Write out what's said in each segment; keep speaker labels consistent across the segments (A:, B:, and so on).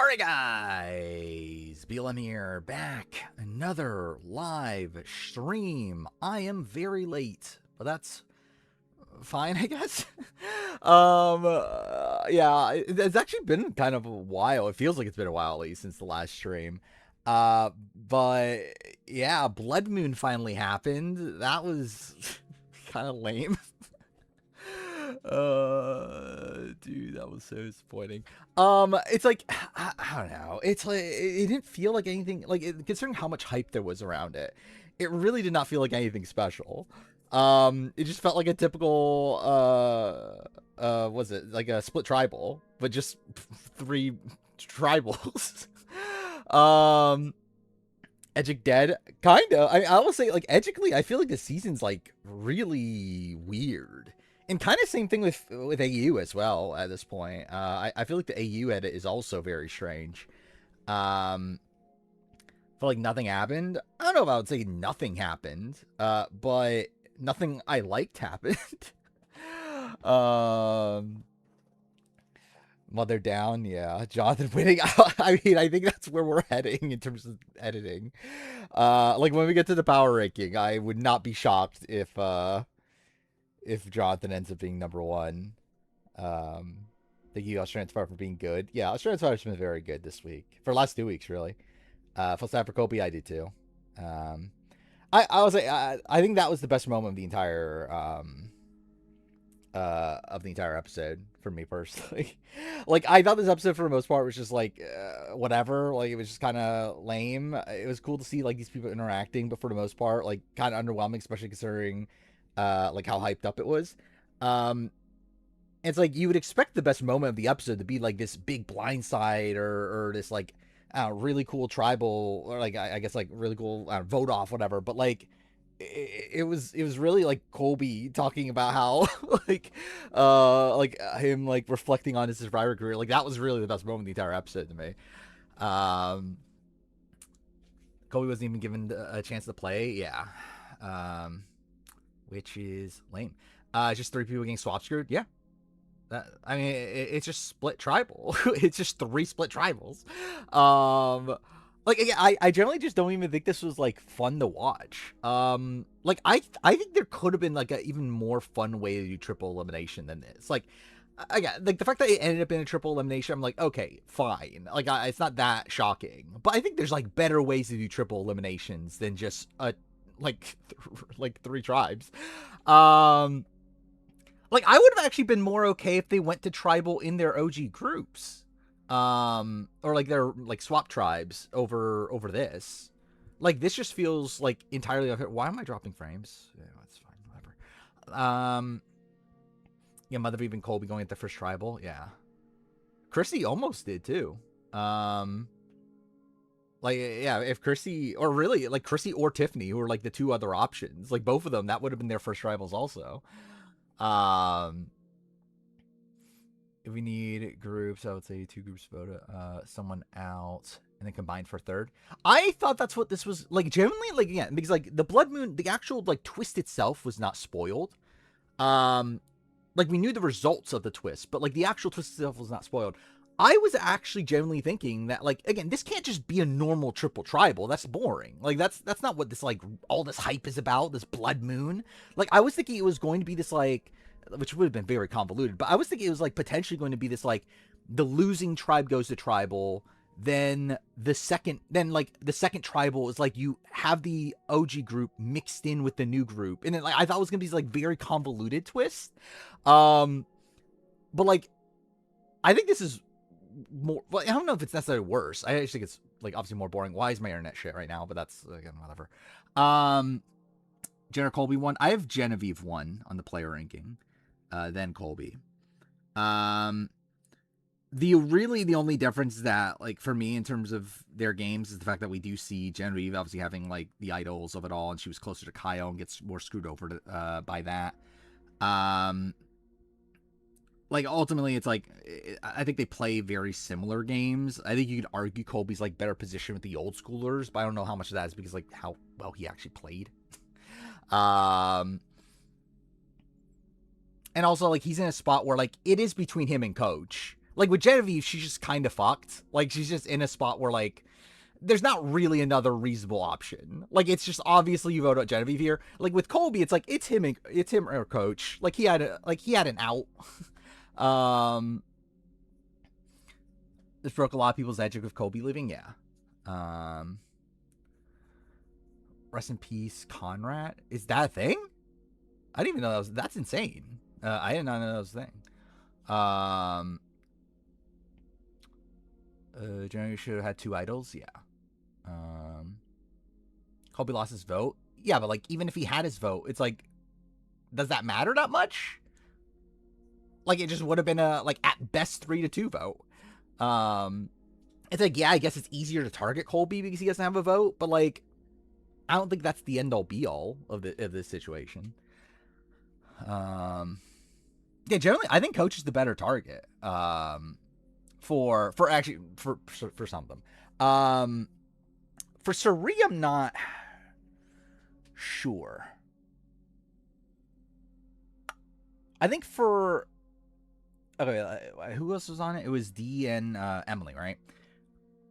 A: Alright guys, BLM here, back, another live stream. I am very late, but that's fine, I guess. Yeah, it's actually been kind of a while. It feels like it's been a while at least since the last stream. But yeah, Blood Moon finally happened. That was kind of lame. Dude, that was so disappointing. It's like I don't know. It's like it didn't feel like anything. Considering how much hype there was around it, it really did not feel like anything special. It just felt like a typical was it like a split tribal, but just three tribals. um. Edgic dead, kinda. I will say, like, edgically, I feel like the season's like really weird, and kind of same thing with AU as well at this point. I feel like the AU edit is also very strange. I feel like nothing happened. I don't know if I would say nothing happened, but nothing I liked happened. um, Mother down, yeah. Jonathan winning. I mean, I think that's where we're heading in terms of editing. Like when we get to the power ranking, I would not be shocked if Jonathan ends up being number one. Thank you, Australian Fire, for being good. Yeah, Australian Fire's been very good this week. For the last 2 weeks, really. Full for Kobe, I did too. I will say I think that was the best moment of the entire episode for me personally. Like, I thought this episode for the most part was just like whatever. Like, it was just kind of lame. It was cool to see like these people interacting, but for the most part, like, kind of underwhelming, especially considering like how hyped up it was. It's like you would expect the best moment of the episode to be like this big blindside or this like really cool tribal, or like I guess like really cool vote off, whatever. But like it was really like Colby talking about how like him like reflecting on his Survivor career. Like, that was really the best moment of the entire episode to me. Colby wasn't even given a chance to play. Yeah. Which is lame. Just three people getting swap screwed. Yeah. I mean, it's just split tribal. It's just three split tribals. Like, again, I generally just don't even think this was like fun to watch. Like, I think there could have been like a even more fun way to do triple elimination than this. Like, again, like the fact that it ended up in a triple elimination, I'm like, okay, fine. Like, it's not that shocking. But I think there's like better ways to do triple eliminations than just like three tribes. Like, I would have actually been more okay if they went to tribal in their OG groups. Or like their like swap tribes over this. Like, this just feels like entirely unfair. Why am I dropping frames? Yeah, that's fine, whatever. Yeah, Mother even Colby going at the first tribal. Yeah. Chrissy almost did too. Like, yeah, if Chrissy, or really like Chrissy or Tiffany, who were like the two other options, like both of them, that would have been their first tribals also. If we need groups, I would say two groups vote someone out and then combine for third. I thought that's what this was like. Genuinely, like, again, because like the Blood Moon, the actual like twist itself was not spoiled. Like, we knew the results of the twist, but like the actual twist itself was not spoiled. I was actually genuinely thinking that, like, again, this can't just be a normal triple tribal. That's boring. Like, that's not what this, like, all this hype is about, this Blood Moon. Like, I was thinking it was going to be this, like, which would have been very convoluted, but I was thinking it was, like, potentially going to be this, like, the losing tribe goes to tribal, then the second tribal is, like, you have the OG group mixed in with the new group, and then, like, I thought it was going to be this, like, very convoluted twist. But, like, I think this is more, well, I don't know if it's necessarily worse. I actually think it's like obviously more boring. Why is my internet shit right now? But that's, again, whatever. Jenna Colby won. I have Genevieve won on the player ranking, then Colby. The only difference that, like, for me in terms of their games is the fact that we do see Genevieve obviously having like the idols of it all, and she was closer to Kyle and gets more screwed over by that. Like, ultimately, it's like, I think they play very similar games. I think you could argue Colby's like better position with the old schoolers, but I don't know how much of that is because like how well he actually played. And also, like, he's in a spot where like it is between him and Coach. Like with Genevieve, she's just kind of fucked. Like she's just in a spot where like there's not really another reasonable option. Like it's just obviously you vote out Genevieve here. Like with Colby, it's like it's him or Coach. Like he had an out. This broke a lot of people's edge with Colby leaving. Yeah. Rest in peace, Conrad. Is that a thing? I didn't even know that's insane. I did not know that was a thing. Jeremy should have had 2 idols. Yeah. Colby lost his vote. Yeah, but like even if he had his vote, it's like, does that matter that much? Like it just would have been a like at best 3-2 vote. It's like, yeah, I guess it's easier to target Colby because he doesn't have a vote, but like I don't think that's the end all be all of this situation. Yeah, generally I think Coach is the better target. For some of them. For Cirie, I'm not sure. I think for who else was on it? It was Dee and Emily, right?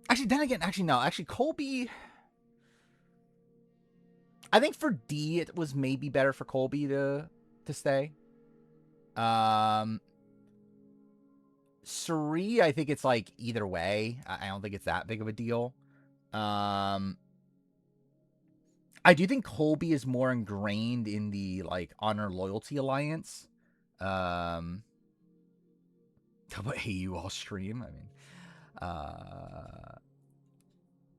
A: Actually, Colby. I think for Dee, it was maybe better for Colby to stay. Cirie, I think it's like either way. I don't think it's that big of a deal. I do think Colby is more ingrained in the like Honor Loyalty Alliance. How about AU all stream? I mean,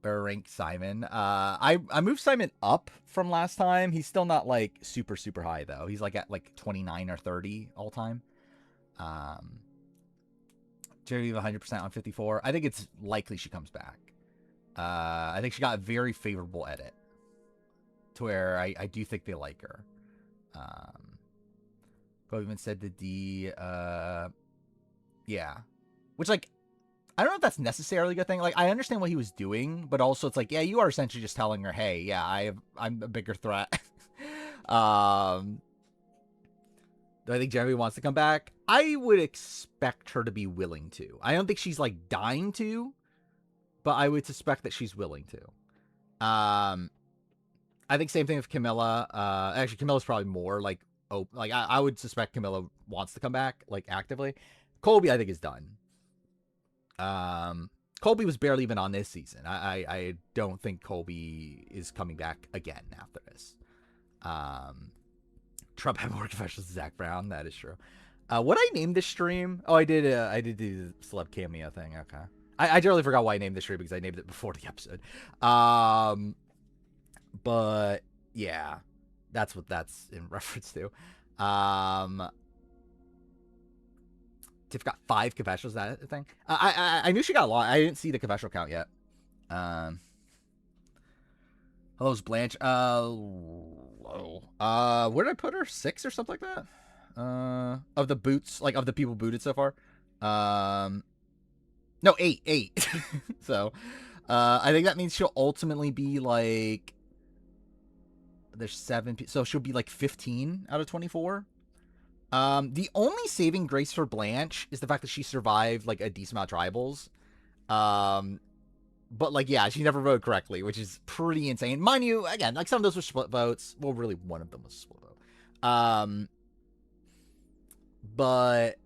A: better rank Simon. I moved Simon up from last time. He's still not like super high though. He's like at like 29 or 30 all time. Jerry 100% on 54. I think it's likely she comes back. I think she got a very favorable edit to where I do think they like her. Even said to D, yeah, which like I don't know if that's necessarily a good thing. Like I understand what he was doing, but also it's like, yeah, you are essentially just telling her, hey, yeah, I'm a bigger threat. Do I think Jeremy wants to come back? I would expect her to be willing to. I don't think she's like dying to, but I would suspect that she's willing to. I think same thing with Camilla. Actually, Camilla's probably more like, I would suspect Camilla wants to come back like actively. Colby, I think, is done. Colby was barely even on this season. I don't think Colby is coming back again after this. Trump had more confessions than Zach Brown. That is true. What I named this stream? Oh, I did do the celeb cameo thing. Okay. I totally forgot why I named this stream because I named it before the episode. But yeah, that's what that's in reference to. Tiff got 5 confessionals. That thing. I knew she got a lot. I didn't see the confessional count yet. Hello's Blanche. Low. Where did I put her? 6 or something like that? Of the boots, like of the people booted so far. No, 8. So, I think that means she'll ultimately be like, there's 7, so she'll be like 15 out of 24. The only saving grace for Blanche is the fact that she survived like a decent amount of tribals. But like, yeah, she never voted correctly, which is pretty insane. Mind you, again, like some of those were split votes. Well, really, one of them was a split vote. But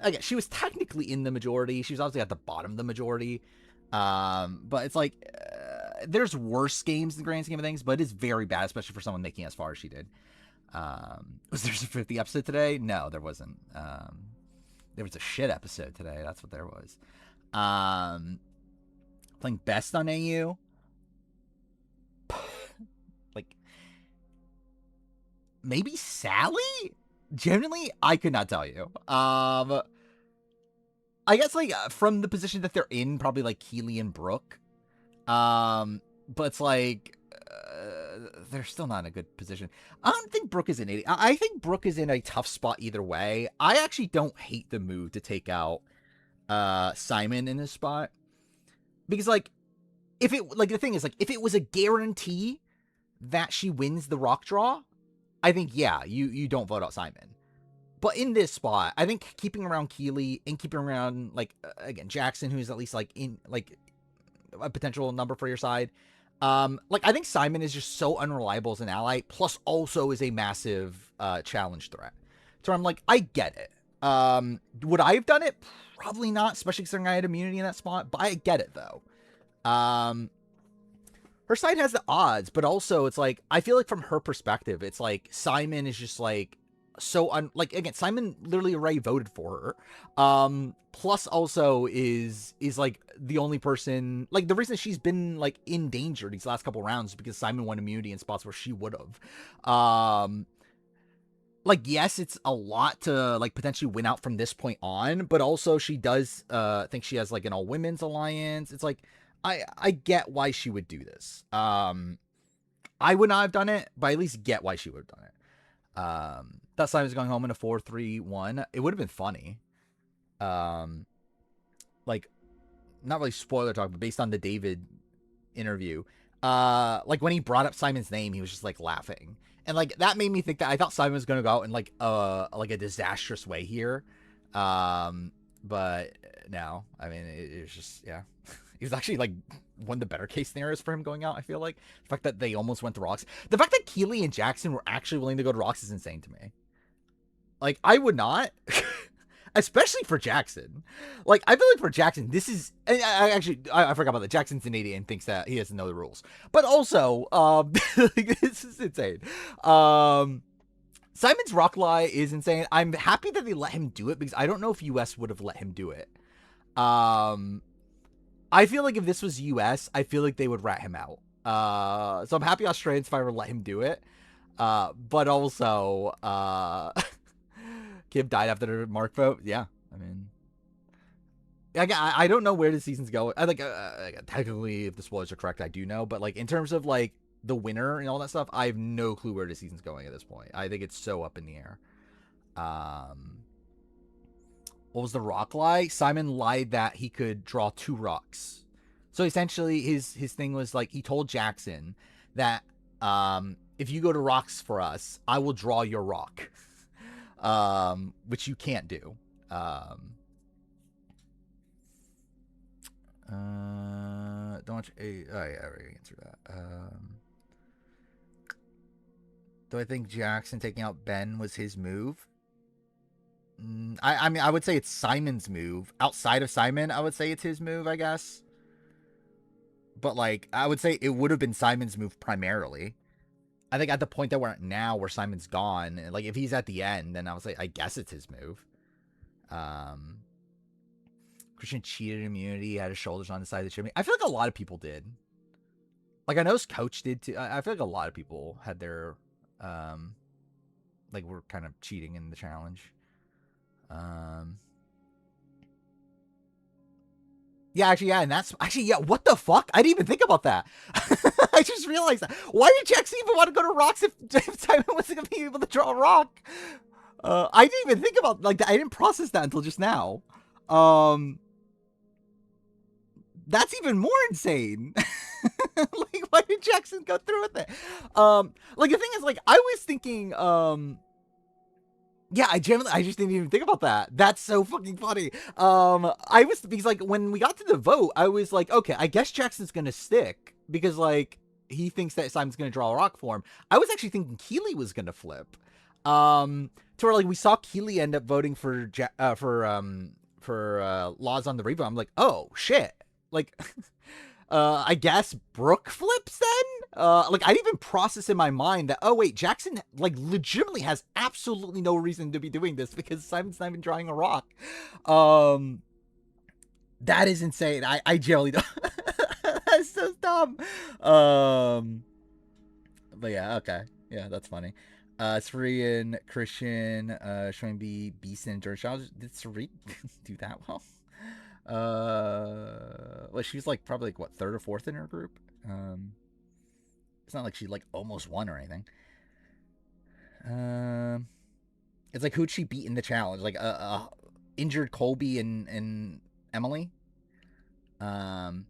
A: again, she was technically in the majority. She was obviously at the bottom of the majority. But it's like, there's worse games in the grand scheme of things, but it is very bad, especially for someone making as far as she did. Was there a 50 episode today? No, there wasn't. There was a shit episode today. That's what there was. Playing best on AU. Like, maybe Sally? Generally, I could not tell you. I guess, like, from the position that they're in, probably, like, Keely and Brooke. But it's like, they're still not in a good position. I don't think Brooke is an idiot. I think Brooke is in a tough spot either way. I actually don't hate the move to take out Simon in this spot. Because, like, if it, like, the thing is, like, if it was a guarantee that she wins the rock draw, I think, yeah, you don't vote out Simon. But in this spot, I think keeping around Keely and keeping around like again Jackson, who's at least like in like a potential number for your side. Like I think Simon is just so unreliable as an ally, plus also is a massive challenge threat. So I'm like, I get it. Would I have done it? Probably not, especially considering I had immunity in that spot. But I get it though. Her side has the odds, but also it's like I feel like from her perspective, it's like Simon is just like so like again, Simon literally already voted for her. Plus also is like the only person, like the reason she's been like in danger these last couple rounds is because Simon won immunity in spots where she would have. Like yes, it's a lot to like potentially win out from this point on, but also she does think she has like an all women's alliance. It's like I get why she would do this. I would not have done it, but I at least get why she would have done it. That Simon's going home in a 4-3-1. It would have been funny. Like not really spoiler talk, but based on the David interview, like when he brought up Simon's name, he was just like laughing. And like that made me think that I thought Simon was gonna go out in like a disastrous way here. But no, I mean it was just yeah. It was actually like one of the better case scenarios for him going out, I feel like. The fact that they almost went to Rocks. The fact that Keely and Jackson were actually willing to go to Rocks is insane to me. Like, I would not. Especially for Jackson. Like, I feel like for Jackson, this is... I forgot about that. Jackson's an idiot and thinks that he doesn't know the rules. But also, this is insane. Simon's Rock Lie is insane. I'm happy that they let him do it because I don't know if US would have let him do it. I feel like if this was US, I feel like they would rat him out. So I'm happy Australian Survivor let him do it. But also, Kim died after the Mark vote. Yeah, I mean, I don't know where the season's going. I think technically, if the spoilers are correct, I do know. But like in terms of like the winner and all that stuff, I have no clue where the season's going at this point. I think it's so up in the air. What was the rock lie? Simon lied that he could draw 2 rocks. So essentially, his thing was like he told Jackson that if you go to Rocks for us, I will draw your rock. Which you can't do. Don't you, oh yeah, I already answered that. Do I think Jackson taking out Ben was his move? I mean, I would say it's Simon's move. Outside of Simon, I would say it's his move, I guess. But like, I would say it would have been Simon's move primarily. I think at the point that we're at now, where Simon's gone, like if he's at the end, then I would say I guess it's his move. Christian cheated immunity, had his shoulders on the side of the chimney. I feel like a lot of people did. Like I know his coach did too. I feel like a lot of people had their, like were kind of cheating in the challenge. Yeah, actually, yeah, and that's actually, yeah, what the fuck? I didn't even think about that. I just realized that. Why did Jackson even want to go to Rocks if Simon wasn't going to be able to draw a rock? I didn't even think about, like, I didn't process that until just now. That's even more insane. Like, why did Jackson go through with it? Like, the thing is, like, I was thinking, yeah, I just didn't even think about that. That's so fucking funny. Because like when we got to the vote, I was like, okay, I guess Jackson's gonna stick because like he thinks that Simon's gonna draw a rock for him. I was actually thinking Keely was gonna flip. To where like we saw Keely end up voting for Laws on the Revo. I'm like, oh shit, like. I guess Brooke flips then? Like I didn't even process in my mind that, oh wait, Jackson like legitimately has absolutely no reason to be doing this because Simon's not even drawing a rock. That is insane. I generally don't. That's so dumb. But yeah, okay. Yeah, that's funny. Sarian, Christian, showing B, Beeson, and George. Did Sari do that well? Well, she's like probably like what 3rd or 4th in her group. It's not like she like almost won or anything. It's like who'd she beat in the challenge? Like injured Colby and Emily. Chaos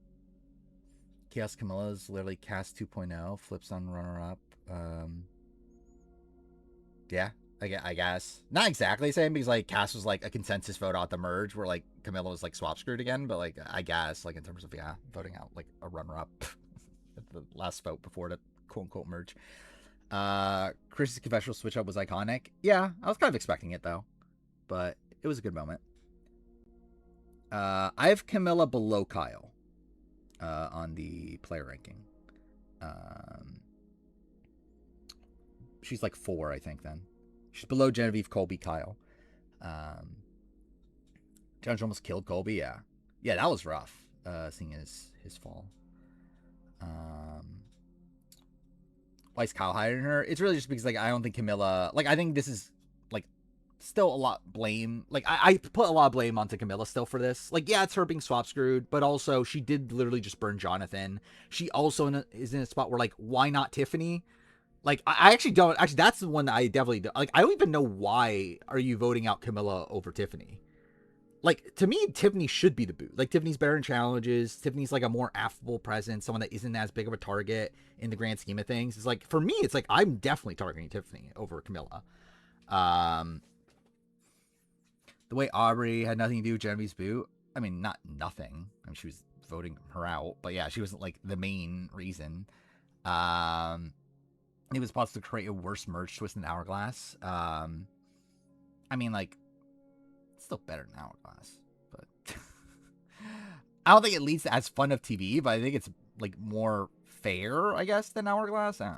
A: Camilla's literally cast 2.0, flips on runner up. Yeah, I guess not exactly the same because like Cass was like a consensus vote out the merge, where like Camilla was like swap screwed again. But like I guess like in terms of voting out like a runner up at the last vote before the quote unquote merge. Chris's confessional switch up was iconic. Yeah, I was kind of expecting it though, but it was a good moment. I have Camilla below Kyle on the player ranking. She's like 4, I think. Then she's below Genevieve, Colby, Kyle. Judge almost killed Colby. Yeah, that was rough. Seeing his fall. Why is Kyle hiding her? It's really just because like I don't think Camilla. Like I think this is like still a lot blame. Like I put a lot of blame onto Camilla still for this. Like yeah, it's her being swap screwed, but also she did literally just burn Jonathan. She also is in a spot where like why not Tiffany? Like I actually don't. Actually, that's the one that I definitely do. Like I don't even know why are you voting out Camilla over Tiffany. Like to me, Tiffany should be the boot. Like Tiffany's better in challenges. Tiffany's like a more affable presence, someone that isn't as big of a target in the grand scheme of things. It's like for me, it's like I'm definitely targeting Tiffany over Camilla. The way Aubrey had nothing to do with Genevieve's boot. I mean, not nothing. I mean, she was voting her out, but yeah, she wasn't like the main reason. It was possible to create a worse merge twist than Hourglass. I mean, like, it's still better than Hourglass, but I don't think it leads to as fun of TV, but I think it's like more fair, I guess, than Hourglass. I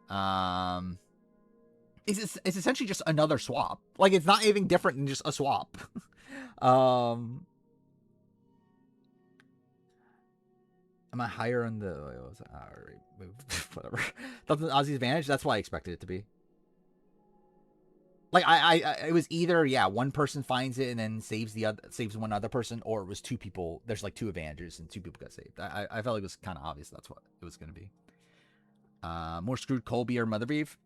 A: don't know. It's essentially just another swap. Like it's not anything different than just a swap. Am I higher on the whatever? That's Ozzy's advantage. That's why I expected it to be. Like I it was either one person finds it and then saves one other person, or it was two people. There's like two advantages and two people got saved. I felt like it was kind of obvious that's what it was going to be. More screwed Colby or Mother Beef.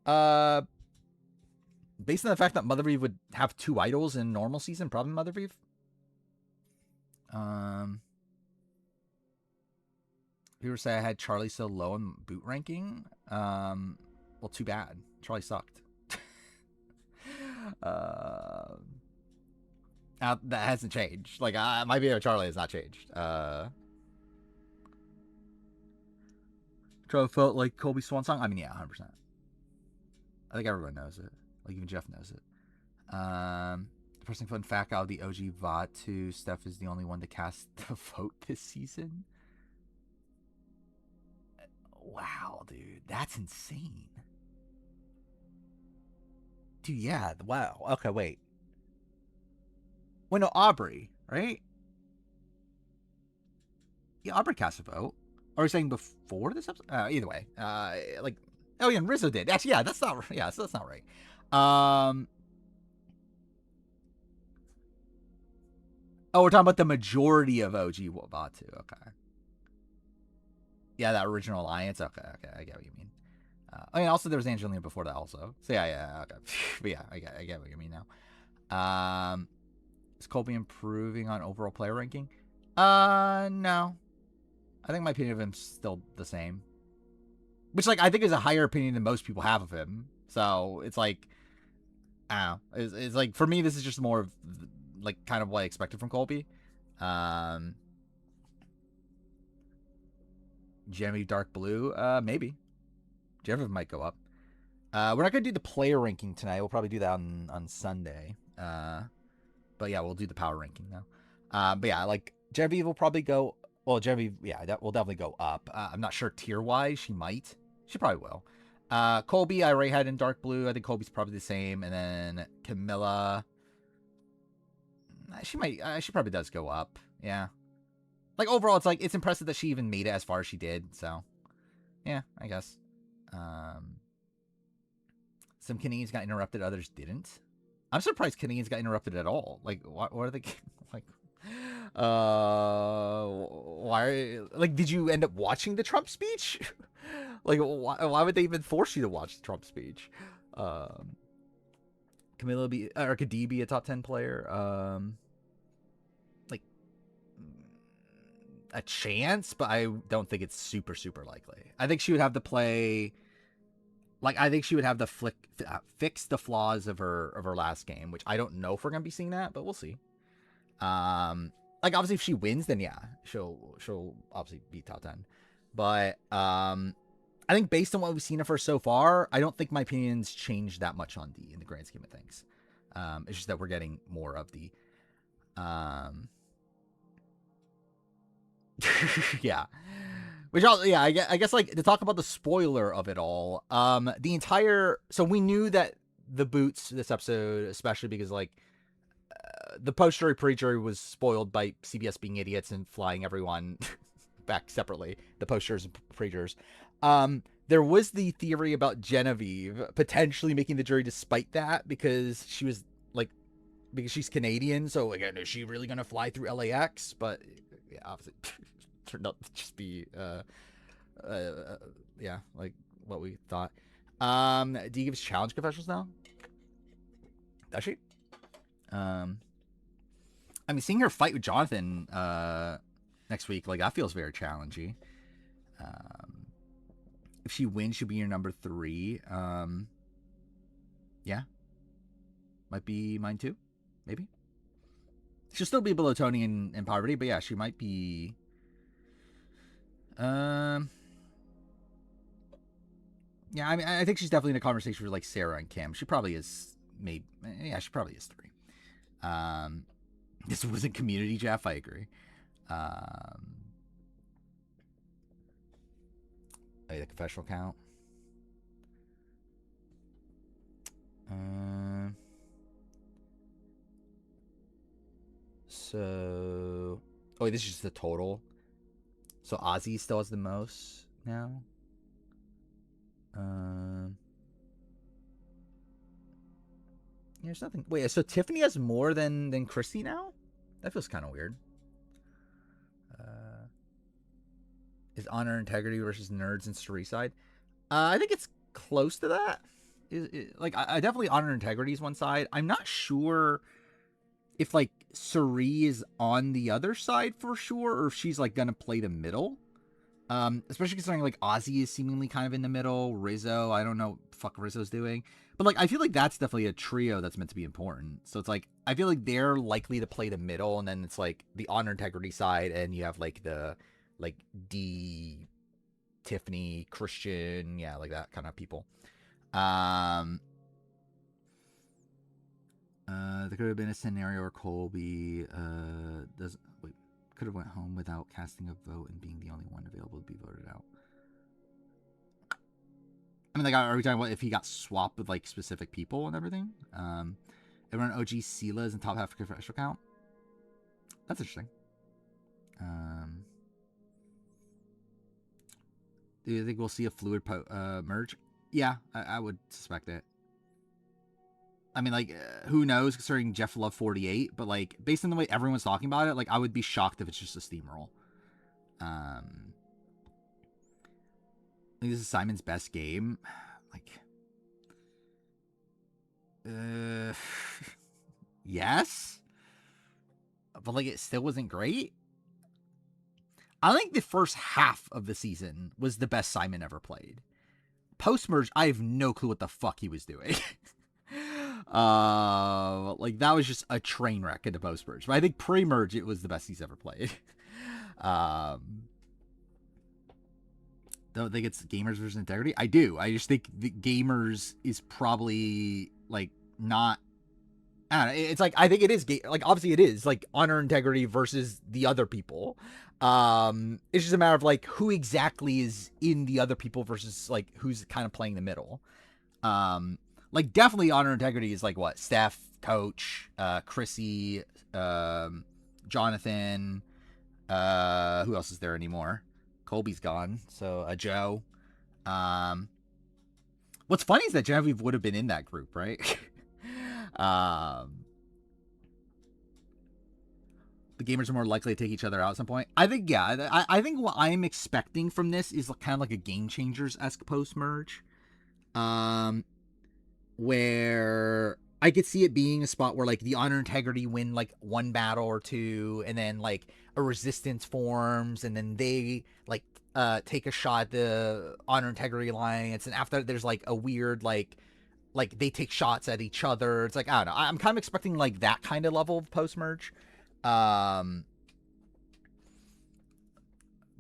A: Based on the fact that Mother Beef would have 2 idols in normal season, probably Mother Beef. People say I had Charlie so low in boot ranking. Well, too bad. Charlie sucked. That hasn't changed. Like, my view of Charlie has not changed. Charlie felt like Colby Swan song. I mean, yeah, 100%. I think everyone knows it. Like, even Jeff knows it. The person putting fact out of the OG VOD to Steph is the only one to cast the vote this season. Wow, dude. That's insane. Dude, yeah. Wow. Okay, wait. Well, no, Aubrey, right? Yeah, Aubrey cast a vote. Or are you saying before this episode? Either way. Like, oh yeah, and Rizzo did. Actually, yeah, that's not. Yeah, so that's not right. Oh, we're talking about the majority of OG Wabatu. Okay. Yeah, that original alliance. Okay, I get what you mean. I mean, also there was Angelina before that, also. So yeah, okay. But yeah, I get what you mean now. Is Colby improving on overall player ranking? No. I think my opinion of him's still the same. Which, like, I think is a higher opinion than most people have of him. So it's like, I don't know. It's like, for me, this is just more of like kind of what I expected from Colby. Genevieve Dark Blue, maybe. Genevieve might go up. We're not gonna do the player ranking tonight. We'll probably do that on Sunday. But yeah, we'll do the power ranking now. But yeah, like Genevieve will probably go. Well, Genevieve, yeah, that will definitely go up. I'm not sure tier wise. She might. She probably will. Colby, I already had in Dark Blue. I think Colby's probably the same. And then Camilla, she might. She probably does go up. Yeah. Like overall, it's like it's impressive that she even made it as far as she did. So, yeah, I guess. Some Canadians got interrupted, others didn't. I'm surprised Canadians got interrupted at all. Like, what are they like? Why? Like, did you end up watching the Trump speech? Like, why would they even force you to watch the Trump speech? Camilla be or could D be a top 10 player? Like a chance, but I don't think it's super likely. I think she would have to play like I think she would have the fix the flaws of her last game, which I don't know if we're gonna be seeing that, but we'll see. Like obviously if she wins, then yeah, she'll obviously be top 10. But I think based on what we've seen of her so far, I don't think my opinions changed that much on D in the grand scheme of things. It's just that we're getting more of the yeah. Which also, yeah, I guess like to talk about the spoiler of it all. The entire so we knew that the boots this episode, especially because like the post-jury pre-jury was spoiled by CBS being idiots and flying everyone back separately. The post-jurors and pre-jurors. There was the theory about Genevieve potentially making the jury despite that because she was like because she's Canadian. So again, is she really gonna fly through LAX? But yeah, obviously. Turned out to just be yeah, like what we thought. Do you give us challenge confessionals now? Does she? I mean, seeing her fight with Jonathan next week, like that feels very challenging. If she wins, she'll be your number 3. Yeah, might be mine too, maybe. She'll still be below Tony in poverty, but yeah, she might be. Yeah, I mean, I think she's definitely in a conversation with like Sarah and Kim. She probably is, maybe. Yeah, she probably is 3. This wasn't Community, Jeff. I agree. The confessional count. So, oh, wait, this is just the total. So Ozzy still has the most now. There's nothing. Wait, so Tiffany has more than Christy now? That feels kind of weird. Is Honor Integrity versus Nerds and Side? I think it's close to that. Like I definitely Honor Integrity is one side. I'm not sure if like Suri is on the other side for sure, or if she's like gonna play the middle. Especially considering like Ozzy is seemingly kind of in the middle. Rizzo, I don't know what the fuck Rizzo's doing. But like I feel like that's definitely a trio that's meant to be important. So it's like I feel like they're likely to play the middle, and then it's like the Honor Integrity side, and you have like the like D, Tiffany, Christian, yeah, like that kind of people. There could have been a scenario where Colby could have went home without casting a vote and being the only one available to be voted out. I mean, like, are we talking about if he got swapped with like specific people and everything? Everyone OG Sela is in top half of confessional count. That's interesting. Do you think we'll see a fluid merge? Yeah, I would suspect it. I mean, like, who knows concerning Jeff Love 48, but like, based on the way everyone's talking about it, like, I would be shocked if it's just a steamroll. I think this is Simon's best game. Like, yes, but like, it still wasn't great. I think the first half of the season was the best Simon ever played. Post-merge, I have no clue what the fuck he was doing. Like, that was just a train wreck in the post-merge. But I think pre-merge, it was the best he's ever played. Don't think it's Gamers versus Integrity? I do. I just think the Gamers is probably, like, not... I don't know. It's like, I think it is, like, obviously it is, like, Honor Integrity versus the other people. It's just a matter of, like, who exactly is in the other people versus, like, who's kind of playing the middle. Like, definitely Honor Integrity is, like, what? Steph, Coach, Chrissy, Jonathan, who else is there anymore? Colby's gone, so Joe. What's funny is that Genevieve would have been in that group, right? The gamers are more likely to take each other out at some point. I think, yeah. I think what I'm expecting from this is kind of like a Game Changers-esque post-merge. Where I could see it being a spot where, like, the Honor Integrity win, like, one battle or two, and then, like, a resistance forms, and then they, like, take a shot at the Honor Integrity Alliance, and after there's like a weird like they take shots at each other. It's like, I don't know. I'm kind of expecting like that kind of level of post merge.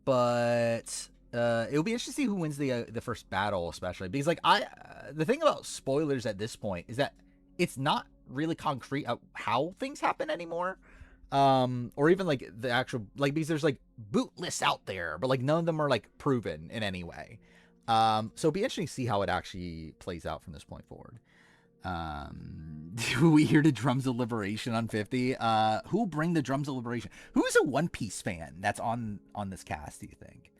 A: But it'll be interesting to see who wins the first battle, especially because like the thing about spoilers at this point is that it's not really concrete how things happen anymore. Or even like the actual like, because there's like boot lists out there, but like none of them are like proven in any way. So it'll be interesting to see how it actually plays out from this point forward. We hear the Drums of Liberation on 50. Who'll bring the Drums of Liberation? Who's a One Piece fan that's on this cast, do you think?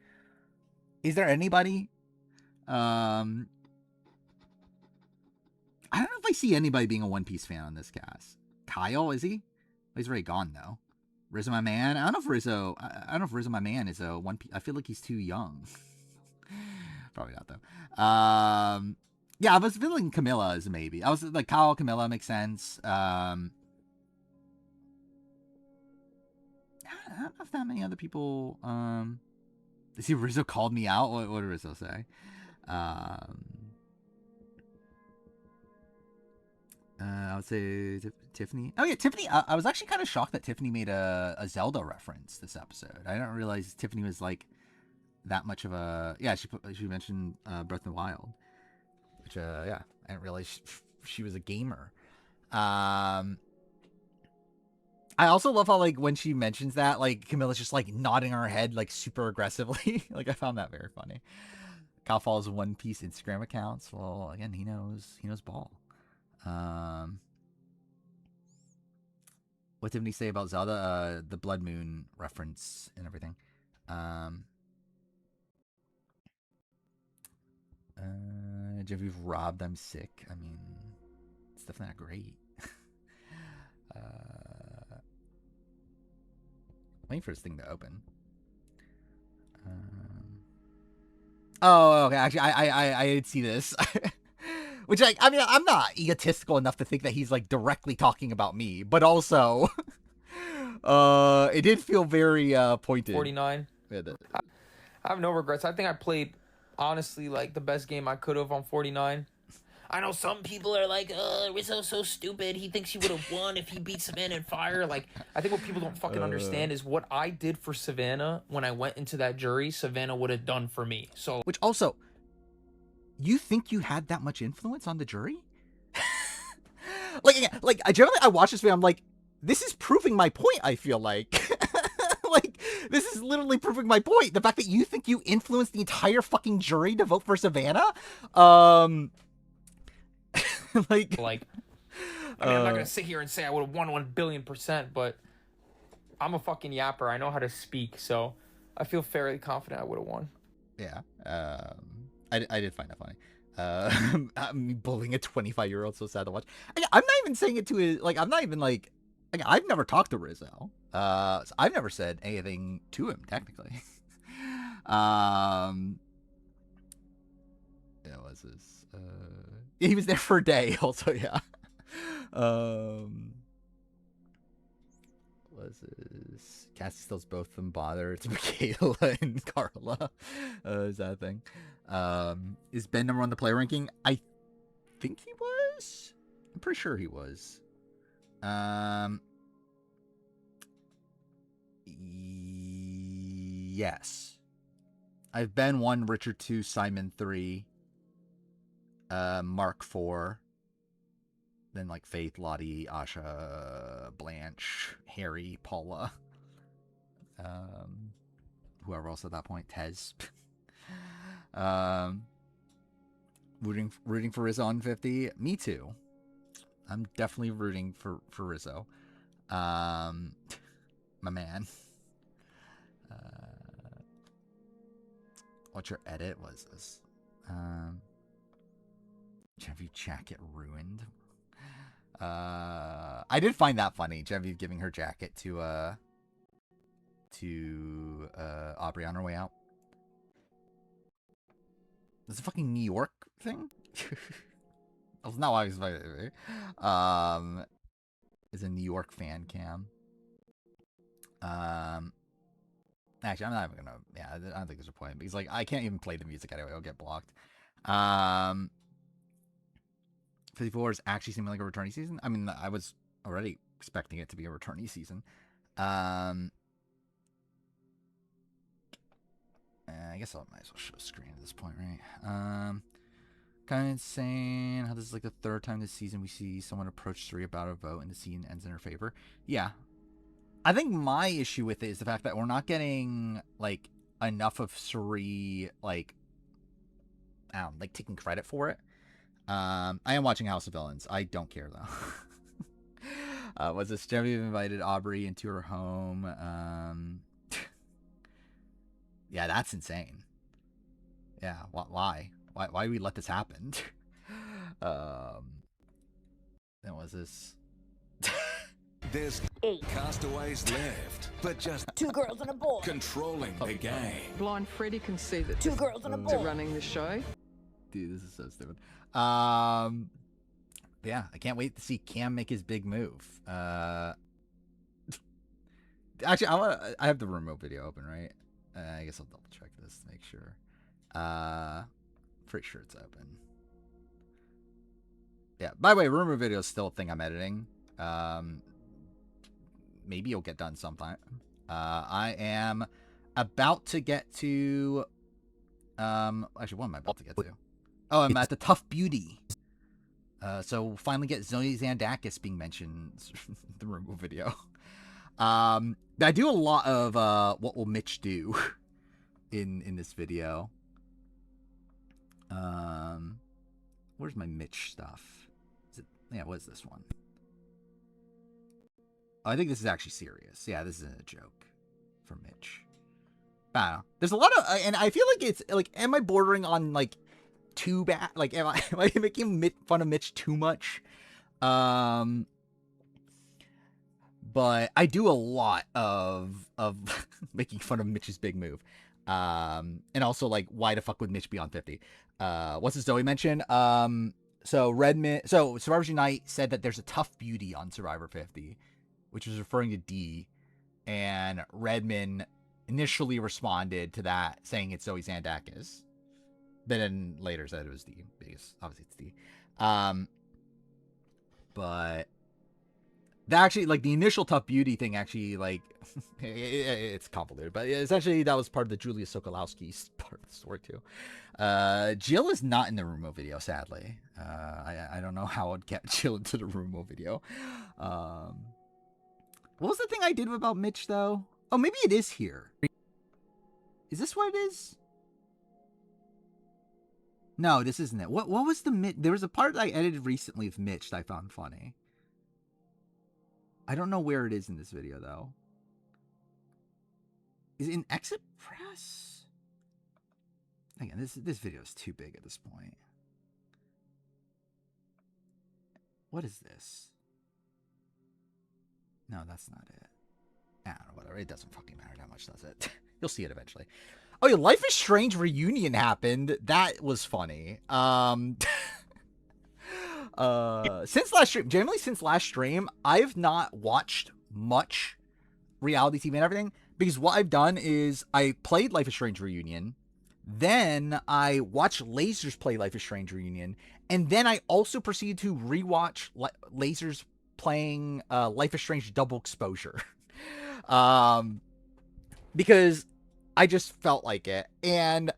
A: Is there anybody? I don't know if I see anybody being a One Piece fan on this cast. Kyle, is he? He's already gone though. Rizzo, my man. I don't know if Rizzo, my man, is a One Piece. I feel like he's too young. Probably not though. Yeah, I was feeling Camilla is maybe. I was like, Kyle, Camilla makes sense. I don't know if that many other people. See, Rizzo called me out. What did Rizzo say? I would say Tiffany. Oh yeah, Tiffany. I was actually kind of shocked that Tiffany made a Zelda reference this episode. I didn't realize Tiffany was like that much of a. Yeah, she mentioned Breath of the Wild, which yeah, I didn't realize she was a gamer. I also love how like when she mentions that, like Camilla's just like nodding her head like super aggressively. Like I found that very funny. Kyle follows One Piece Instagram accounts. Well, again, he knows ball. What did he say about Zelda? The Blood Moon reference and everything. Genevieve robbed. I'm sick. I mean, it's definitely not great. Waiting for this thing to open. Oh, okay. Actually, I did see this. Which, like, I mean, I'm not egotistical enough to think that he's, like, directly talking about me. But also, it did feel very pointed.
B: 49.
A: Yeah,
B: I have no regrets. I think I played, honestly, like, the best game I could have on 49. I know some people are like, Rizzo's so stupid. He thinks he would have won if he beat Savannah and Fire. Like, I think what people don't fucking understand is what I did for Savannah when I went into that jury, Savannah would have done for me. So,
A: which also, you think you had that much influence on the jury? like generally I watch this video, I'm like, this is proving my point, I feel like. Like, this is literally proving my point. The fact that you think you influenced the entire fucking jury to vote for Savannah? Like,
B: I mean, I'm not going to sit here and say I would have won 1,000,000,000%, but I'm a fucking yapper. I know how to speak, so I feel fairly confident I would have won.
A: Yeah. I did find that funny. Me bullying a 25-year-old, so sad to watch. I'm not even saying it to his, like, I'm not even like I've never talked to Rizzo. So I've never said anything to him, technically. Yeah, what was this? Yeah, he was there for a day, also, yeah. Was this? Cassie steals both of them bother. It's Michaela and Carla. Is that a thing? Is Ben number 1 on the player ranking? I think he was. I'm pretty sure he was. Yes. I've Ben 1, Richard 2, Simon 3, Mark 4. Then like Faith, Lottie, Asha, Blanche, Harry, Paula. Whoever else at that point, Tez. Rooting for Rizzo on 50. Me too. I'm definitely rooting for Rizzo. My man. What's your edit? Was this? Genevieve jacket ruined. I did find that funny. Genevieve giving her jacket to Aubrey on her way out. This a fucking New York thing? That's not why I was expecting. Is a New York fan cam. Actually, I'm not even gonna. Yeah, I don't think there's a point because like I can't even play the music anyway. I'll get blocked. 54 is actually seeming like a returning season. I mean, I was already expecting it to be a returning season. I guess I might as well show a screen at this point, right? Kind of insane how this is like the third time this season we see someone approach Suri about a vote and the scene ends in her favor. Yeah. I think my issue with it is the fact that we're not getting like enough of Suri like I don't know, like taking credit for it. I am watching House of Villains. I don't care though. Was this Genevieve invited Aubrey into her home? Yeah, that's insane. Yeah, why? Why do we let this happen? Then was this?
C: There's 8 castaways left, but just
D: 2 girls and a boy.
C: Controlling the game.
E: Blind Freddy can see that
D: 2 girls and a boy.
E: to running the show.
A: Dude, this is so stupid. Yeah, I can't wait to see Cam make his big move. Actually, I have the remote video open, right? I guess I'll double check this to make sure. Pretty sure it's open. Yeah. By the way, rumor video is still a thing I'm editing. Maybe it'll get done sometime. I am about to get to. Actually, what am I about to get to? Oh, I'm at the Tough Beauty. So finally get Zoe Zandakis being mentioned in the rumor video. I do a lot of what will Mitch do in this video. Where's my Mitch stuff? Is it? Yeah, what is this one? Oh, I think this is actually serious. Yeah, this isn't a joke for Mitch. I don't know. There's a lot of, and I feel like it's like, am I bordering on like too bad? Like, am I making fun of Mitch too much? But I do a lot of making fun of Mitch's big move. And also like, why the fuck would Mitch be on 50? What's this Zoe mention? So Survivors Unite said that there's a Tough Beauty on Survivor 50, which was referring to D, and Redman initially responded to that saying it's Zoe Zandakis, but then later said it was D because obviously it's D. But that actually, like, the initial Tough Beauty thing actually, like, it's convoluted, but essentially that was part of the Julia Sokolowski part of the story too. Jill is not in the Rumo video, sadly. I don't know how I'd get Jill into the Rumo video. What was the thing I did about Mitch, though? Oh, maybe it is here. Is this what it is? No, this isn't it. What was the Mitch? There was a part I edited recently of Mitch that I found funny. I don't know where it is in this video, though. Is it in Exit Press? Again, this video is too big at this point. What is this? No, that's not it. I don't know, whatever. It doesn't fucking matter that much, does it? You'll see it eventually. Oh, yeah, Life is Strange reunion happened. That was funny. Since last stream, generally since last stream, I've not watched much reality TV and everything, because what I've done is I played Life is Strange reunion, then I watched Lasers play Life is Strange reunion, and then I also proceeded to rewatch Lasers playing Life is Strange Double Exposure. Because I just felt like it. And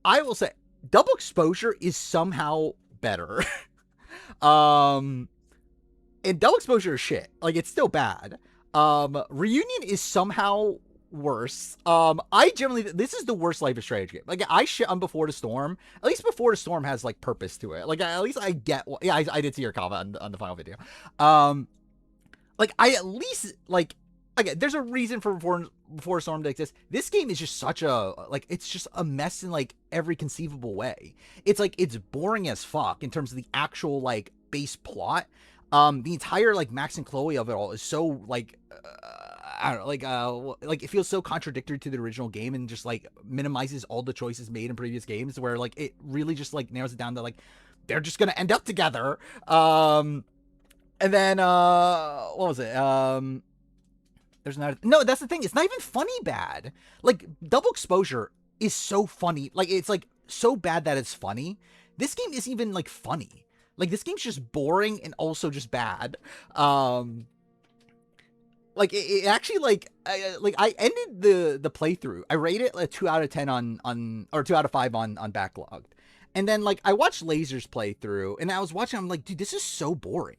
A: I will say, Double Exposure is somehow better. And Double Exposure is shit. Like, it's still bad. Reunion is somehow worse. I generally, this is the worst Life is Strange game. Like, I shit on Before the Storm. At least Before the Storm has, like, purpose to it. Like, at least I get what, yeah, I did see your comment on the final video. Like, I at least, like, again, there's a reason for Before Storm to exist. This game is just such a, like, it's just a mess in, like, every conceivable way. It's, like, it's boring as fuck in terms of the actual, like, base plot. The entire, like, Max and Chloe of it all is so, like, I don't know, like, it feels so contradictory to the original game and just, like, minimizes all the choices made in previous games, where, like, it really just, like, narrows it down to, like, they're just gonna end up together. And then, what was it? There's not. No, that's the thing. It's not even funny bad. Like Double Exposure is so funny. Like it's like so bad that it's funny. This game isn't even like funny. Like this game's just boring and also just bad. Like it actually like I ended the playthrough. I rated it like 2 out of 10 on or 2 out of 5 on Backlogged. And then like I watched Lasers playthrough and I was watching, I'm like, dude, this is so boring.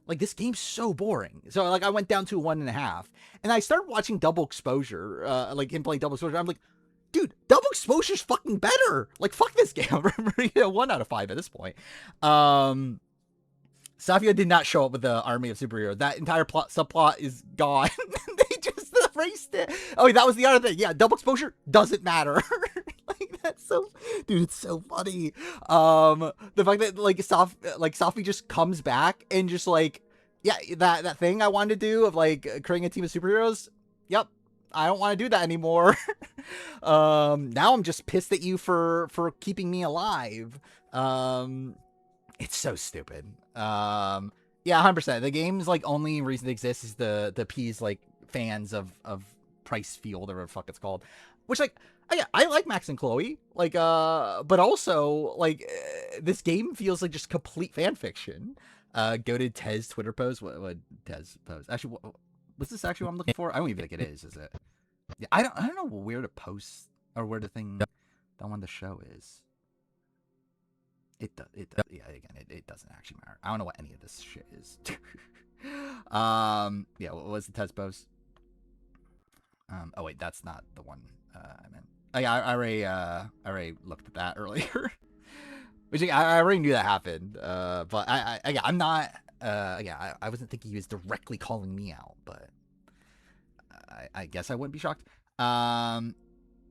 A: Like this game's so boring. So like I went down to 1.5 and I started watching Double Exposure, like him playing Double Exposure. I'm like, dude, Double Exposure's fucking better. Like fuck this game. I'm 1 out of 5 at this point. Safia did not show up with the army of superheroes. That entire subplot is gone. They just erased it. Oh, that was the other thing. Yeah, Double Exposure doesn't matter. Like that's so, dude, it's so funny. The fact that like Safi just comes back and just like, yeah, that thing I wanted to do of like creating a team of superheroes. Yep, I don't want to do that anymore. Now I'm just pissed at you for keeping me alive. It's so stupid. Yeah, 100%. The game's like only reason it exists is the appease like fans of Price Field or whatever the fuck it's called. Which like I like Max and Chloe, like but also like this game feels like just complete fan fiction. Go to Tez Twitter post. What Tez post? Actually, was this actually what I'm looking for? I don't even think it is it? Yeah, I don't know where to post or where the thing that one the show is. It does. Yeah, again, it doesn't actually matter. I don't know what any of this shit is. Yeah, what was the test post? Oh wait, that's not the one I meant. Oh, yeah, I already looked at that earlier. Which I already knew that happened. But I'm not. I wasn't thinking he was directly calling me out, but I guess I wouldn't be shocked. You know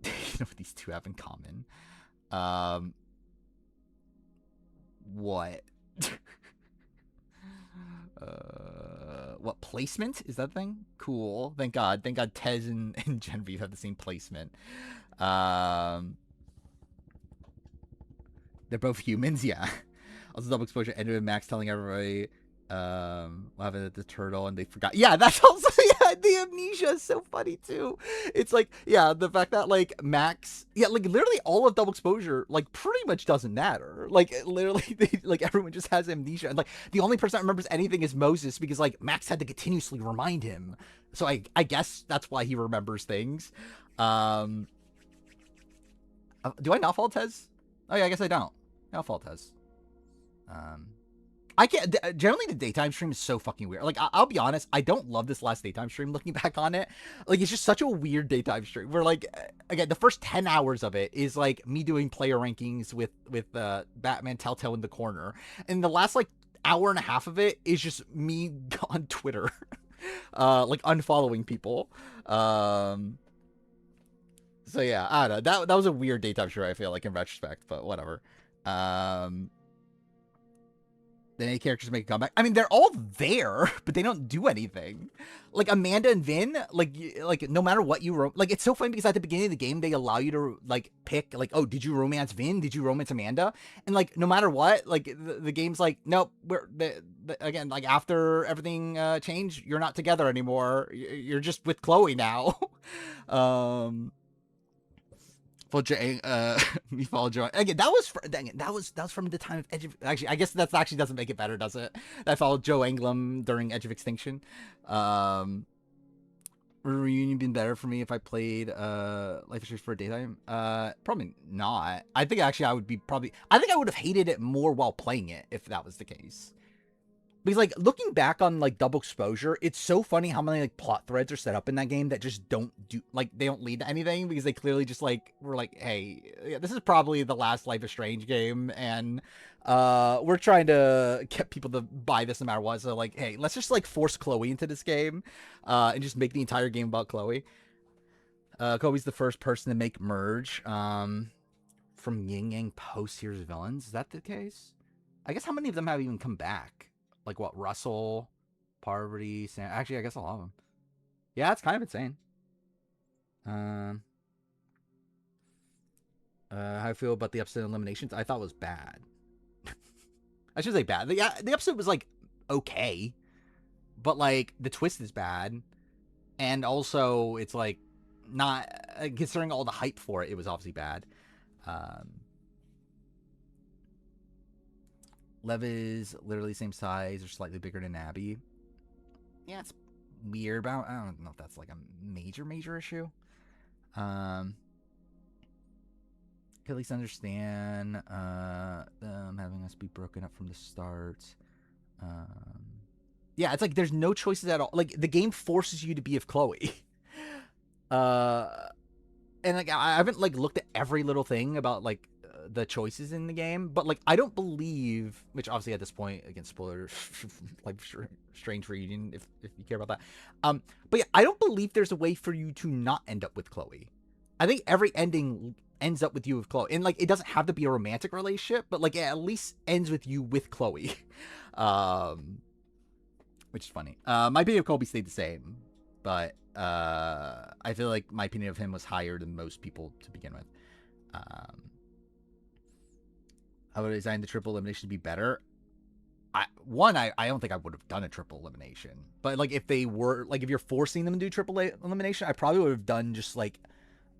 A: what these two have in common? What? What placement is that thing? Cool. Thank God. Thank God Tez and Genevieve have the same placement. They're both humans, yeah. Also, Double Exposure ended with Max telling everybody what happened at the turtle and they forgot. Yeah, that's also, yeah, the amnesia is so funny too. It's like, yeah, the fact that like Max, yeah, like literally all of Double Exposure like pretty much doesn't matter. Like literally like everyone just has amnesia and like the only person that remembers anything is Moses because like Max had to continuously remind him. So I guess that's why he remembers things. Do I not fault Tez? Oh yeah, I guess I don't. I'll fault Tez. I can't. Generally, the daytime stream is so fucking weird. Like, I'll be honest, I don't love this last daytime stream. Looking back on it, like, it's just such a weird daytime stream. Where, like, again, the first 10 hours of it is like me doing player rankings with Batman Telltale in the corner, and the last like hour and a half of it is just me on Twitter, like unfollowing people. So yeah, I don't know. That was a weird daytime stream. I feel like in retrospect, but whatever. Then any characters make a comeback. I mean, they're all there, but they don't do anything. Like Amanda and Vin, like no matter what you like, it's so funny because at the beginning of the game they allow you to like pick like, oh, did you romance Vin? Did you romance Amanda? And like no matter what, like the game's like, nope, we're again like after everything changed, you're not together anymore. You're just with Chloe now. Me follow Joe. Again, that was from the time of Edge of... Actually, I guess that actually doesn't make it better, does it? I followed Joe Anglim during Edge of Extinction. Reunion been better for me if I played Life is Strange for a daytime? Probably not. I think actually I think I would have hated it more while playing it if that was the case. Because, like, looking back on, like, Double Exposure, it's so funny how many, like, plot threads are set up in that game that just don't do, like, they don't lead to anything because they clearly just, like, were like, hey, yeah, this is probably the last Life is Strange game, and we're trying to get people to buy this no matter what, so, like, hey, let's just, like, force Chloe into this game, and just make the entire game about Chloe. Chloe's the first person to make Merge, from Yin Yang post-series villains. Is that the case? I guess how many of them have even come back? Like what, Russell, Parvati, Sam. Actually, I guess a lot of them. Yeah, it's kind of insane. How I feel about the episode eliminations? I thought it was bad. I should say bad. The episode was like okay, but like the twist is bad, And also, it's like not considering all the hype for it, it was obviously bad. Lev is literally the same size or slightly bigger than Abby. Yeah, it's weird, but I don't know if that's like a major issue. Could at least understand them having us be broken up from the start. Yeah, it's like there's no choices at all. Like the game forces you to be of Chloe. And like I haven't like looked at every little thing about like the choices in the game, but like I don't believe, which obviously at this point, again, spoiler, like Strange Reunion, if you care about that. But yeah, I don't believe there's a way for you to not end up with Chloe. I think every ending ends up with you with Chloe, and like it doesn't have to be a romantic relationship, but like it at least ends with you with Chloe, which is funny. My opinion of Colby stayed the same, but I feel like my opinion of him was higher than most people to begin with. I would have designed the triple elimination to be better. I don't think I would have done a triple elimination, but like if they were like if you're forcing them to do triple elimination, I probably would have done just like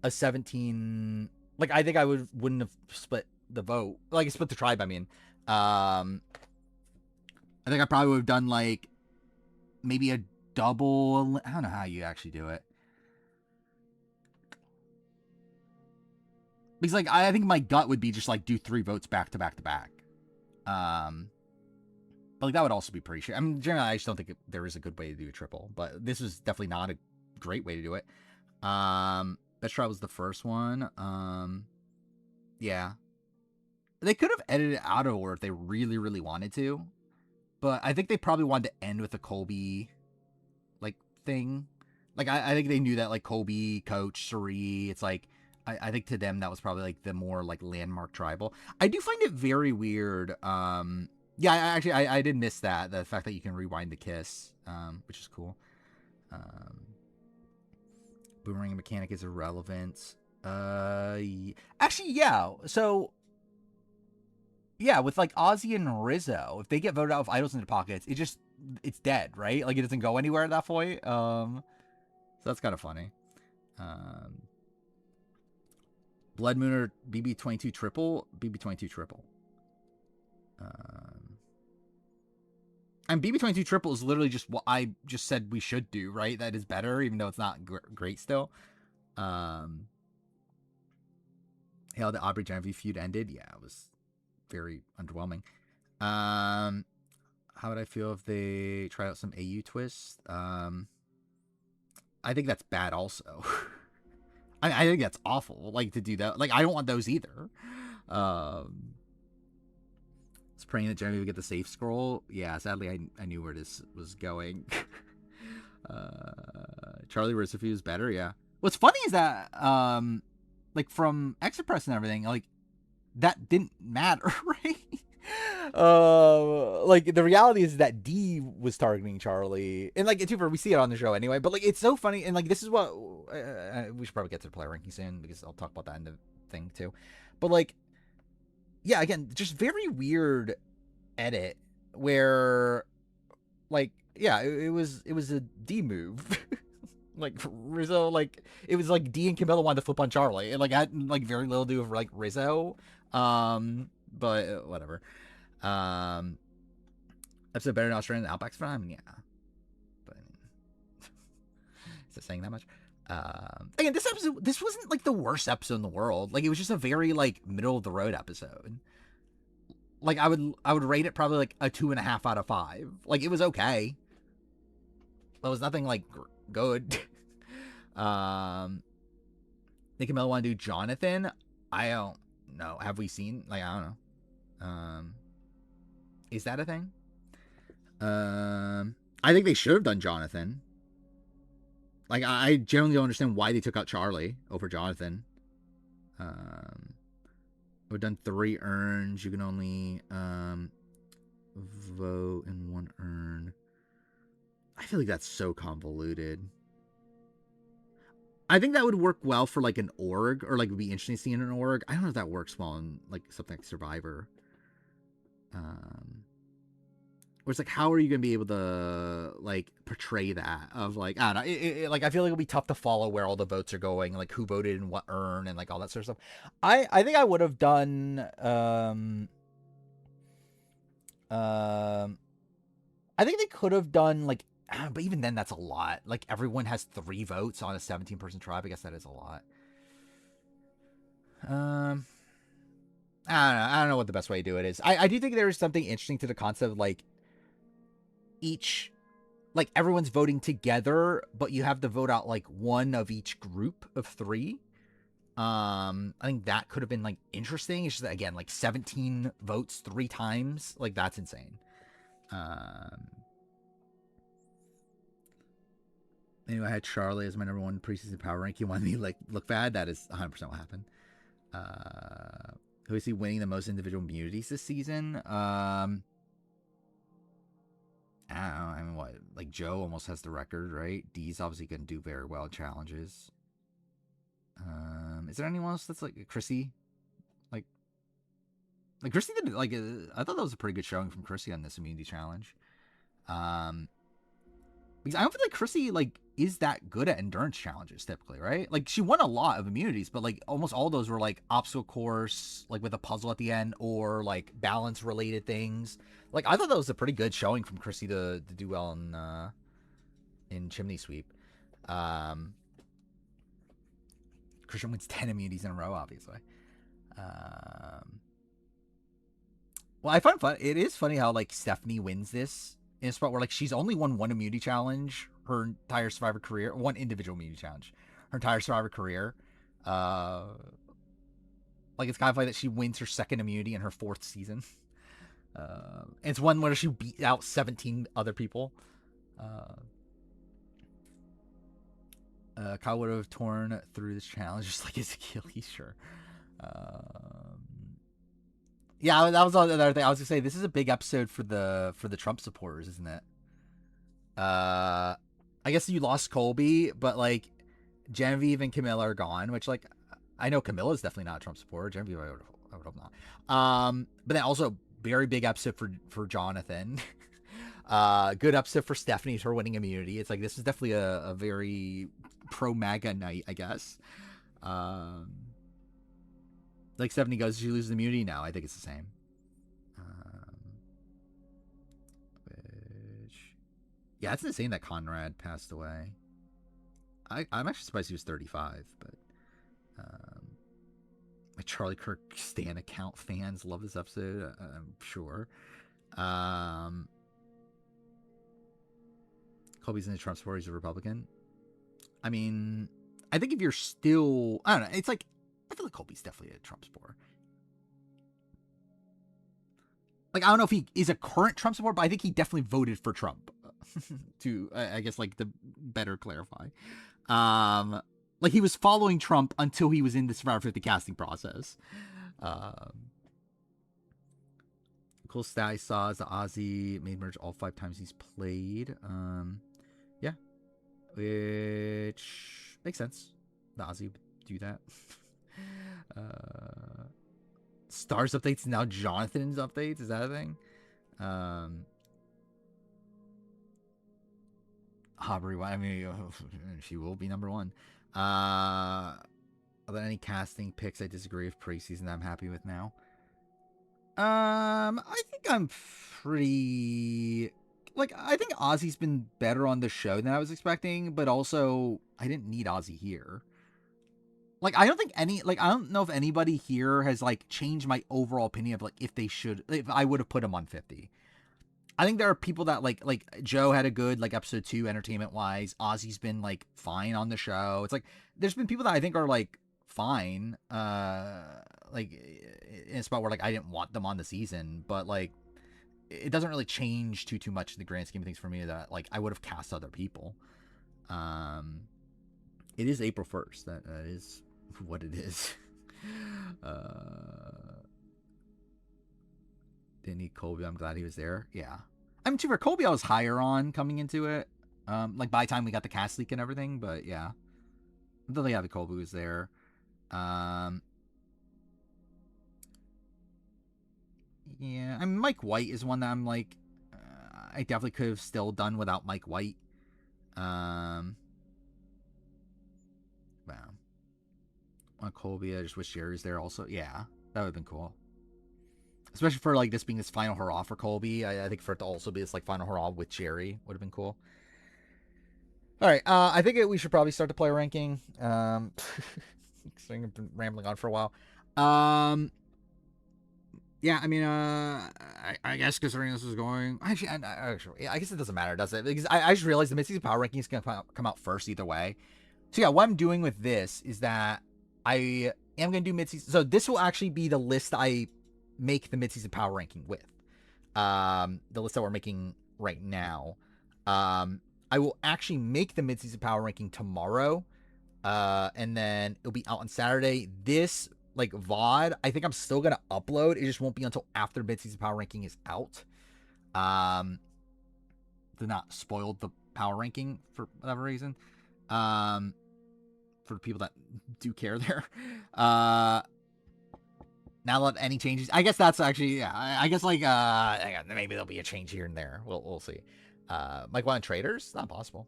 A: a 17. Like I think I wouldn't have split the vote, like split the tribe. I mean, I think I probably would have done like maybe a double. I don't know how you actually do it. Because like I think my gut would be just like do 3 votes back to back to back. But like that would also be pretty sure. I mean, generally I just don't think there is a good way to do a triple, but this is definitely not a great way to do it. Best Try was the first one. Yeah. They could have edited it out of order if they really, really wanted to. But I think they probably wanted to end with a Colby like thing. Like I think they knew that like Colby, Coach, Suri, it's like I think to them that was probably like the more like landmark tribal. I do find it very weird. Yeah, I did miss that. The fact that you can rewind the kiss, which is cool. Boomerang mechanic is irrelevant. Actually, yeah. So, yeah, with like Ozzy and Rizzo, if they get voted out of Idols into Pockets, it's dead, right? Like it doesn't go anywhere at that point. So that's kind of funny. Blood Moon or BB22 triple? BB22 triple. And BB22 triple is literally just what I just said we should do, right? That is better, even though it's not great still. Hell, the Aubrey Genevieve feud ended. Yeah, it was very underwhelming. How would I feel if they try out some AU twists? I think that's bad also. I think that's awful, like, to do that. Like, I don't want those either. I was praying that Jeremy would get the safe scroll. Yeah, sadly, I knew where this was going. Charlie Recife is better, yeah. What's funny is that, like, from Exit Press and everything, like, that didn't matter, right? Like, the reality is that D was targeting Charlie, and like we see it on the show anyway, but like it's so funny, and like this is what we should probably get to the player ranking soon, because I'll talk about that in the thing too. But like, yeah, again, just very weird edit where like, yeah, it was a D move. Like Rizzo, like it was like D and Camilla wanted to flip on Charlie, and like had like very little to do with like Rizzo. But whatever. Episode better than Australian Outback's Prime? Yeah. But I mean, is it saying that much? Again, this episode, this wasn't like the worst episode in the world. Like it was just a very like middle of the road episode. Like I would rate it probably like a 2.5 out of 5. Like it was okay. There was nothing like good. Nick and Mel want to do Jonathan. I don't know. Have we seen? Like I don't know. Is that a thing? I think they should have done Jonathan. Like I generally don't understand why they took out Charlie over Jonathan. We've done 3 urns. You can only vote in 1 urn. I feel like that's so convoluted. I think that would work well for like an org, or like would be interesting to see in an org. I don't know if that works well in like something like Survivor. where it's like, how are you gonna be able to like portray that of like, I don't know, like I feel like it'll be tough to follow where all the votes are going, like who voted and what earned and like all that sort of stuff. I think I would have done I think they could have done like, but even then that's a lot. Like everyone has 3 votes on a 17-person tribe. I guess that is a lot. I don't know what the best way to do it is. I do think there is something interesting to the concept of like each, like everyone's voting together, but you have to vote out like one of each group of 3. I think that could have been like interesting. It's just again like 17 votes 3 times. Like that's insane. Anyway, I had Charlie as my number 1 preseason power ranking. Wanted me like look bad. That is 100% what happened. Who is he winning the most individual immunities this season? I don't know. I mean, what? Like Joe almost has the record, right? D's obviously going to do very well in challenges. Is there anyone else that's like Chrissy? Like Chrissy did like I thought that was a pretty good showing from Chrissy on this immunity challenge. Because I don't feel like Chrissy like is that good at endurance challenges typically, right? Like she won a lot of immunities, but like almost all those were like obstacle course, like with a puzzle at the end, or like balance related things. Like I thought that was a pretty good showing from Chrissy to do well in Chimney Sweep. Christian wins 10 immunities in a row, obviously. Well, I find it is funny how like Stephanie wins this in a spot where like she's only won 1 immunity challenge her entire Survivor career, 1 individual immunity challenge her entire Survivor career. Like it's kind of like that she wins her 2nd immunity in her 4th season. It's one where she beat out 17 other people. Kyle would have torn through this challenge just like his Achilles, sure. Yeah, that was another thing. I was gonna say this is a big episode for the Trump supporters, isn't it? I guess you lost Colby, but like Genevieve and Camilla are gone, which like I know Camilla's definitely not a Trump supporter. Genevieve, I would hope not. But then also very big episode for Jonathan. Good episode for Stephanie for winning immunity. It's like this is definitely a very pro MAGA night, I guess. Like Stephanie goes, she loses immunity now. I think it's the same. Yeah, it's insane that Conrad passed away. I'm actually surprised he was 35, but my Charlie Kirk Stan account fans love this episode, I'm sure. Colby's in the Trump support, he's a Republican. I mean, I think if you're still, I don't know, it's like, I feel like Colby's definitely a Trump supporter. Like, I don't know if he is a current Trump supporter, but I think he definitely voted for Trump. To, I guess, like, to better clarify. Like, he was following Trump until he was in the Survivor 50 casting process. Cool stat I saw is that Ozzy made merge all 5 times he's played. Yeah. Which makes sense. The Ozzy would do that. Stars updates now Jonathan's updates, is that a thing? Aubrey, I mean, she will be number 1. Are there any casting picks I disagree with preseason that I'm happy with now? I think I'm pretty, like, I think Ozzy's been better on the show than I was expecting, but also I didn't need Ozzy here. Like, I don't know if anybody here has, like, changed my overall opinion of, like, if I would have put him on 50. I think there are people that, like Joe had a good, like, episode 2 entertainment-wise. Ozzy's been, like, fine on the show. It's, like, there's been people that I think are, like, fine, like, in a spot where, like, I didn't want them on the season, but, like, it doesn't really change too much in the grand scheme of things for me that, like, I would have cast other people. It is April 1st. That is what it is. Didn't need Colby. I'm glad he was there. Yeah. I mean, for Colby, I was higher on coming into it. Like, by the time we got the cast leak and everything, but yeah. I'm really happy Colby was there. Yeah, I mean, Mike White is one that I'm like, I definitely could have still done without Mike White. Wow. On Colby, I just wish Jerry was there also. Yeah, that would have been cool. Especially for like this being his final hurrah for Colby. I think for it to also be this like final hurrah with Jerry would have been cool. All right, I think we should probably start the player ranking. So I've been rambling on for a while. Yeah, I mean, I guess considering this is going, actually, I guess it doesn't matter, does it? Because I just realized the mid-season power ranking is gonna come out first either way. So yeah, what I'm doing with this is that I am gonna do mid-season. So this will actually be the list I make the mid-season power ranking with. The list that we're making right now. I will actually make the mid-season power ranking tomorrow, and then it'll be out on Saturday. This like VOD, I think I'm still gonna upload. It just won't be until after mid-season power ranking is out. To not spoil the power ranking for whatever reason. For the people that do care there. Now that any changes, I guess that's actually, yeah, I guess like maybe there'll be a change here and there. We'll see. Mike Wild Traders, not possible.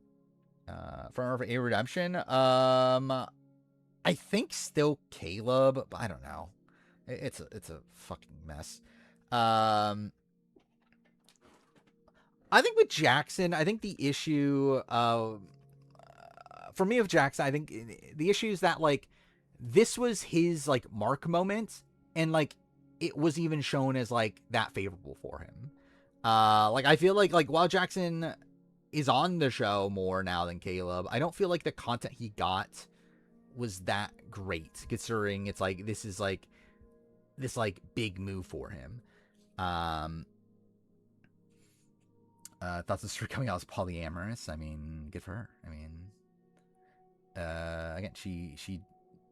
A: For a redemption, I think still Caleb, but I don't know. It's a fucking mess. I think with Jackson, I think the issue for me with Jackson, I think the issue is that like this was his like mark moment, and like it was even shown as like that favorable for him. Like I feel like while Jackson is on the show more now than Caleb, I don't feel like the content he got was that great, considering it's like this is like this like big move for him. Thoughts this for coming out as polyamorous. I mean, good for her. I mean, again, she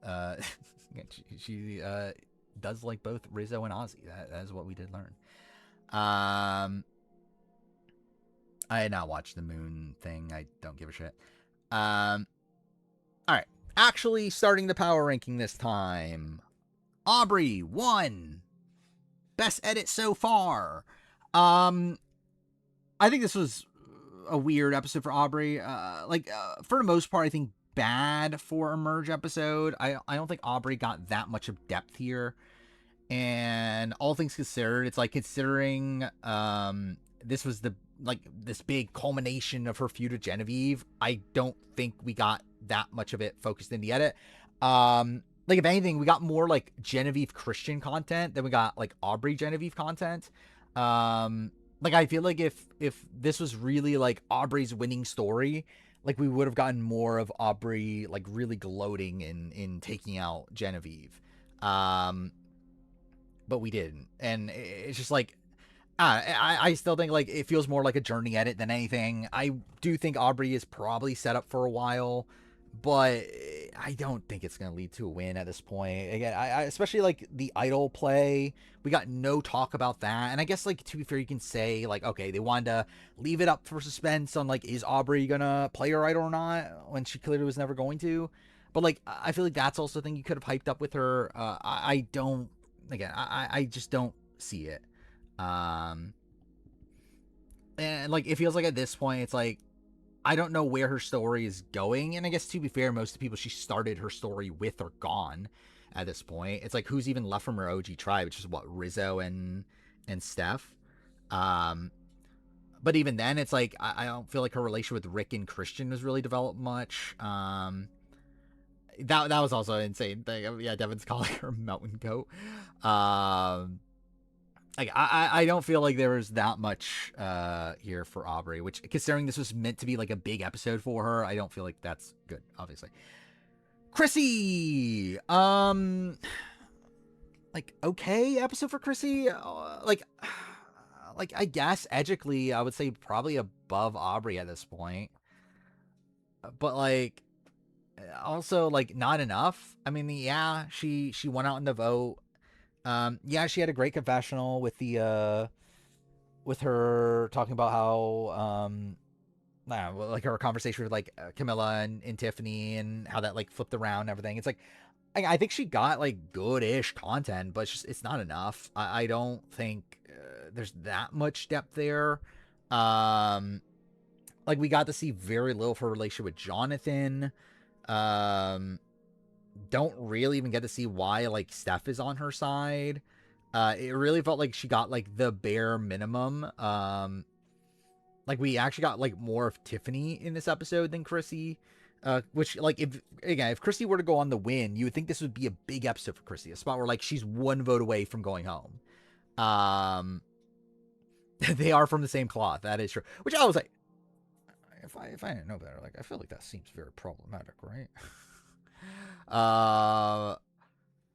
A: again, she does like both Rizzo and Ozzy. That is what we did learn. I had not watched the Moon thing. I don't give a shit. All right. Actually starting the power ranking this time. Aubrey, 1. Best edit so far. I think this was a weird episode for Aubrey. For the most part, I think bad for a merge episode. I don't think Aubrey got that much of depth here. And all things considered, it's like considering this was this big culmination of her feud with Genevieve, I don't think we got that much of it focused in the edit. Like if anything, we got more like Genevieve Christian content than we got like Aubrey Genevieve content. Like I feel like if this was really like Aubrey's winning story, like we would have gotten more of Aubrey like really gloating in taking out Genevieve. But we didn't. And it's just like I still think like it feels more like a journey edit than anything. I do think Aubrey is probably set up for a while, but I don't think it's going to lead to a win at this point. Again, I especially like the idol play. We got no talk about that. And I guess like to be fair, you can say like, okay, they wanted to leave it up for suspense on like, is Aubrey going to play her idol or not when she clearly was never going to. But like, I feel like that's also a thing you could have hyped up with her. I don't, again, I just don't see it. And like, it feels like at this point, it's like, I don't know where her story is going. And I guess to be fair, most of the people she started her story with are gone at this point. It's like, who's even left from her OG tribe, which is what, Rizzo and Steph. But even then, it's like, I don't feel like her relation with Rick and Christian was really developed much. That was also an insane thing. Yeah, Devin's calling her mountain goat. Like I don't feel like there was that much here for Aubrey, which considering this was meant to be like a big episode for her, I don't feel like that's good, obviously. Chrissy, like okay episode for Chrissy, like I guess edgically I would say probably above Aubrey at this point, but like also like not enough. I mean, yeah, she went out in the vote. Yeah, she had a great confessional with the with her talking about how like her conversation with like Camilla and Tiffany and how that like flipped around and everything. It's like I think she got like good-ish content, but it's not enough. I don't think there's that much depth there. Like we got to see very little of her relationship with Jonathan. Don't really even get to see why like Steph is on her side. It really felt like she got like the bare minimum. Like we actually got like more of Tiffany in this episode than Chrissy. Which like if Chrissy were to go on the win, you would think this would be a big episode for Chrissy, a spot where like she's one vote away from going home. They are from the same cloth. That is true. Which I was like, if I didn't know better, like I feel like that seems very problematic, right?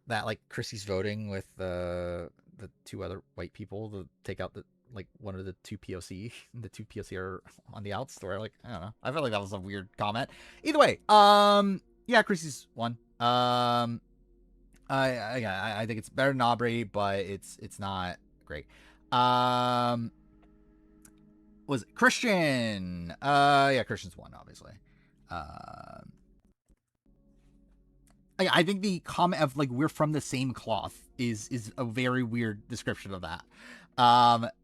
A: That like Chrissy's voting with the two other white people to take out the like one of the two POC. The two POC are on the outs. Where like I don't know. I felt like that was a weird comment. Either way, yeah, Chrissy's won. I think it's better than Aubrey, but it's not great. Was it Christian? Yeah, Christian's won, obviously. I think the comment of like we're from the same cloth is a very weird description of that.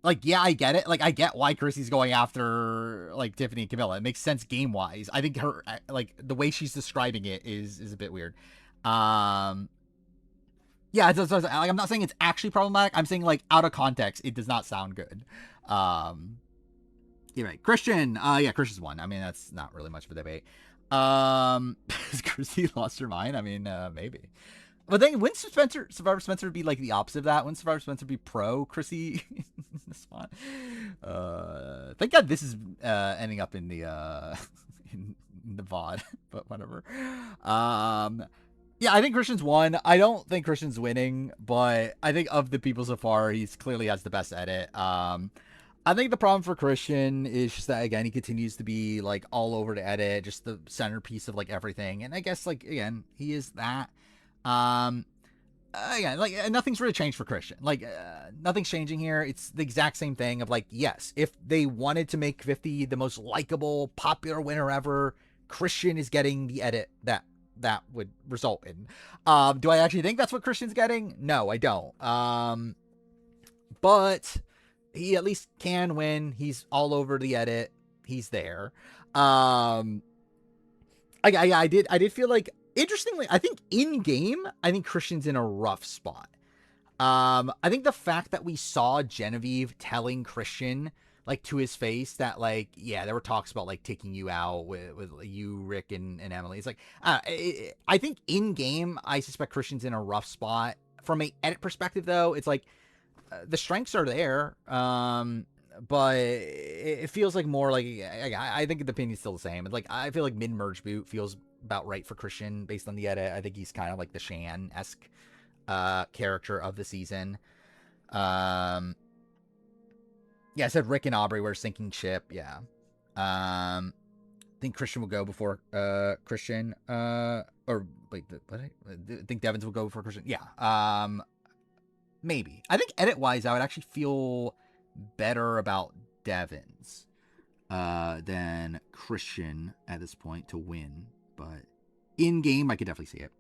A: Like yeah, I get it. Like I get why Chrissy's going after like Tiffany and Camilla. It makes sense game wise. I think her like the way she's describing it is a bit weird. Yeah, like I'm not saying it's actually problematic. I'm saying like out of context, it does not sound good. You're right, Christian. Yeah, Christian's won. I mean, that's not really much of a debate. Has Chrissy lost her mind? I mean, maybe. But then wouldn't Survivor Spencer be like the opposite of that? Wouldn't Survivor Spencer be pro Chrissy in this spot? Thank God this is ending up in the in the VOD, but whatever. Yeah, I think Christian's won. I don't think Christian's winning, but I think of the people so far, he's clearly has the best edit. I think the problem for Christian is just that, again, he continues to be, like, all over the edit, just the centerpiece of, like, everything. And I guess, like, again, he is that. Again, like, nothing's really changed for Christian. Like, nothing's changing here. It's the exact same thing of, like, yes, if they wanted to make 50 the most likable, popular winner ever, Christian is getting the edit that would result in. Do I actually think that's what Christian's getting? No, I don't. But he at least can win. He's all over the edit. He's there. I did feel like, interestingly, I think in game, I think Christian's in a rough spot. I think the fact that we saw Genevieve telling Christian, like, to his face that, like, yeah, there were talks about, like, taking you out with you, Rick, and Emily. It's like, I think in game, I suspect Christian's in a rough spot. From a edit perspective, though, it's like, the strengths are there, but it feels like more like, I think the opinion's still the same. It's like, I feel like mid-merge boot feels about right for Christian based on the edit. I think he's kind of like the Shan-esque character of the season. Yeah, I said Rick and Aubrey were sinking ship. Yeah. I think Christian will go before Christian. Or wait, what? I think Devins will go before Christian. Yeah. Maybe. I think edit-wise, I would actually feel better about Devins than Christian at this point to win. But in-game, I could definitely see it.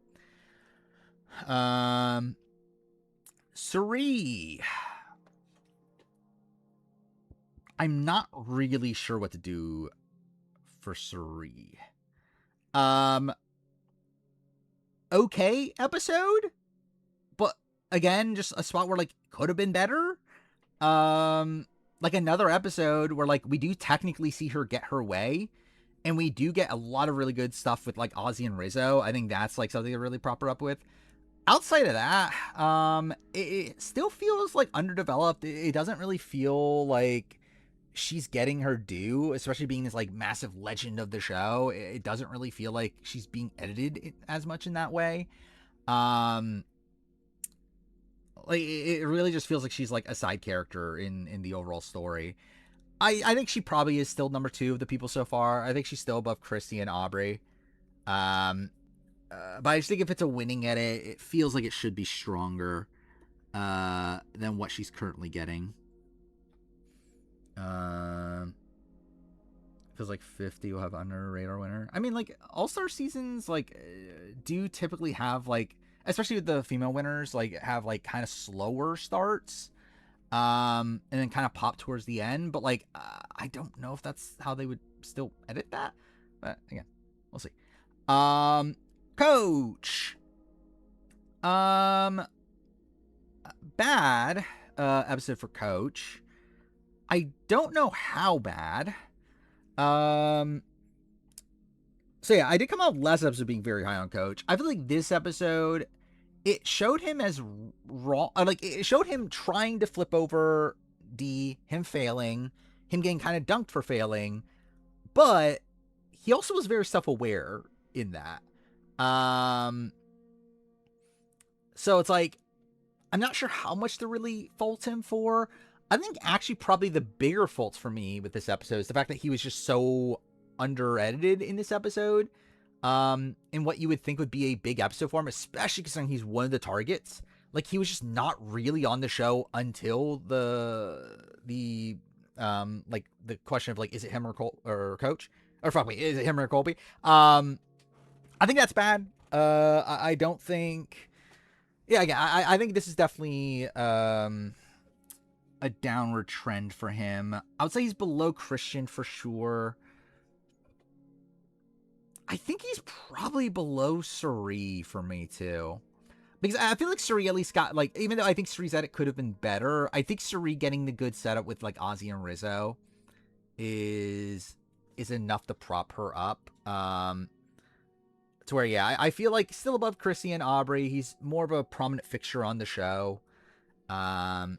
A: Cirie. I'm not really sure what to do for Cirie. Okay episode? But again, just a spot where, like, could have been better. Like another episode where, like, we do technically see her get her way, and we do get a lot of really good stuff with, like, Ozzy and Rizzo. I think that's, like, something to really prop her up with. Outside of that, it still feels, like, underdeveloped. It doesn't really feel like she's getting her due, especially being this, like, massive legend of the show. It doesn't really feel like she's being edited as much in that way. Like, it really just feels like she's, like, a side character in the overall story. I think she probably is still number 2 of the people so far. I think she's still above Christy and Aubrey. But I just think if it's a winning edit, it feels like it should be stronger than what she's currently getting. Feels like 50 will have under radar winner. I mean, like, All-Star seasons, like, do typically have, like, especially with the female winners, like, have, like, kind of slower starts. and then kind of pop towards the end. But like, I don't know if that's how they would still edit that. But again, we'll see. Coach. Bad episode for Coach. I don't know how bad. So yeah, I did come out last episode being very high on Coach. I feel like this episode, it showed him as raw. Like, it showed him trying to flip over D, him failing, him getting kind of dunked for failing, but he also was very self-aware in that. So it's like, I'm not sure how much to really fault him for. I think actually probably the bigger faults for me with this episode is the fact that he was just so under-edited in this episode. In what you would think would be a big episode for him, especially considering he's one of the targets. Like, he was just not really on the show until the question of, like, is it him or Coach? Or fuck me, is it him or Colby? I think that's bad. I don't think... Yeah, again, I think this is definitely a downward trend for him. I would say he's below Christian for sure. I think he's probably below Suri for me too. Because I feel like Suri at least got, like, even though I think Suri's edit could have been better, I think Suri getting the good setup with, like, Ozzy and Rizzo is enough to prop her up. To where, yeah, I feel like still above Chrissy and Aubrey. He's more of a prominent fixture on the show. And,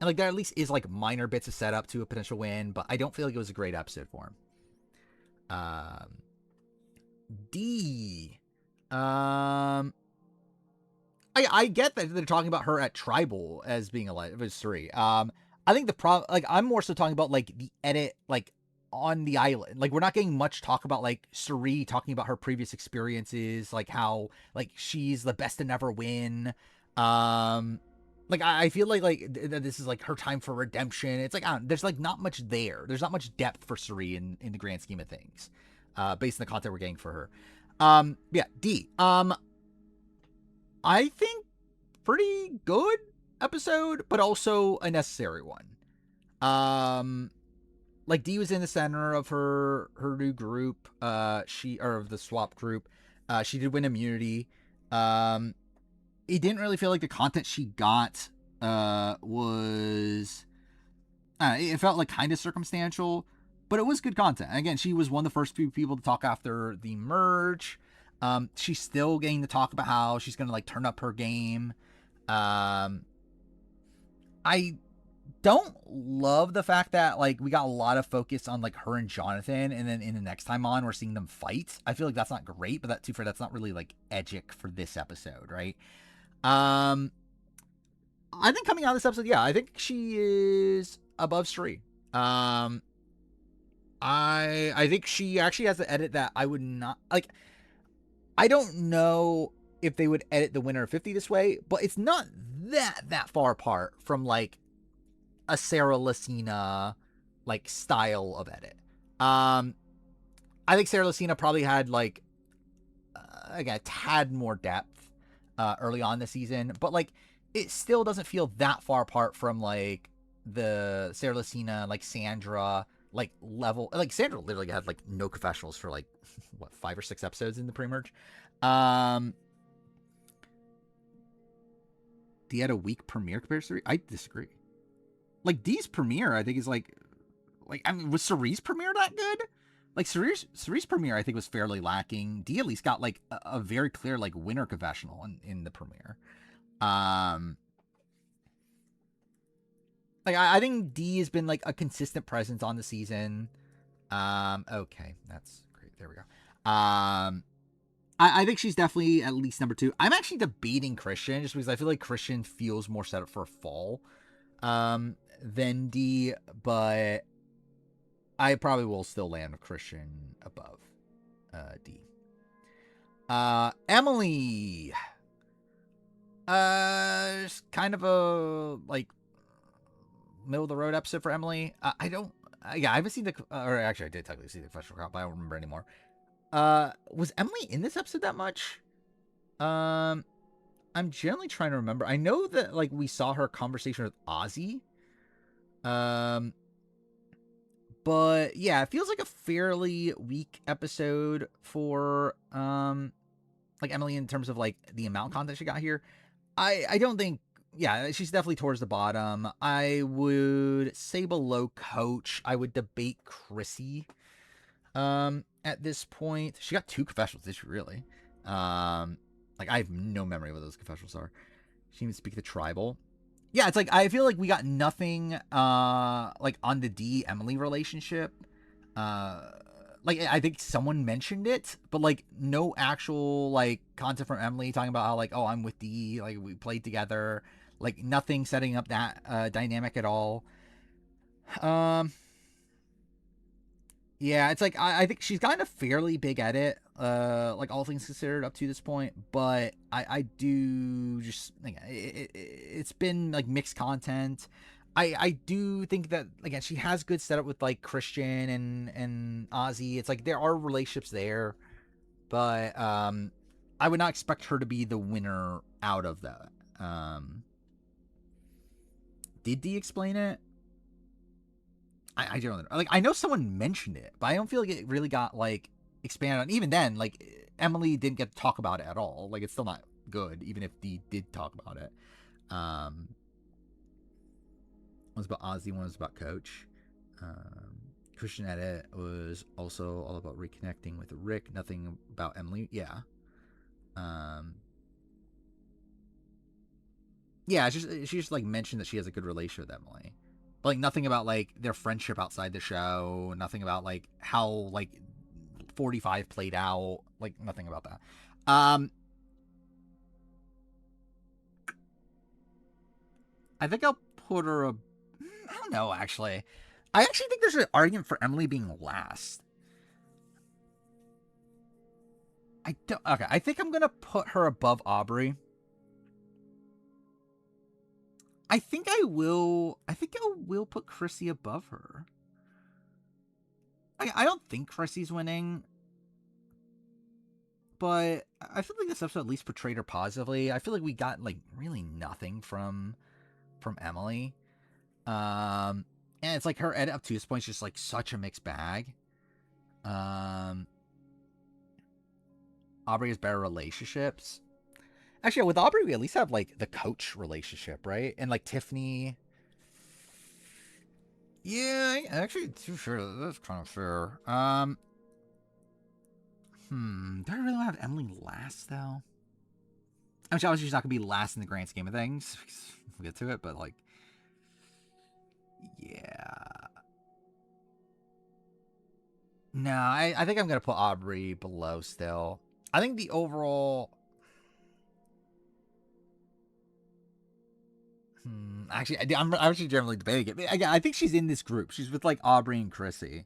A: like, there at least is, like, minor bits of setup to a potential win, but I don't feel like it was a great episode for him. D. I get that they're talking about her at Tribal as being a Suri. I think the problem, like, I'm more so talking about, like, the edit, like, on the island. Like, we're not getting much talk about, like, Suri talking about her previous experiences, like, how, like, she's the best to never win. Like, I feel like this is, like, her time for redemption. It's like, I don't, there's, like, not much there. There's not much depth for Suri in the grand scheme of things, based on the content we're getting for her. Yeah, D. I think pretty good episode, but also a necessary one. Like, D was in the center of her new group, of the swap group. She did win immunity. It didn't really feel like the content she got was... it felt like kind of circumstantial, but it was good content. And again, she was one of the first few people to talk after the merge. She's still getting to talk about how she's going to, like, turn up her game. I don't love the fact that, like, we got a lot of focus on, like, her and Jonathan, and then in the next time on, we're seeing them fight. I feel like that's not great, but that's not really, like, edgic for this episode, right? I think coming out of this episode, yeah, I think she is above Sri. I think she actually has to edit that I would not, like, I don't know if they would edit the winner of 50 this way, but it's not that far apart from, like, a Sarah Lacina, like, style of edit. I think Sarah Lacina probably had, like, again, a tad more depth early on this season, but, like, it still doesn't feel that far apart from, like, the Sarah Lacina, like, Sandra, like, level. Like, Sandra literally had, like, no confessionals for, like, what, 5 or 6 episodes in the pre-merge. D had a weak premiere compared to Suri? I disagree. Like, D's premiere, I think, is, like, I mean, was Suri's premiere that good? Like, Suri's premiere, I think, was fairly lacking. D at least got, like, a very clear, like, winner confessional in the premiere. Like, I think D has been, like, a consistent presence on the season. Okay, that's great. There we go. I think she's definitely at least number 2. I'm actually debating Christian, just because I feel like Christian feels more set up for a fall than D, but I probably will still land with Christian above D. Emily. Kind of a, like, middle of the road episode for Emily. I haven't seen or actually I did technically see the professional comp, but I don't remember anymore. Was Emily in this episode that much? I'm generally trying to remember. I know that, like, we saw her conversation with Ozzy, Um, but yeah, it feels like a fairly weak episode for like Emily in terms of like the amount of content she got here. I don't think, yeah, she's definitely towards the bottom. I would say below Coach. I would debate Chrissy at this point. She got 2 confessionals, did she really? Like I have no memory of what those confessionals are. She didn't even speak the tribal. Yeah, it's like I feel like we got nothing like on the D Emily relationship. Like I think someone mentioned it, but like no actual like content from Emily talking about how like, oh, I'm with D, like we played together, like nothing setting up that dynamic at all. Yeah, it's like I think she's gotten a fairly big edit, like all things considered up to this point, but I do just like it's been like mixed content. I do think that again she has good setup with like Christian and Ozzy. It's like there are relationships there, but I would not expect her to be the winner out of that. Did Dee explain it? I don't know. Like I know someone mentioned it, but I don't feel like it really got like expanded on. Even then, like Emily didn't get to talk about it at all. Like it's still not good, even if Dee did talk about it. One was about Ozzy, one was about Coach. Christian edit was also all about reconnecting with Rick. Nothing about Emily. Yeah. Yeah, she just like mentioned that she has a good relationship with Emily. But, like nothing about like their friendship outside the show, nothing about like how like 45 played out, like nothing about that. I think I'll put her I don't know actually. I actually think there's an argument for Emily being last. Okay, I think I'm gonna put her above Aubrey. I think I will put Chrissy above her. I don't think Chrissy's winning, but I feel like this episode at least portrayed her positively. I feel like we got like really nothing from Emily. And it's like her edit up to this point is just like such a mixed bag. Aubrey has better relationships. Actually, with Aubrey, we at least have like the Coach relationship, right? And like Tiffany. Yeah, actually, too sure that's kind of fair. Do I really want to have Emily last though? I mean, obviously she's not gonna be last in the grand scheme of things. We'll get to it, but like, yeah. No, I think I'm gonna put Aubrey below still. I think the overall. Actually, I'm actually generally debating it. Again, I think she's in this group. She's with like Aubrey and Chrissy.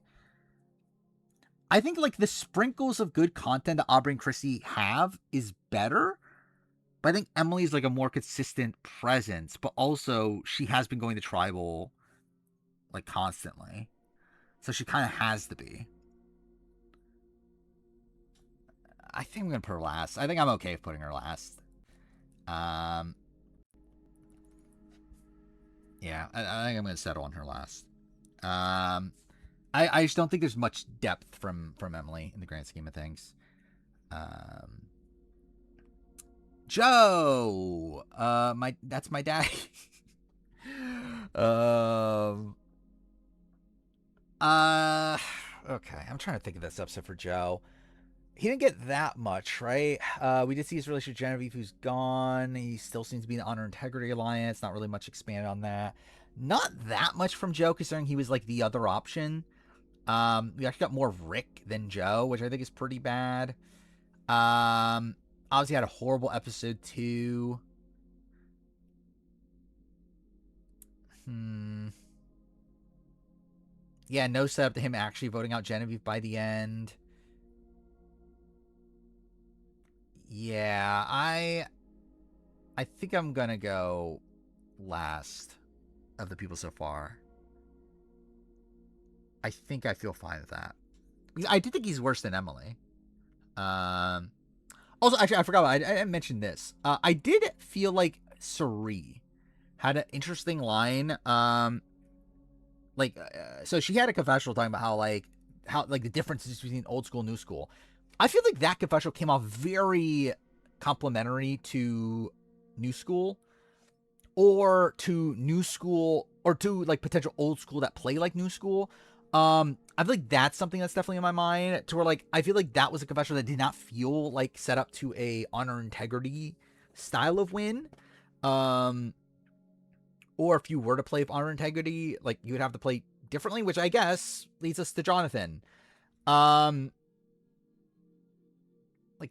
A: I think like the sprinkles of good content that Aubrey and Chrissy have is better. But I think Emily's like a more consistent presence. But also she has been going to tribal like constantly. So she kind of has to be. I think I'm gonna put her last. I think I'm okay with putting her last. Yeah, I think I'm gonna settle on her last. I just don't think there's much depth from Emily in the grand scheme of things. Joe, that's my daddy. Okay, I'm trying to think of this episode for Joe. He didn't get that much, right? We did see his relationship with Genevieve, who's gone. He still seems to be in the Honor Integrity Alliance. Not really much expanded on that. Not that much from Joe, considering he was like the other option. We actually got more of Rick than Joe, which I think is pretty bad. Obviously had a horrible episode 2. Yeah, no setup to him actually voting out Genevieve by the end. Yeah, I think I'm gonna go last of the people so far. I think I feel fine with that. Because I did think he's worse than Emily. Also, actually, I forgot. I mentioned this. I did feel like Suri had an interesting line. so she had a confessional talking about how the differences between old school and new school. I feel like that confessional came off very complimentary to new school, or to new school, or to like potential old school that play like new school. I feel like that's something that's definitely in my mind, to where like I feel like that was a confessional that did not feel like set up to a honor integrity style of win. Or if you were to play honor integrity, like you would have to play differently, which I guess leads us to Jonathan. Like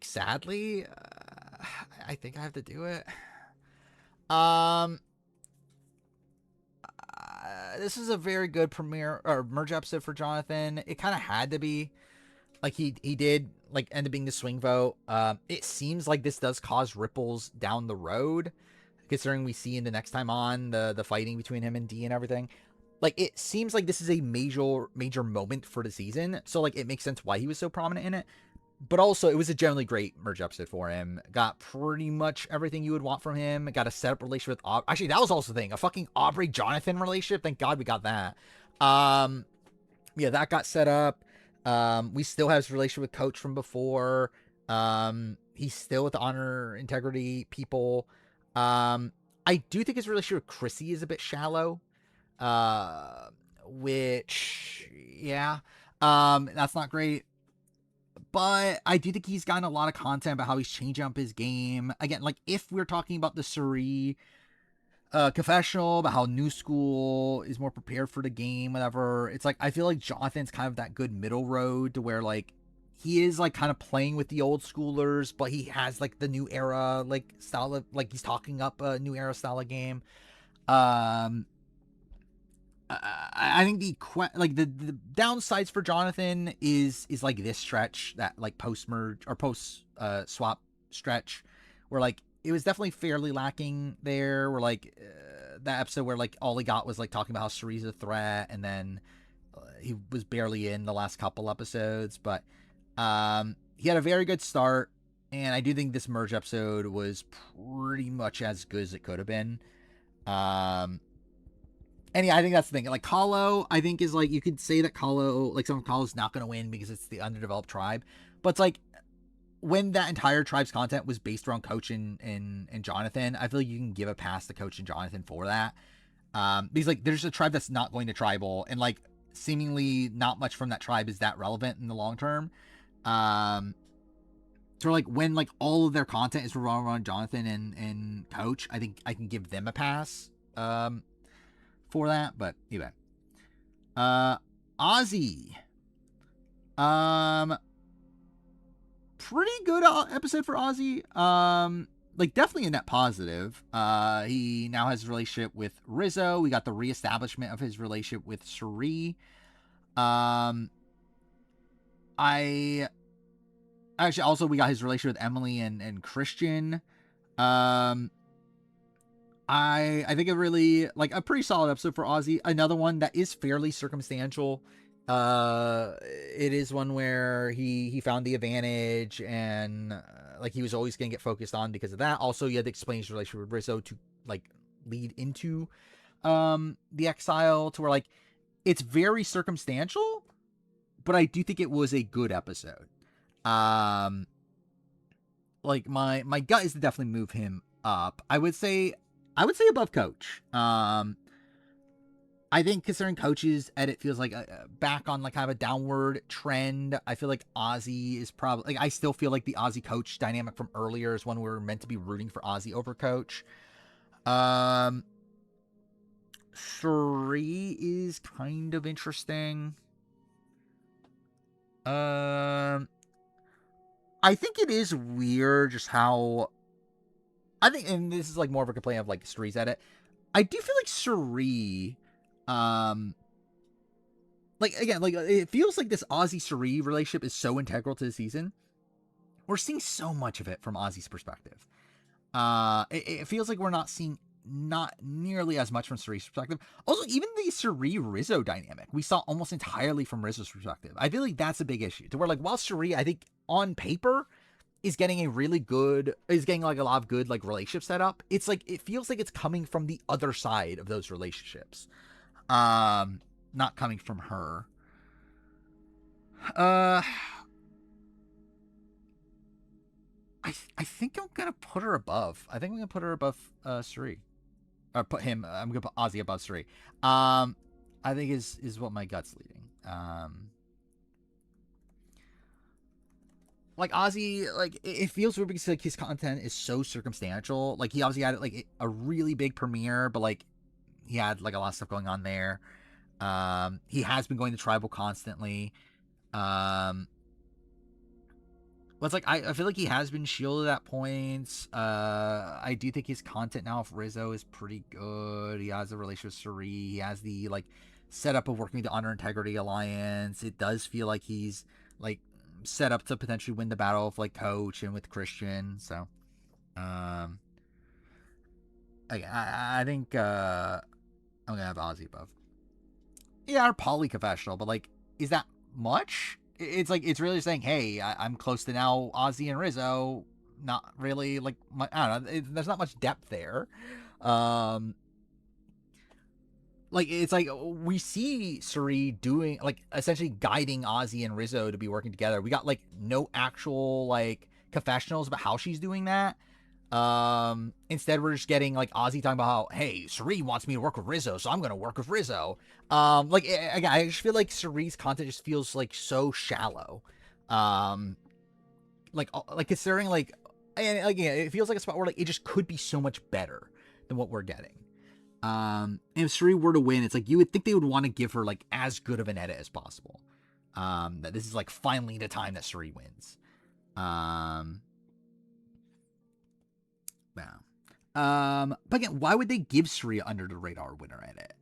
A: sadly, I think I have to do it. This is a very good premiere or merge episode for Jonathan. It kind of had to be. Like he did like end up being the swing vote. It seems like this does cause ripples down the road, considering we see in the next time on the fighting between him and D and everything. Like it seems like this is a major moment for the season. So like it makes sense why he was so prominent in it. But also, it was a generally great merge episode for him. Got pretty much everything you would want from him. Got a setup relationship with actually, that was also the thing. A fucking Aubrey-Jonathan relationship. Thank God we got that. Yeah, that got set up. We still have his relationship with Coach from before. He's still with the honor integrity people. I do think his relationship with Chrissy is a bit shallow. Which, yeah. That's not great. But I do think he's gotten a lot of content about how he's changing up his game. Again, like if we're talking about the Suri confessional, about how new school is more prepared for the game, whatever, it's like I feel like Jonathan's kind of that good middle road to where like he is like kind of playing with the old schoolers, but he has like the new era like style of, like he's talking up a new era style of game. I think the downsides for Jonathan is like this stretch, that like post merge or post swap stretch, where like it was definitely fairly lacking there. Where like that episode where like all he got was like talking about how Suri's a threat, and then he was barely in the last couple episodes. But he had a very good start, and I do think this merge episode was pretty much as good as it could have been. And yeah, I think that's the thing. Like, Kahlo, I think is like, you could say that Kahlo, like, some of Kahlo's not going to win because it's the underdeveloped tribe. But it's like, when that entire tribe's content was based around Coach and Jonathan, I feel like you can give a pass to Coach and Jonathan for that. Because, like, there's a tribe that's not going to tribal, and, like, seemingly not much from that tribe is that relevant in the long term. So, like, when, like, all of their content is around Jonathan and Coach, I think I can give them a pass. For that, but anyway. Ozzy. Pretty good episode for Ozzy. Like definitely a net positive. He now has a relationship with Rizzo. We got the reestablishment of his relationship with Suri. I actually also we got his relationship with Emily and Christian. I think it really, like, a pretty solid episode for Ozzy. Another one that is fairly circumstantial. It is one where he found the advantage, and like he was always going to get focused on because of that. Also, you had to explain his relationship with Rizzo to like lead into the exile, to where like it's very circumstantial, but I do think it was a good episode. Like my gut is to definitely move him up. I would say above Coach. I think considering Coach's edit feels like back on like kind of a downward trend. I feel like Ozzy is probably, like, I still feel like the Ozzy Coach dynamic from earlier is when we're meant to be rooting for Ozzy over Coach. Suri is kind of interesting. I think it is weird just how, I think, and this is like more of a complaint of like Suri's edit. I do feel like Suri, like again, like it feels like this Ozzy Suri relationship is so integral to the season. We're seeing so much of it from Ozzy's perspective. It feels like we're not seeing not nearly as much from Suri's perspective. Also, even the Suri Rizzo dynamic, we saw almost entirely from Rizzo's perspective. I feel like that's a big issue. To where like while Suri, I think on paper, is getting like a lot of good like relationship set up, it's like it feels like it's coming from the other side of those relationships. not coming from her. I think I'm gonna put her above. I think I'm gonna put her above Suri. Or put him. I'm gonna put Ozzy above Suri. I think is what my gut's leading. Like Ozzy, like it feels weird because like his content is so circumstantial. Like he obviously had like a really big premiere, but like he had like a lot of stuff going on there. He has been going to tribal constantly. But it's like I feel like he has been shielded at points. I do think his content now with Rizzo is pretty good. He has a relationship with Suri. He has the like setup of working with the Honor Integrity Alliance. It does feel like he's like set up to potentially win the battle with like Coach and with Christian. So, again, I think I'm gonna have Ozzy above. Yeah, our poly confessional, but like, is that much? It's like it's really saying, hey, I'm close to now Ozzy and Rizzo. Not really like I don't know. There's not much depth there. Like it's like we see Suri doing like essentially guiding Ozzy and Rizzo to be working together. We got like no actual like confessionals about how she's doing that. Instead we're just getting like Ozzy talking about how, hey, Suri wants me to work with Rizzo, so I'm gonna work with Rizzo. Like again, I just feel like Suri's content just feels like so shallow. Like considering like, and again, it feels like a spot where like it just could be so much better than what we're getting. And if Suri were to win, it's like you would think they would want to give her like as good of an edit as possible. That this is like finally the time that Suri wins. Yeah. But again, why would they give Suri under the radar winner edit?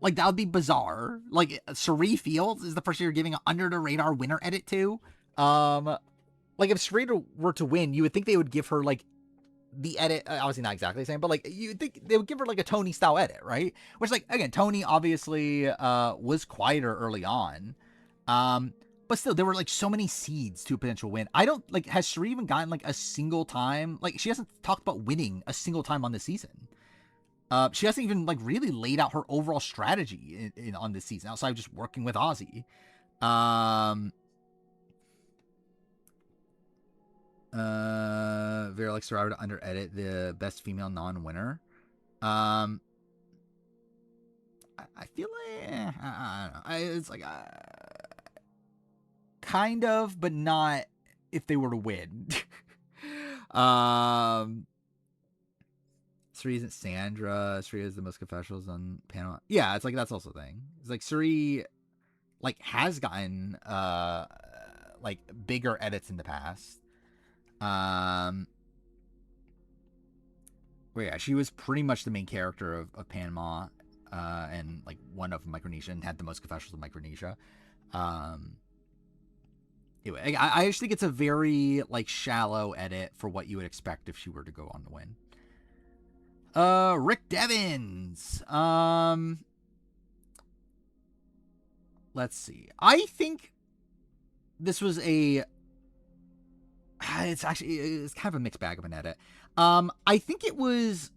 A: Like that would be bizarre. Like Suri Fields is the person you're giving an under the radar winner edit to. Like if Suri were to win, you would think they would give her like the edit, obviously not exactly the same, but like you think they would give her like a Tony style edit, right? Which like again, Tony obviously was quieter early on, but still there were like so many seeds to a potential win. I don't like, has Suri even gotten like a single time, like she hasn't talked about winning a single time on this season. She hasn't even like really laid out her overall strategy on this season outside of just working with Ozzy. Vera likes Survivor to under edit the best female non-winner. I feel like I don't know. It's like kind of, but not if they were to win. Suri isn't Sandra. Suri has the most confessionals on panel. Yeah, it's like that's also a thing. It's like Suri like has gotten like bigger edits in the past. Well, yeah, she was pretty much the main character of Panama, and like one of Micronesia, and had the most confessionals of Micronesia. Anyway, I just think it's a very like shallow edit for what you would expect if she were to go on to win. Rick Devens. Let's see. I think this was it's kind of a mixed bag of an edit. I think it was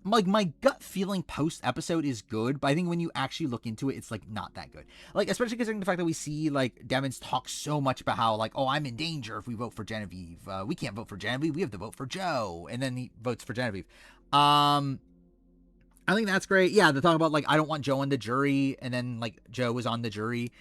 A: like my gut feeling post episode is good, but I think when you actually look into it, it's like not that good. Like especially considering the fact that we see like Devins talk so much about how like, oh, I'm in danger if we vote for Genevieve. We can't vote for Genevieve. We have to vote for Joe, and then he votes for Genevieve. I think that's great. Yeah, they're talking about like I don't want Joe on the jury, and then like Joe was on the jury.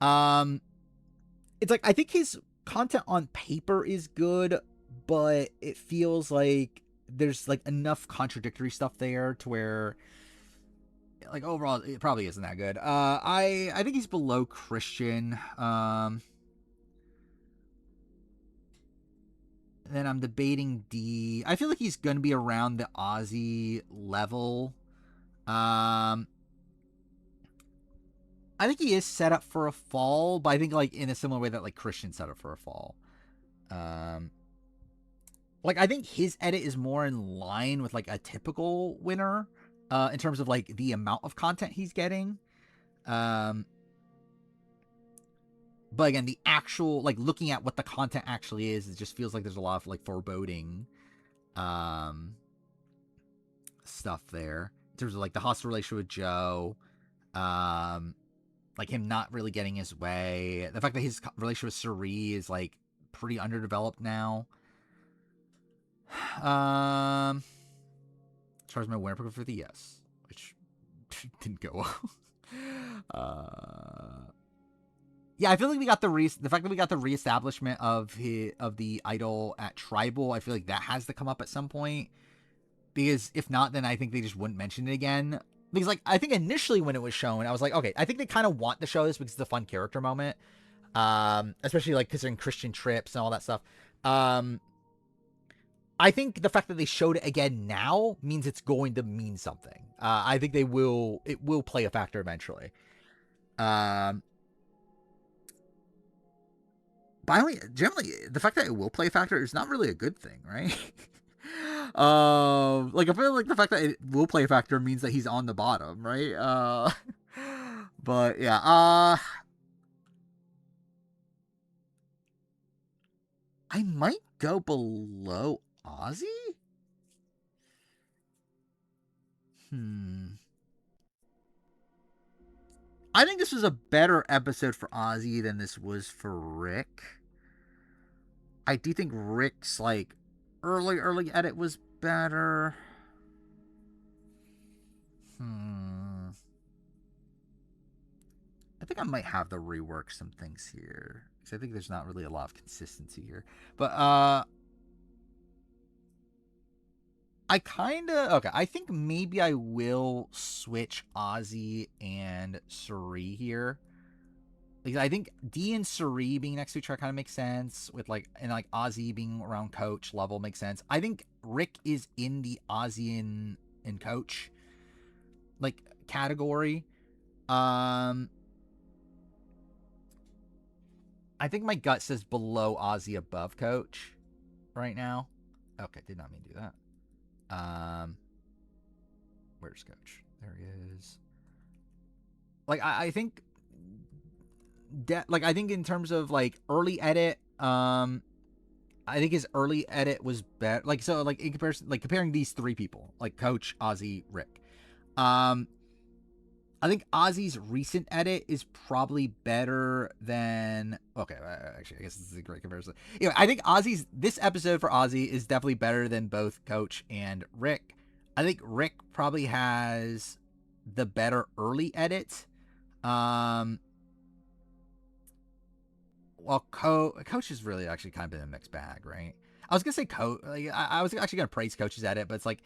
A: It's like I think his content on paper is good, but it feels like there's like enough contradictory stuff there to where like overall it probably isn't that good. I think he's below Christian. Then I'm debating D. I feel like he's gonna be around the Ozzy level. I think he is set up for a fall, but I think like in a similar way that like Christian set up for a fall. Like I think his edit is more in line with like a typical winner, in terms of like the amount of content he's getting. But again, the actual like looking at what the content actually is, it just feels like there's a lot of like foreboding, stuff there in terms of like the hostile relationship with Joe. like him not really getting his way. The fact that his relationship with Suri is like pretty underdeveloped now. Charizard winner pick for the yes, which didn't go well. Yeah, I feel like we got the fact that we got the reestablishment of the idol at Tribal. I feel like that has to come up at some point, because if not, then I think they just wouldn't mention it again. Because like I think initially when it was shown, I was like, okay, I think they kind of want to show this because it's a fun character moment, especially like considering Christian trips and all that stuff. I think the fact that they showed it again now means it's going to mean something. I think it will play a factor eventually. But generally, the fact that it will play a factor is not really a good thing, right? Like I feel like the fact that it will play a factor means that he's on the bottom, right? But yeah, I might go below Ozzy. I think this was a better episode for Ozzy than this was for Rick. I do think Rick's like early edit was better. I think I might have to rework some things here, because I think there's not really a lot of consistency here. But I think maybe I will switch Ozzy and Suri here. Like, I think D and Suri being next to each other kind of makes sense, with like, and like Ozzy being around Coach level makes sense. I think Rick is in the Ozzy and Coach like category. I think my gut says below Ozzy, above Coach right now. Okay, did not mean to do that. Where's Coach? There he is. Like I think I think in terms of like early edit, I think his early edit was better. Like, so like in comparison, like comparing these three people, like Coach, Ozzy, Rick. I think Ozzy's recent edit is probably better than... Okay, actually, I guess this is a great comparison. Anyway, I think this episode for Ozzy is definitely better than both Coach and Rick. I think Rick probably has the better early edit. Well, Coach has really actually kind of been a mixed bag, right? I was going to say Coach... Like, I was actually going to praise Coach's edit, but it's like...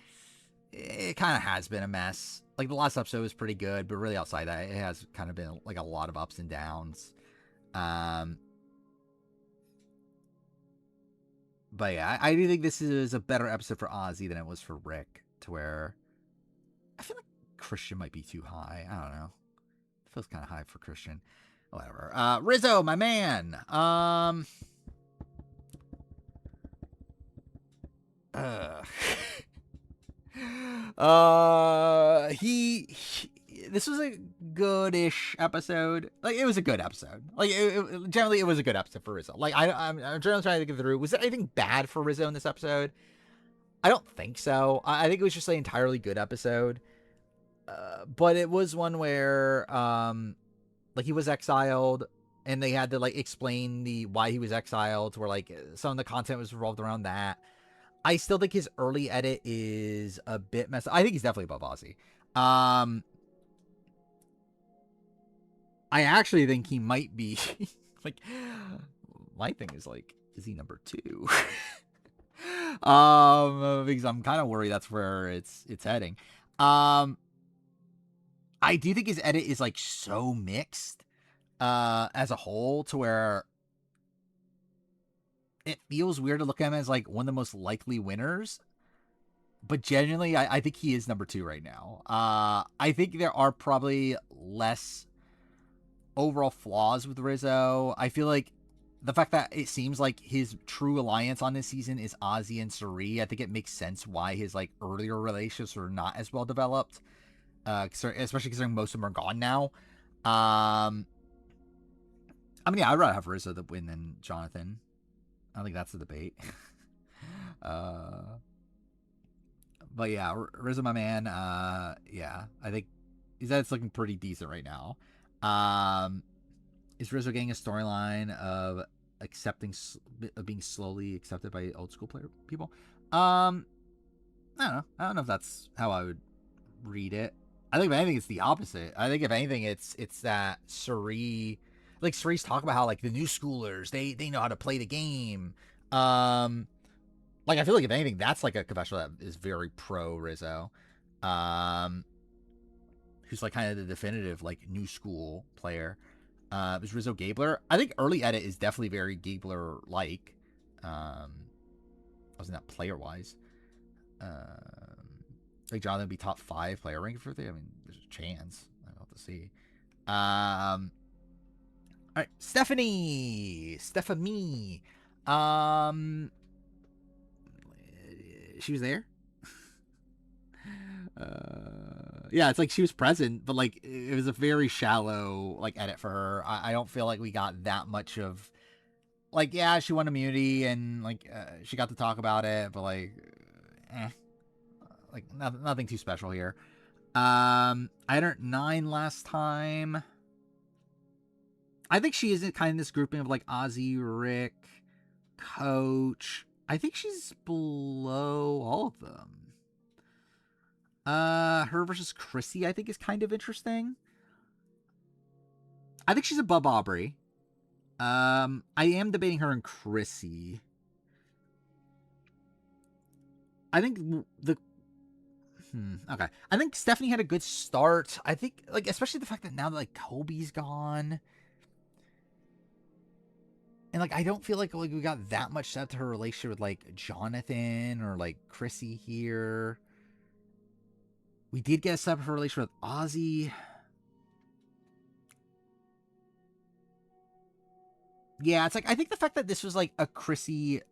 A: It kind of has been a mess. Like, the last episode was pretty good, but really outside that, it has kind of been like a lot of ups and downs. But yeah, I do think this is a better episode for Ozzy than it was for Rick, to where I feel like Christian might be too high. I don't know. It feels kind of high for Christian. Whatever. Rizzo, my man. This was a goodish episode. Like, it was a good episode. Like, generally, it was a good episode for Rizzo. Like, I'm generally trying to get through. Was there anything bad for Rizzo in this episode? I don't think so. I think it was just an entirely good episode. But it was one where, like, he was exiled, and they had to, like, explain why he was exiled, where, like, some of the content was revolved around that. I still think his early edit is a bit messed up. I think he's definitely above Ozzy. I actually think he might be like, my thing is like, is he number 2? Because I'm kind of worried that's where it's heading. I do think his edit is like so mixed as a whole, to where it feels weird to look at him as like one of the most likely winners. But genuinely, I think he is number 2 right now. I think there are probably less overall flaws with Rizzo. I feel like the fact that it seems like his true alliance on this season is Ozzy and Suri, I think it makes sense why his like earlier relationships are not as well developed. Especially considering most of them are gone now. I mean, yeah, I'd rather have Rizzo to win than Jonathan. I don't think that's the debate. But yeah, Rizzo, my man. Yeah, I think it's looking pretty decent right now. Is Rizzo getting a storyline of of being slowly accepted by old school people? I don't know. I don't know if that's how I would read it. I think if anything, it's the opposite. I think if anything, it's that Suri, like Suri's talk about how like the new schoolers they know how to play the game. Like I feel like if anything, that's like a confessional that is very pro Rizzo, who's like kind of the definitive like new school player. Is Rizzo Gabler? I think early edit is definitely very Gabler like. Wasn't that player wise? Like Jonathan would be top 5 player ranking for the. I mean, there's a chance. I don't have to see. All right, Stephanie. She was there. Yeah, it's like she was present, but like it was a very shallow like edit for her. I don't feel like we got that much of like, yeah, she won immunity and like she got to talk about it, but like like nothing too special here. I had her at 9 last time. I think she isn't kind of this grouping of like Ozzy, Rick, Coach. I think she's below all of them. Her versus Chrissy, I think, is kind of interesting. I think she's above Aubrey. I am debating her and Chrissy. I think okay. I think Stephanie had a good start. I think, like, especially the fact that now that, like, Kobe's gone. And, like, I don't feel like we got that much set to her relationship with, like, Jonathan or, like, Chrissy here. We did get a set up for her relationship with Ozzy. Yeah, it's like, I think the fact that this was, like, a Chrissy...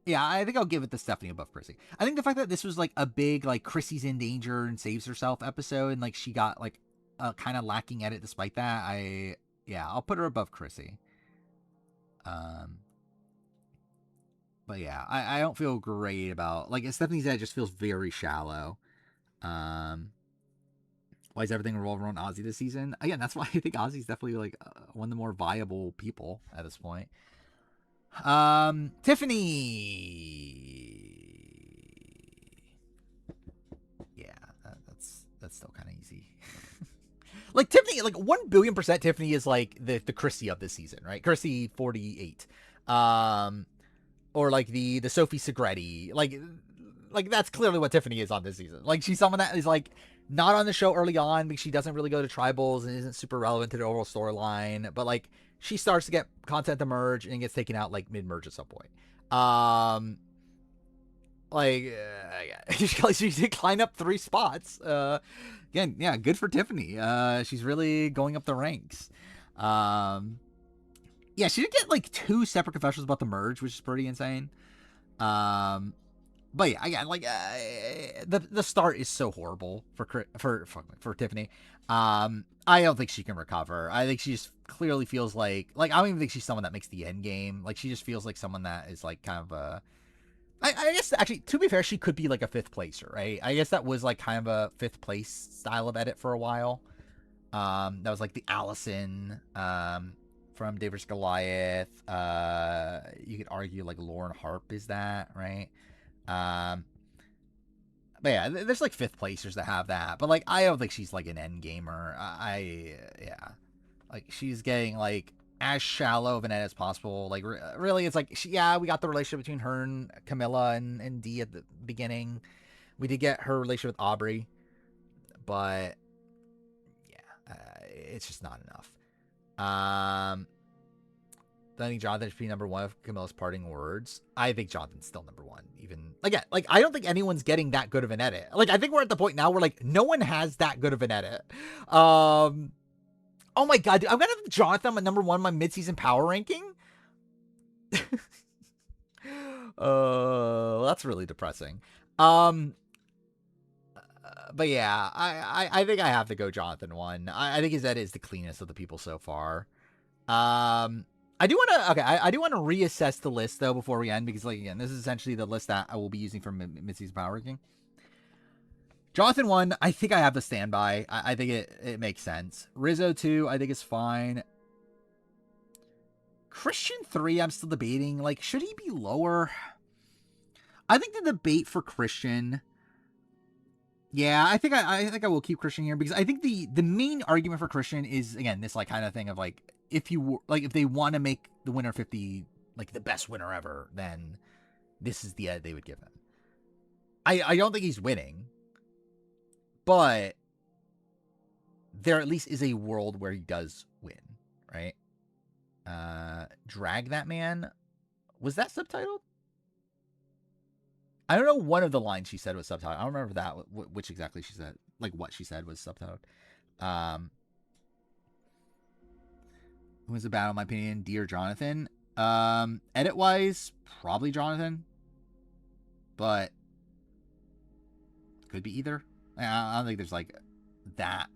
A: Yeah, I think I'll give it to Stephanie above Chrissy. I think the fact that this was, like, a big, like, Chrissy's in danger and saves herself episode, and, like, she got, like, a kind of lacking edit despite that, yeah, I'll put her above Chrissy. But yeah, I don't feel great about, like, Stephanie's edit just feels very shallow. Why is everything revolving around Ozzy this season? Again, that's why I think Ozzy's definitely like one of the more viable people at this point. Tiffany. Yeah, that's still kind of easy. Like Tiffany, like 1,000,000,000% Tiffany is like the Chrissy of this season, right? Chrissy 48. Or like the Sophie Segretti. Like that's clearly what Tiffany is on this season. Like she's someone that is like not on the show early on because she doesn't really go to tribals and isn't super relevant to the overall storyline. But like she starts to get content to merge and gets taken out like mid-merge at some point. She did climb up 3 spots. Again, yeah, good for Tiffany. She's really going up the ranks. Yeah, she did get like 2 separate confessions about the merge, which is pretty insane. But yeah, again, like the start is so horrible for Tiffany. I don't think she can recover. I think she just clearly feels like I don't even think she's someone that makes the end game. Like she just feels like someone that is like kind of a. I guess actually, to be fair, she could be like a 5th placer, right? I guess that was like kind of a 5th place style of edit for a while. That was like the Allison from David vs. Goliath. You could argue like Lauren Harp is that, right? But yeah, there's like 5th placers that have that, but like I don't think she's like an end gamer. Yeah, like she's getting like as shallow of an edit as possible. Like really, it's like we got the relationship between her and Camilla and Dee at the beginning. We did get her relationship with Aubrey, but yeah, it's just not enough. I think Jonathan should be number 1 of Camilla's parting words. I think Jonathan's still number 1. Even again, like I don't think anyone's getting that good of an edit. Like I think we're at the point now where like no one has that good of an edit. Oh my god, dude, I'm gonna have Jonathan at number 1 in my midseason power ranking. That's really depressing. But yeah, I think I have to go Jonathan 1. I think his edit is the cleanest of the people so far. I do want to reassess the list though before we end, because like again, this is essentially the list that I will be using for mid-season power ranking. Jonathan 1, I think I have the standby. I think it makes sense. Rizzo 2, I think is fine. Christian 3, I'm still debating. Like, should he be lower? I think the debate for Christian... Yeah, I think I will keep Christian here because I think the main argument for Christian is, again, this like kind of thing of like, if they want to make the winner 50 like the best winner ever, then this is the edit they would give him. I don't think he's winning, but there at least is a world where he does win, right? Drag That Man, was that subtitled? I don't know, one of the lines she said was subtitled. I don't remember that, which exactly she said, like what she said was subtitled. Who was the battle, in my opinion, Dear Jonathan? Edit wise, probably Jonathan, but could be either. I don't think there's like that.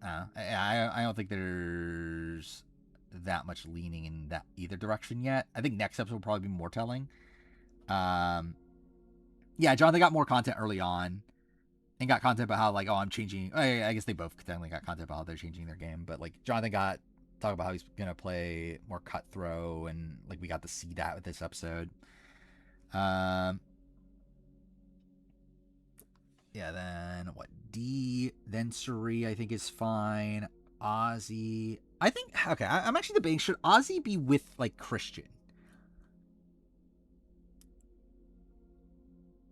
A: I don't think there's that much leaning in that either direction yet. I think next episode will probably be more telling. Yeah, Jonathan got more content early on and got content about how, like, oh, I'm changing. I guess they both technically got content about how they're changing their game. But, like, Jonathan got talk about how he's going to play more cut throw. And, like, we got to see that with this episode. Yeah, then what? D, then Suri, I think is fine. Ozzy. I think, okay, I'm actually debating, should Ozzy be with, like, Christian?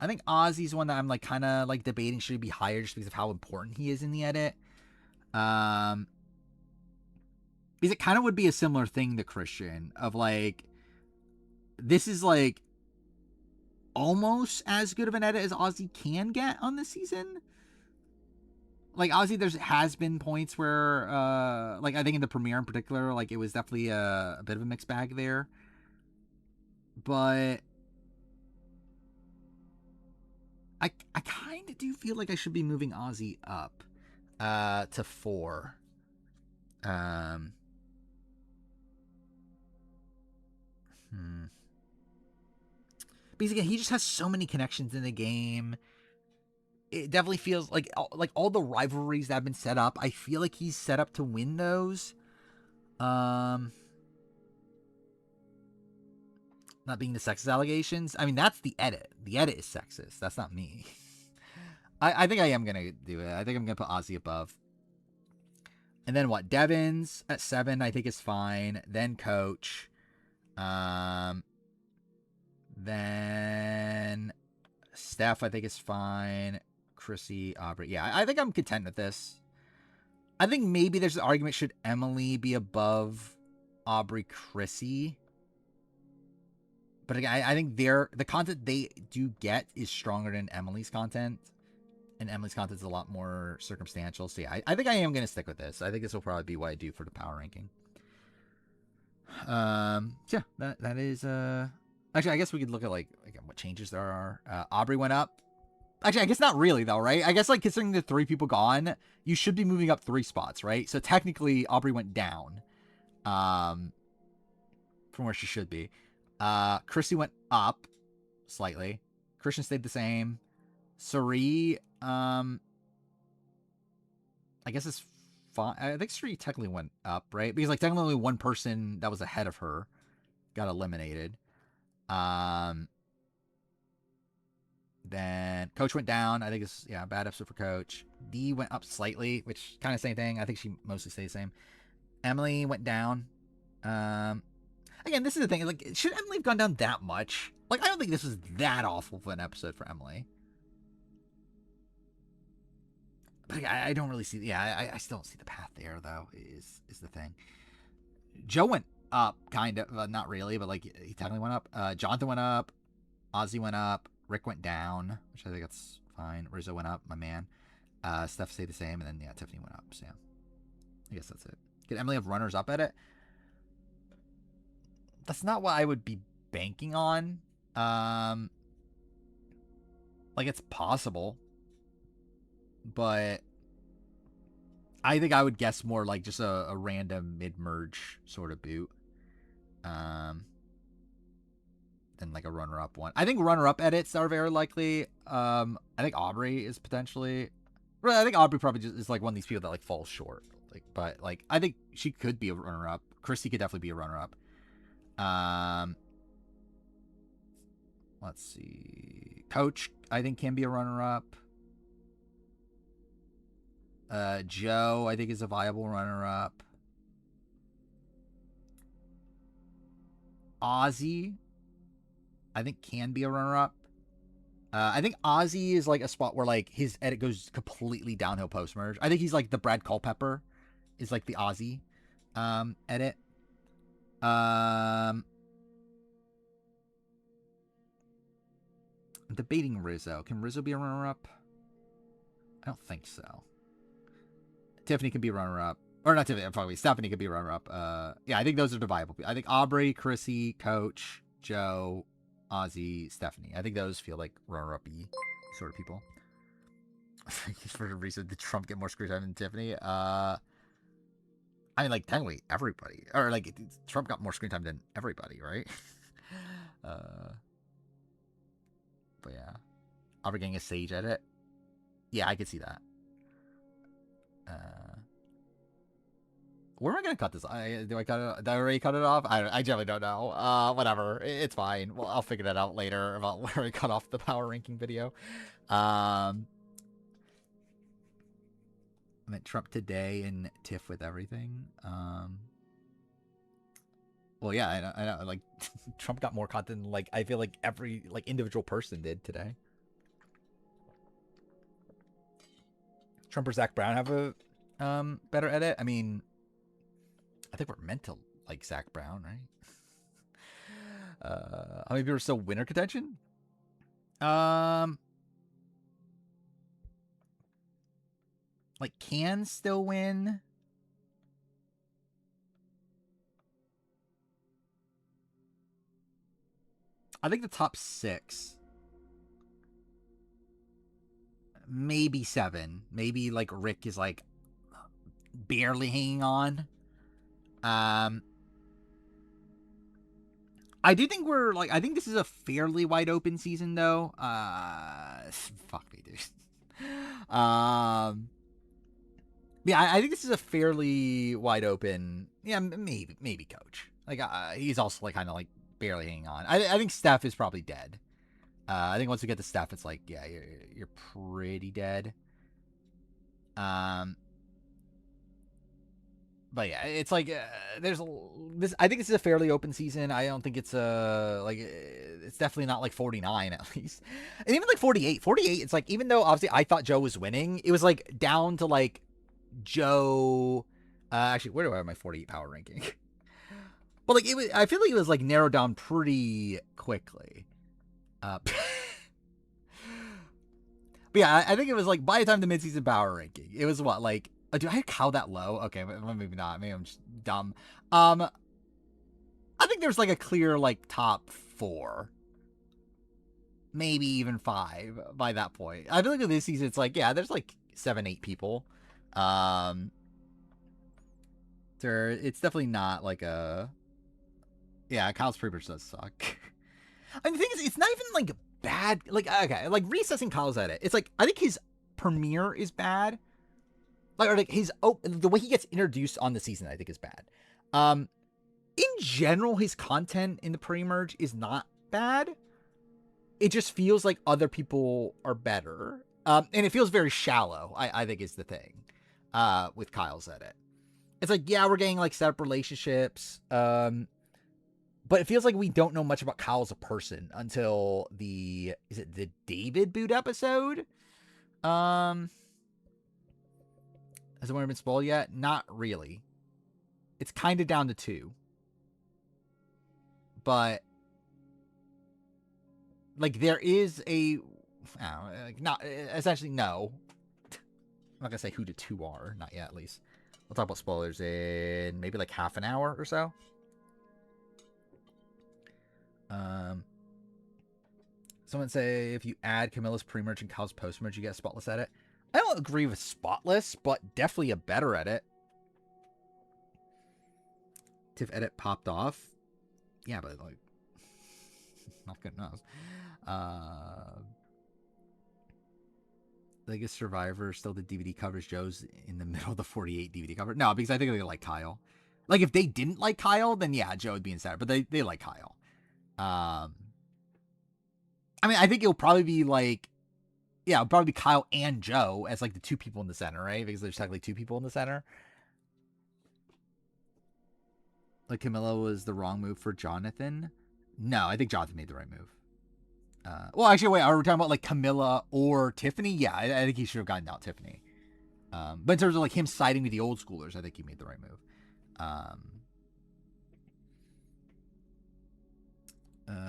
A: I think Ozzy's one that I'm like kind of like debating should he be higher just because of how important he is in the edit. Because it kind of would be a similar thing to Christian of like, this is like almost as good of an edit as Ozzy can get on this season. Like Ozzy, has been points where like I think in the premiere in particular, like it was definitely a bit of a mixed bag there. But I kind of do feel like I should be moving Ozzy up to 4. Because again, he just has so many connections in the game. It definitely feels like all the rivalries that have been set up, I feel like he's set up to win those. Not being the sexist allegations. I mean, that's the edit. The edit is sexist. That's not me. I think I am going to do it. I think I'm going to put Ozzy above. And then what? Devins at 7, I think is fine. Then Coach. Then Steph, I think is fine. Chrissy, Aubrey. Yeah, I think I'm content with this. I think maybe there's an argument, should Emily be above Aubrey, Chrissy? But again, I think the content they do get is stronger than Emily's content. And Emily's content is a lot more circumstantial. So yeah, I think I am going to stick with this. I think this will probably be what I do for the power ranking. So yeah, that is... Actually, I guess we could look at like what changes there are. Aubrey went up. Actually, I guess not really though, right? I guess like considering the 3 people gone, you should be moving up 3 spots, right? So technically, Aubrey went down from where she should be. Chrissy went up slightly. Christian stayed the same. Suri, I guess it's fine. I think Suri technically went up, right? Because like technically only one person that was ahead of her got eliminated. Then Coach went down. I think it's a bad episode for Coach. D went up slightly, which kind of same thing. I think she mostly stayed the same. Emily went down. Again, this is the thing. Like, should Emily have gone down that much? Like, I don't think this was that awful of an episode for Emily. But I don't really see. Yeah, I still don't see the path there though. Is the thing. Joe went up, kind of. Not really, but like he technically went up. Jonathan went up. Ozzy went up. Rick went down, which I think that's fine. Rizzo went up, my man. Steph stayed the same, and then Tiffany went up. So yeah, I guess that's it. Could Emily have runners up at it? That's not what I would be banking on. Like it's possible, but I think I would guess more like just a random mid-merge sort of boot. Then and like a runner-up one. I think runner-up edits are very likely. I think Aubrey is potentially. Well, I think Aubrey probably just is like one of these people that like falls short. Like, but like I think she could be a runner-up. Christy could definitely be a runner-up. Let's see. Coach, I think, can be a runner-up. Joe, I think, is a viable runner-up. Ozzy, I think, can be a runner-up. I think Ozzy is like a spot where like his edit goes completely downhill post-merge. I think he's like the Brad Culpepper is like the Ozzy edit. I'm debating Rizzo. Can Rizzo be a runner-up? I don't think so. Tiffany can be a runner-up. Or not Tiffany, probably Stephanie could be a runner-up. Yeah, I think those are the viable people. I think Aubrey, Chrissy, Coach, Joe, Ozzy, Stephanie. I think those feel like runner-up-y sort of people. For a reason, did Trump get more screen time than Tiffany? I mean, like, technically, everybody. Or, like, Trump got more screen time than everybody, right? But yeah. Aubrey getting a Sage edit. Yeah, I could see that. Where am I gonna cut this? Do I cut it? Did I already cut it off? I generally don't know. Whatever. It's fine. Well, I'll figure that out later about where I cut off the power ranking video. I meant Trump today and Tiff with everything. Well, yeah, I know. Like, Trump got more content than, like, I feel like every, like, individual person did today. Trump or Zach Brown have a better edit? I mean, I think we're meant to like Zach Brown, right? How many people are still winner contention? Like, can still win. I think the top 6. Maybe 7. Maybe like Rick is like barely hanging on. I do think we're like, I think this is a fairly wide open season though. Fuck me, dude. Yeah, I think this is a fairly wide open. Yeah, maybe Coach. Like, he's also like kind of like barely hanging on. I think Steph is probably dead. I think once we get to Steph, it's like, yeah, you're pretty dead. But yeah, it's like there's this. I think this is a fairly open season. I don't think it's like it's definitely not like 49 at least, and even like 48. 48. It's like, even though obviously I thought Joe was winning, it was like down to like Joe. Actually, where do I have my 48 power ranking? But like it was, I feel like it was like narrowed down pretty quickly. But yeah, I think it was like by the time the midseason power ranking, it was what, like, do I cow that low? Okay, maybe not. Maybe I'm just dumb. I think there's like a clear like top 4, maybe even 5 by that point. I feel like this season it's like, yeah, there's like 7, 8 people. It's definitely not like a. Yeah, Kyle's pre-merge does suck. I mean, the thing is, it's not even like bad. Like, okay, like recessing Kyle's edit. It's like, I think his premiere is bad. Like, or like his the way he gets introduced on the season, I think is bad. In general, his content in the pre-merge is not bad. It just feels like other people are better. And it feels very shallow, I think is the thing. With Kyle's edit. It's like, yeah, we're getting like set up relationships. But it feels like we don't know much about Kyle as a person until the David boot episode? Has the winner been spoiled yet? Not really. It's kind of down to 2. But like there is a, I don't know, like, not essentially no. I'm not gonna say who the 2 are, not yet at least. We'll talk about spoilers in maybe like half an hour or so. Someone say if you add Camilla's pre-merge and Kyle's post-merge, you get a spotless edit. I don't agree with spotless, but definitely a better edit. Tiff edit popped off. Yeah, but like not good enough. I guess Survivor still the DVD covers. Joe's in the middle of the 48 DVD cover. No, because I think they like Kyle. Like if they didn't like Kyle, then yeah, Joe would be in center. But they like Kyle. I mean, I think it'll probably be like, yeah, it'll probably be Kyle and Joe as like the two people in the center, right? Because there's technically two people in the center. Like Camilla was the wrong move for Jonathan. No, I think Jonathan made the right move. Well, actually, wait, are we talking about like Camilla or Tiffany? Yeah, I think he should have gotten out Tiffany. But in terms of like him siding with the old schoolers, I think he made the right move.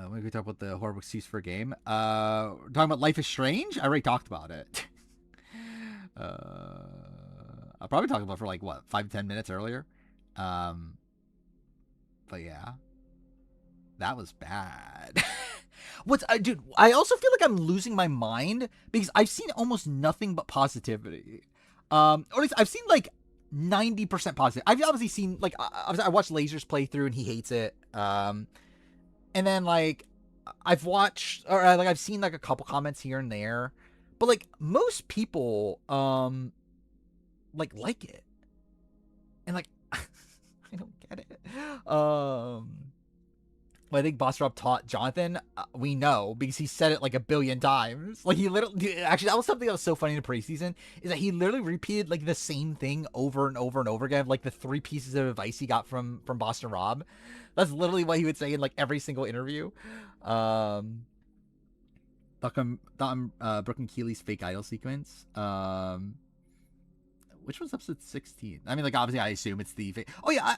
A: When we talk about the horrible excuse for a game, we're talking about Life is Strange. I already talked about it. I probably talked about it for like what 5 to 10 minutes earlier. But yeah, that was bad. Dude, I also feel like I'm losing my mind because I've seen almost nothing but positivity. Or at least I've seen like 90% positive. I've obviously seen like I watched Lasers play through and he hates it. And then like I've watched or like I've seen like a couple comments here and there, but like most people like it, and like I don't get it. I think Boss Rob taught Jonathan. We know because he said it like a billion times. Like he literally, actually, that was something that was so funny in the preseason is that he literally repeated like the same thing over and over and over again. Like the 3 pieces of advice he got from Boston Rob. That's literally what he would say in like every single interview. Brooke and Keeley's fake idol sequence. Which was episode 16? I mean, like obviously, I assume it's the fake. Oh yeah,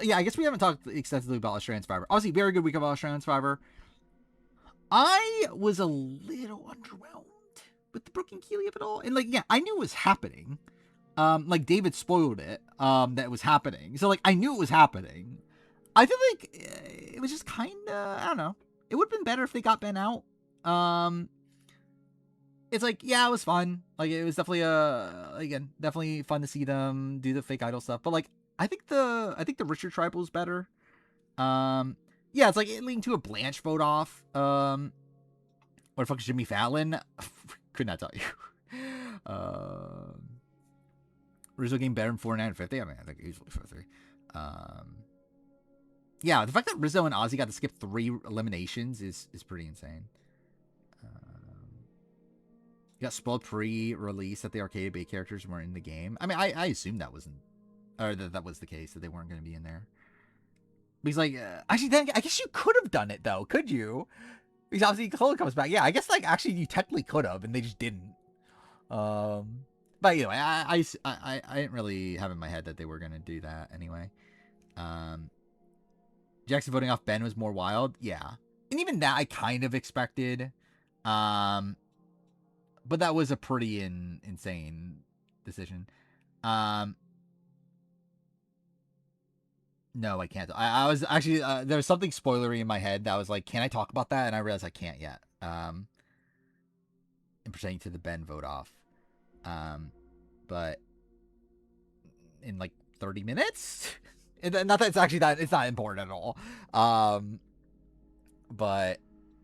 A: yeah, I guess we haven't talked extensively about Australian Survivor. Obviously, very good week of Australian Survivor. I was a little underwhelmed with the Brooke and Keeley of it all. And, like, yeah, I knew it was happening. Like, David spoiled it, that it was happening. So, like, I knew it was happening. I feel like it was just kind of, I don't know. It would have been better if they got Ben out. It's like, yeah, it was fun. Like, it was definitely, again, definitely fun to see them do the fake idol stuff. But, like, I think the Richard Tribal is better. Yeah, it's like it leading to a Blanche vote off. What the fuck is Jimmy Fallon? Could not tell you. Rizzo game better than 49 and 50. I mean, I think easily 53. Yeah, the fact that Rizzo and Ozzy got to skip 3 eliminations is pretty insane. You got spoiled pre-release that the Arcade Bay characters weren't in the game. I mean, I assumed that wasn't. Or that was the case, that they weren't going to be in there. Because, like, actually, then I guess you could have done it, though, could you? Because obviously, Chloe comes back. Yeah, I guess, like, actually, you technically could have, and they just didn't. But anyway, I didn't really have in my head that they were going to do that anyway. Jackson voting off Ben was more wild. Yeah. And even that I kind of expected. But that was a pretty insane decision. No, I can't. I was actually, there was something spoilery in my head that was like, can I talk about that? And I realized I can't yet. In pertaining to the Ben vote off. But in like 30 minutes? Not that it's actually that, it's not important at all.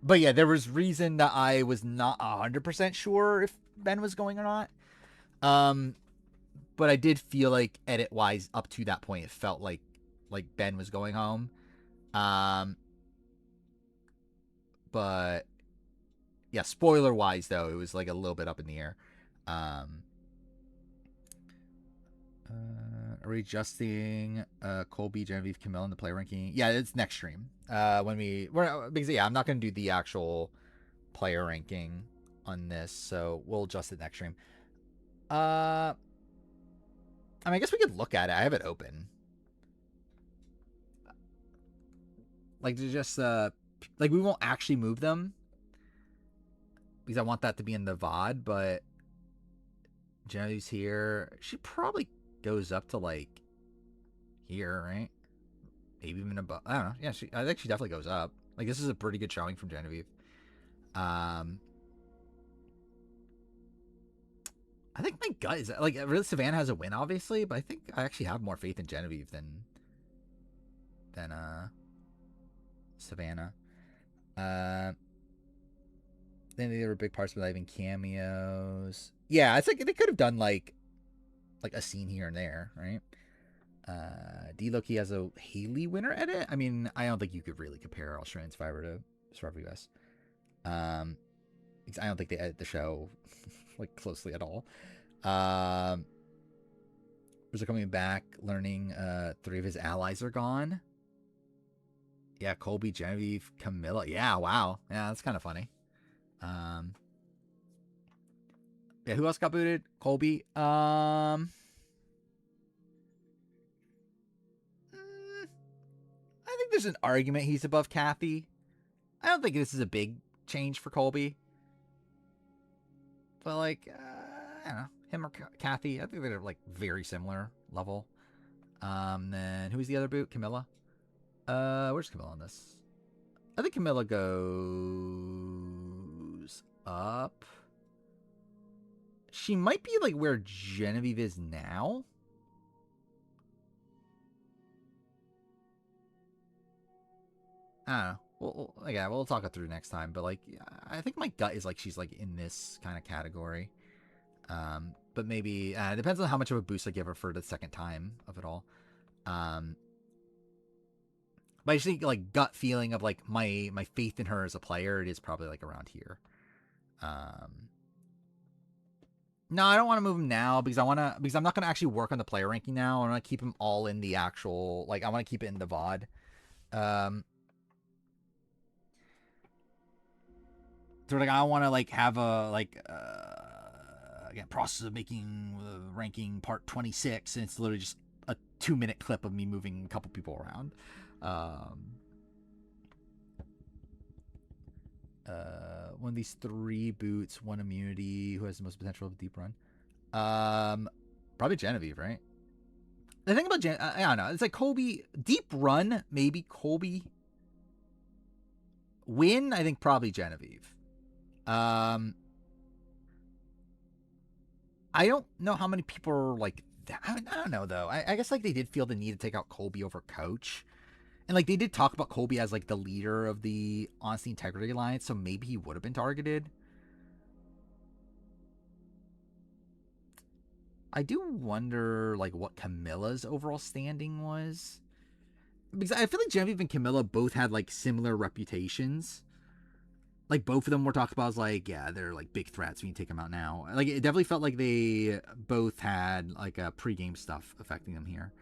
A: But yeah, there was reason that I was not 100% sure if Ben was going or not. But I did feel like edit-wise, up to that point, it felt like Ben was going home. But yeah, spoiler wise though, it was like a little bit up in the air. Are we adjusting Colby, Genevieve, Camille in the player ranking? Yeah, it's next stream. Because yeah, I'm not gonna do the actual player ranking on this, so we'll adjust it next stream. I mean, I guess we could look at it. I have it open. Like, to just, like, we won't actually move them. Because I want that to be in the VOD, but Genevieve's here. She probably goes up to, like, here, right? Maybe even above. I don't know. Yeah, I think she definitely goes up. Like, this is a pretty good showing from Genevieve. I think my gut is, like, really Savannah has a win, obviously, but I think I actually have more faith in Genevieve than Savannah. Then they were big parts, but not even cameos. Yeah, it's like they could have done like a scene here and there, right? D-Loki has a Haley winner edit. I mean, I don't think you could really compare Australian Survivor to Survivor US. I don't think they edit the show like closely at all. Rizzo coming back, learning 3 of his allies are gone. Yeah, Colby, Genevieve, Camilla. Yeah, wow. Yeah, that's kind of funny. Yeah, who else got booted? Colby. I think there's an argument he's above Kathy. I don't think this is a big change for Colby. But like, I don't know, him or Kathy, I think they're like very similar level. Then who's the other boot? Camilla. Where's Camilla on this? I think Camilla goes up. She might be like where Genevieve is now. I don't know. We'll talk it through next time. But like, I think my gut is like she's like in this kind of category. But maybe it depends on how much of a boost I give her for the second time of it all. But I just think like gut feeling of like my faith in her as a player, it is probably like around here. No, I don't want to move him now because I'm not going to actually work on the player ranking now. I want to keep him all in the actual, like I want to keep it in the VOD. So like I don't want to like have a like again process of making ranking part 26, and it's literally just a 2-minute clip of me moving a couple people around. One of these 3 boots, 1 immunity. Who has the most potential of a deep run? Probably Genevieve, right? The thing about I don't know. It's like Colby deep run, maybe Colby. Win, I think probably Genevieve. I don't know how many people are like that. I don't know though. I guess like they did feel the need to take out Colby over Coach. And like they did talk about Colby as like the leader of the Honesty Integrity Alliance, so maybe he would have been targeted. I do wonder like what Camilla's overall standing was. Because I feel like Genevieve and Camilla both had like similar reputations. Like both of them were talked about as like, yeah, they're like big threats when you take them out now. Like it definitely felt like they both had like a pregame stuff affecting them here.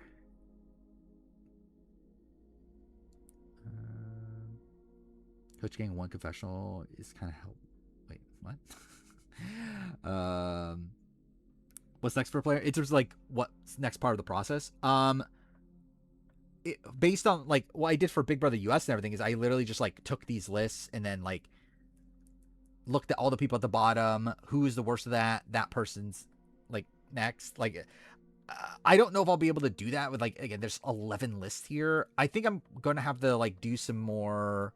A: Coach getting 1 confessional is kind of help. Wait, what? What's next for a player? It's just like what's next part of the process. Based on like what I did for Big Brother US and everything is I literally just like took these lists and then like looked at all the people at the bottom. Who's the worst of that? That person's like next. Like I don't know if I'll be able to do that with like again. There's 11 lists here. I think I'm gonna have to like do some more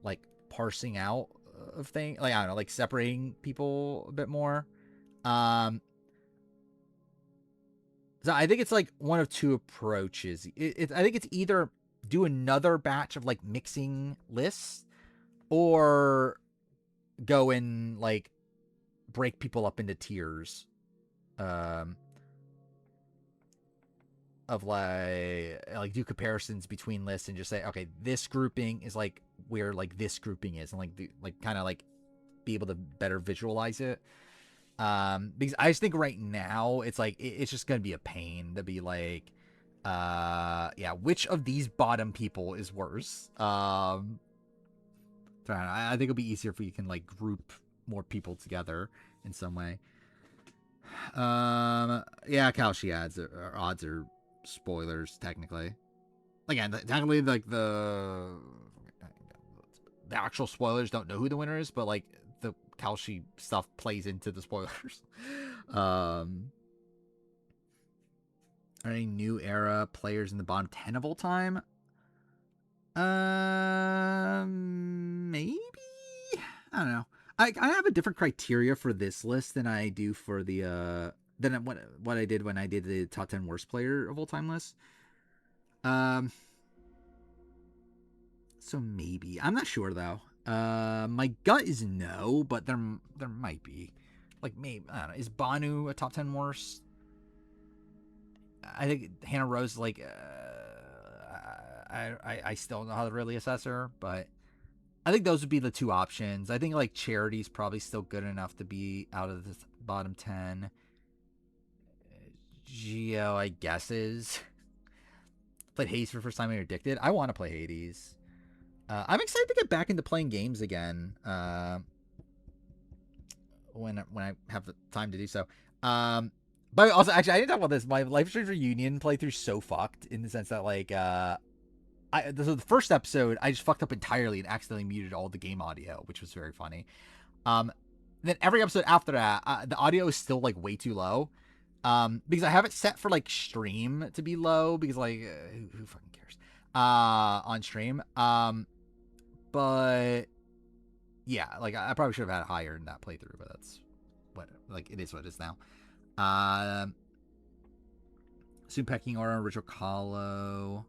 A: like parsing out of things. Like I don't know, like separating people a bit more. So I think it's like one of 2 approaches. I think it's either do another batch of like mixing lists or go and like break people up into tiers of like do comparisons between lists and just say, okay, this grouping is like where like this grouping is, and like kind of like be able to better visualize it. Because I just think right now it's like it's just gonna be a pain to be like, yeah, which of these bottom people is worse? I think it'll be easier if we can like group more people together in some way. Yeah, Kalshi odds are spoilers technically. Again, technically like the actual spoilers don't know who the winner is, but like the Kalshi stuff plays into the spoilers. Are any new era players in the bottom 10 of all time? Maybe? I don't know. I have a different criteria for this list than I do for the than what I did when I did the top 10 worst player of all time list. So So maybe. I'm not sure though. My gut is no, but there might be. Like maybe I don't know. Is Banu a top 10 horse? I think Hannah Rose like I still don't know how to really assess her, but I think those would be the two options. I think like Charity's probably still good enough to be out of the bottom 10. Geo, I guess, is. Played Hades for the first time and you're addicted. I want to play Hades. I'm excited to get back into playing games again. When I have the time to do so. But also, actually, I didn't talk about this. My Life is Strange Reunion playthrough's so fucked in the sense that, like, the first episode, I just fucked up entirely and accidentally muted all the game audio, which was very funny. Then every episode after that, the audio is still, like, way too low. Because I have it set for, like, stream to be low, because, like, who fucking cares? On stream. But, yeah, like, I probably should have had it higher in that playthrough, but that's what, like, it is what it is now. Soon Pecking Order, Ritual Hollow.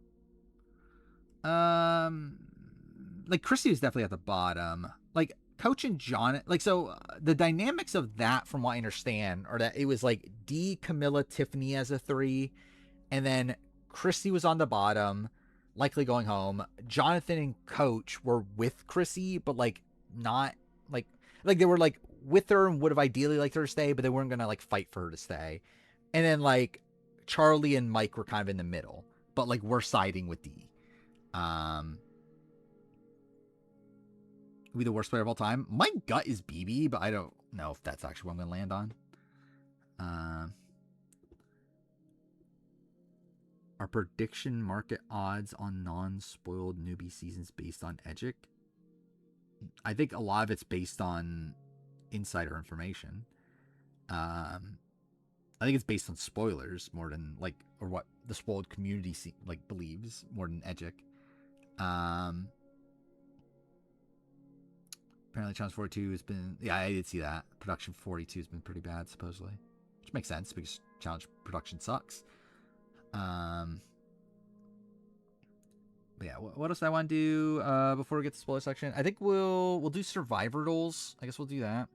A: Like Chrissy was definitely at the bottom. Like Coach and John, like, so the dynamics of that, from what I understand, are that it was like D, Camilla, Tiffany as a 3, and then Chrissy was on the bottom, likely going home. Jonathan and Coach were with Chrissy, but like not like they were like with her and would have ideally liked her to stay, but they weren't gonna like fight for her to stay. And then like Charlie and Mike were kind of in the middle, but like we're siding with D. Be the worst player of all time. My gut is BB, but I don't know if that's actually what I'm gonna land on. Are prediction market odds on non-spoiled newbie seasons based on Edgic? I think a lot of it's based on insider information. I think it's based on spoilers more than like, or what the spoiled community like believes more than Edgic. Apparently Challenge 42 has been, yeah, I did see that. Production 42 has been pretty bad, supposedly. Which makes sense, because Challenge production sucks. But yeah, what else do I want to do before we get to the spoiler section? I think we'll do Survivor Duels. I guess we'll do that.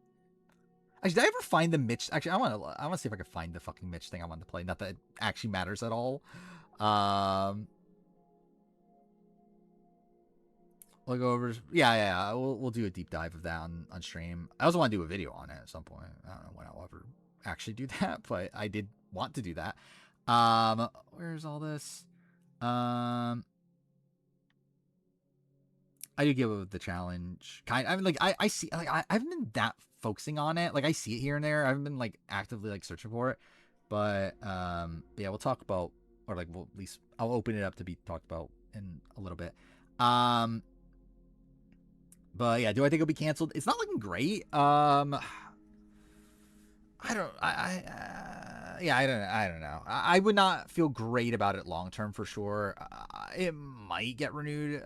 A: Actually, did I ever find the Mitch? Actually, I want to see if I can find the fucking Mitch thing I wanted to play. Not that it actually matters at all. We'll go over. Yeah. We'll do a deep dive of that on stream. I also want to do a video on it at some point. I don't know when I'll ever actually do that, but I did want to do that. Where's all this? I do give it the challenge. I mean, like I see, like I haven't been that focusing on it. Like I see it here and there. I haven't been like actively like searching for it. But yeah, we'll talk about, or like we'll at least I'll open it up to be talked about in a little bit. But yeah, do I think it'll be canceled? It's not looking great. I don't know. I would not feel great about it long term for sure. It might get renewed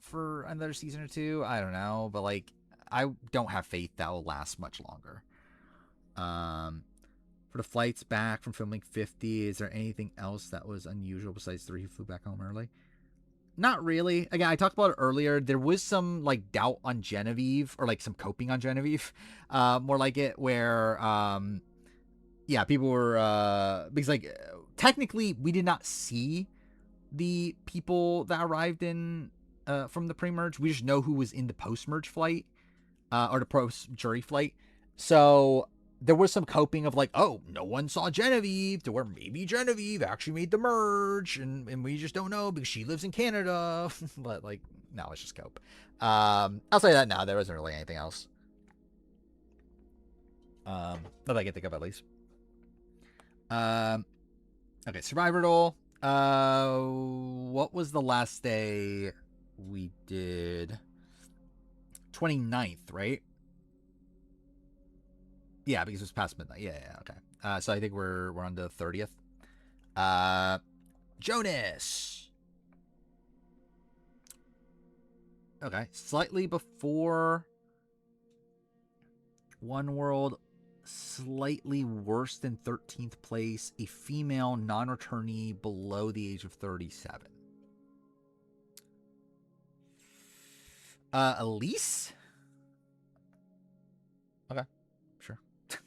A: for another season or two. I don't know, but like I don't have faith that will last much longer. For the flights back from filming 50, is there anything else that was unusual besides 3 who flew back home early? Not really. Again, I talked about it earlier. There was some like doubt on Genevieve, or like some coping on Genevieve, more like it, where yeah, people were because like technically we did not see the people that arrived in from the pre-merge. We just know who was in the post-merge flight or the post-jury flight. So there was some coping of like, oh, no one saw Genevieve, to where maybe Genevieve actually made the merge, and we just don't know because she lives in Canada. But like, no, it's just cope. I'll say that now. There wasn't really anything else. That I can think of at least. Okay, Survivor Duel. What was the last day we did? 29th, right? Yeah, because it was past midnight. Yeah, okay. So I think we're on the 30th. Jonas. Okay, slightly before One World, slightly worse than 13th place, a female non-returnee below the age of 37. Elise? Okay, sure. Yeah,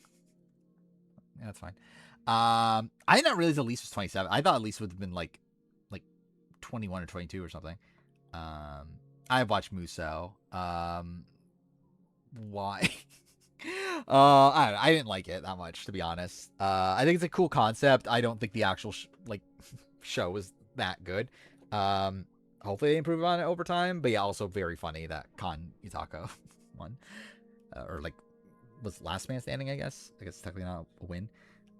A: that's fine. I did not realize Elise was 27. I thought Elise would have been like 21 or 22 or something. I've watched Muso. Why? I don't know. I didn't like it that much, to be honest. I think it's a cool concept. I don't think the actual show was that good. Hopefully they improve on it over time. But yeah, also very funny that Kan Yutaka won, or like was last man standing. I guess technically not a win.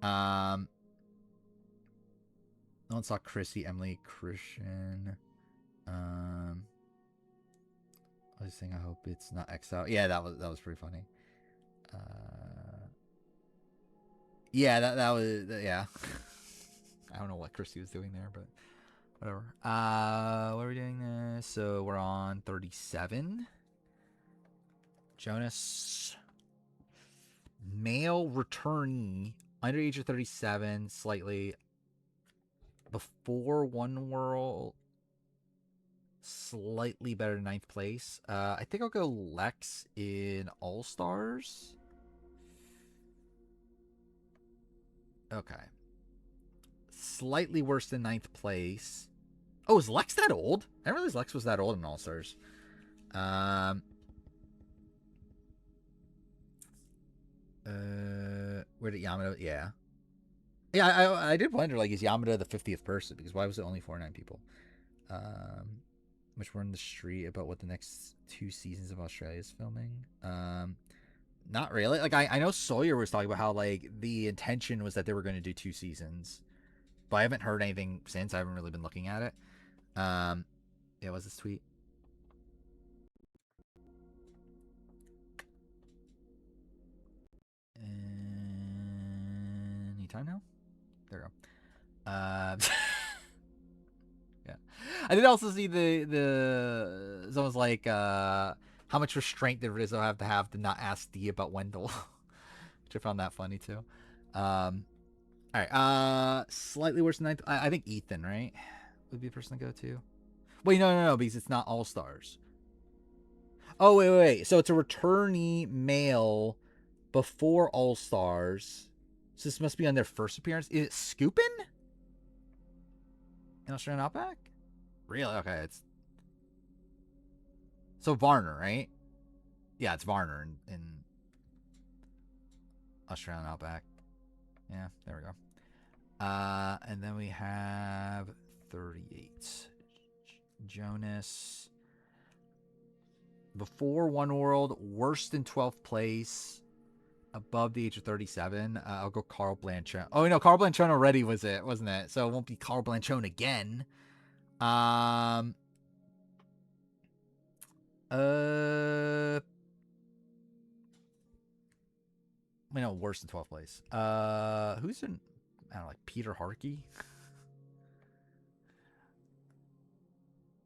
A: No one saw Chrissy, Emily, Christian. I was saying I hope it's not Exile. Yeah, that was pretty funny. Yeah, that was yeah. I don't know what Christy was doing there, but whatever. What are we doing there? So we're on 37. Jonas, male returnee, under age of 37, slightly before One World, slightly better than 9th place. I think I'll go Lex in All Stars. Okay. Slightly worse than 9th place. Oh, is Lex that old? I didn't realize Lex was that old in All Stars. Where did Yamada? Yeah. Yeah, I did wonder, like, is Yamada the 50th person? Because why was it only 49 people? Which were in the street about what the next 2 seasons of Australia is filming. Not really. Like, I know Sawyer was talking about how, like, the intention was that they were going to do 2 seasons. But I haven't heard anything since. I haven't really been looking at it. Yeah, what's this tweet? Any time now? There we go. Yeah. I did also see the someone's like, how much restraint did Rizzo have to not ask Dee about Wendell? Which I found that funny too. All right. Slightly worse than I think Ethan, right? Would be the person to go to. Wait, no, because it's not All Stars. Oh, wait. So it's a returnee male before All Stars. So this must be on their first appearance. Is it Scoopin? In Australian Outback? Really? Okay, it's... So Varner, right? Yeah, it's Varner in Australian Outback. Yeah, there we go. And then we have 38. Jonas. Before One World, worse than 12th place. Above the age of 37. I'll go Carl Blanchone. Oh, no, Carl Blanchone already was it, wasn't it? So it won't be Carl Blanchone again. I know, worse than 12th place. Who's in, I don't know, like Peter Harkey?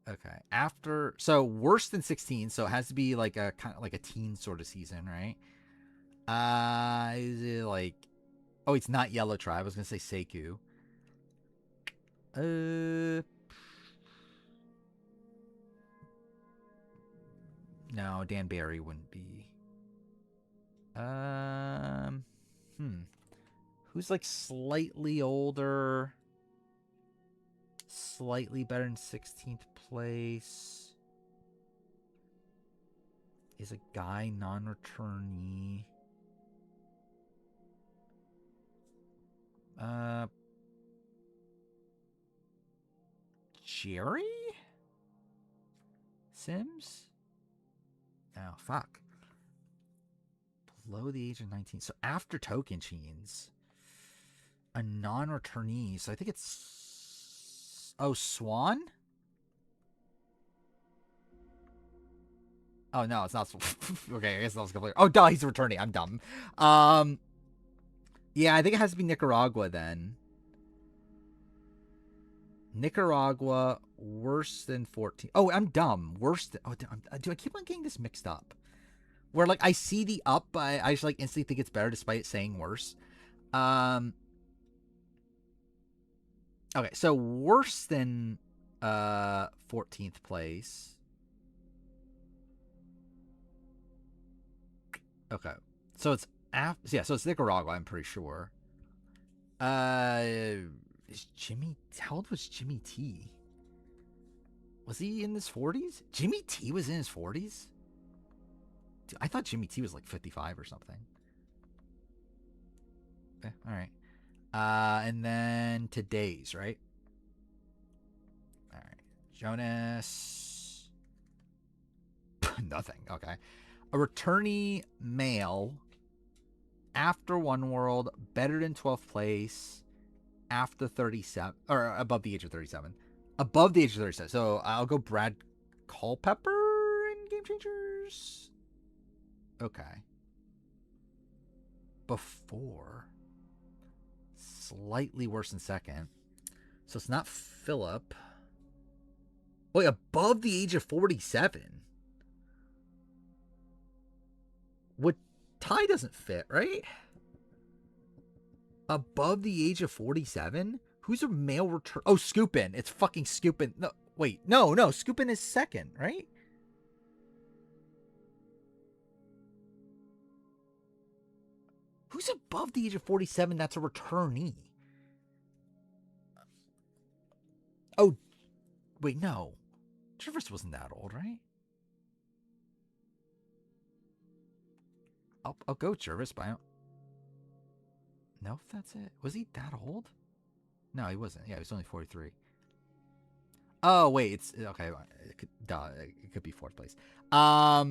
A: Okay. After, so worse than 16, so it has to be like a kind of like a teen sort of season, right? Is it like, oh, it's not Yellow Tribe. I was gonna say Seiku. No, Dan Barry wouldn't be. Who's like slightly older, slightly better than 16th place? Is a guy non-returnee. Jerry Sims? Oh, fuck. Below the age of 19. So after Tokenshin's, a non-returnee. So I think it's... Oh, Swan? Oh, no, it's not Swan. Okay, I guess that was completely... Oh, duh, he's returning. I'm dumb. Yeah, I think it has to be Nicaragua then. Nicaragua, worse than 14. Oh, I'm dumb. Worse than... Oh, do I keep on getting this mixed up? Where, like, I see the up, but I just, like, instantly think it's better despite it saying worse. Okay, so worse than 14th place. Okay. So it's so it's Nicaragua, I'm pretty sure. Is Jimmy, how old was Jimmy T? Was he in his 40s? Jimmy T was in his 40s? Dude, I thought Jimmy T was like 55 or something. Okay, all right. And then today's, right? All right. Jonas. Nothing. Okay. A returnee male after One World, better than 12th place, after 37, or above the age of 37. Above the age of 37. So I'll go Brad Culpepper in Game Changers. Okay. Before. Slightly worse than second. So it's not Philip. Wait, above the age of 47. What? Ty doesn't fit, right? Above the age of 47? Who's a male return? Oh, Scoopin. It's fucking Scoopin. No, wait. No. Scoopin is second, right? Who's above the age of 47 that's a returnee? Oh, wait, no. Travis wasn't that old, right? I'll go Jervis, but I don't know if that's it. Was he that old? No, he wasn't. Yeah, he was only 43. Oh, wait, it's okay. It could be fourth place. How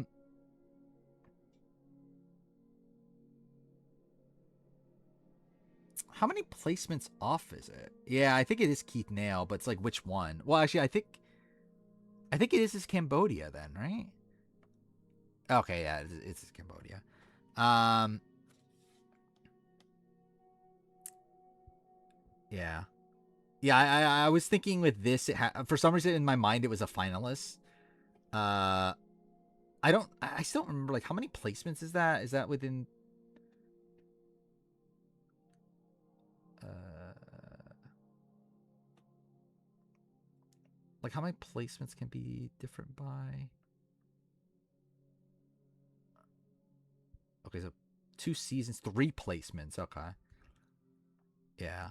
A: many placements off is it? Yeah, I think it is Keith Nail, but it's like which one? Well, actually, I think it is his Cambodia then, right? Okay, yeah, it's his Cambodia. Yeah. Yeah, I was thinking with this, for some reason in my mind, it was a finalist. I still don't remember, like, how many placements is that? Is that within... like, how many placements can be different by... Okay, so 2 seasons, 3 placements. Okay. Yeah.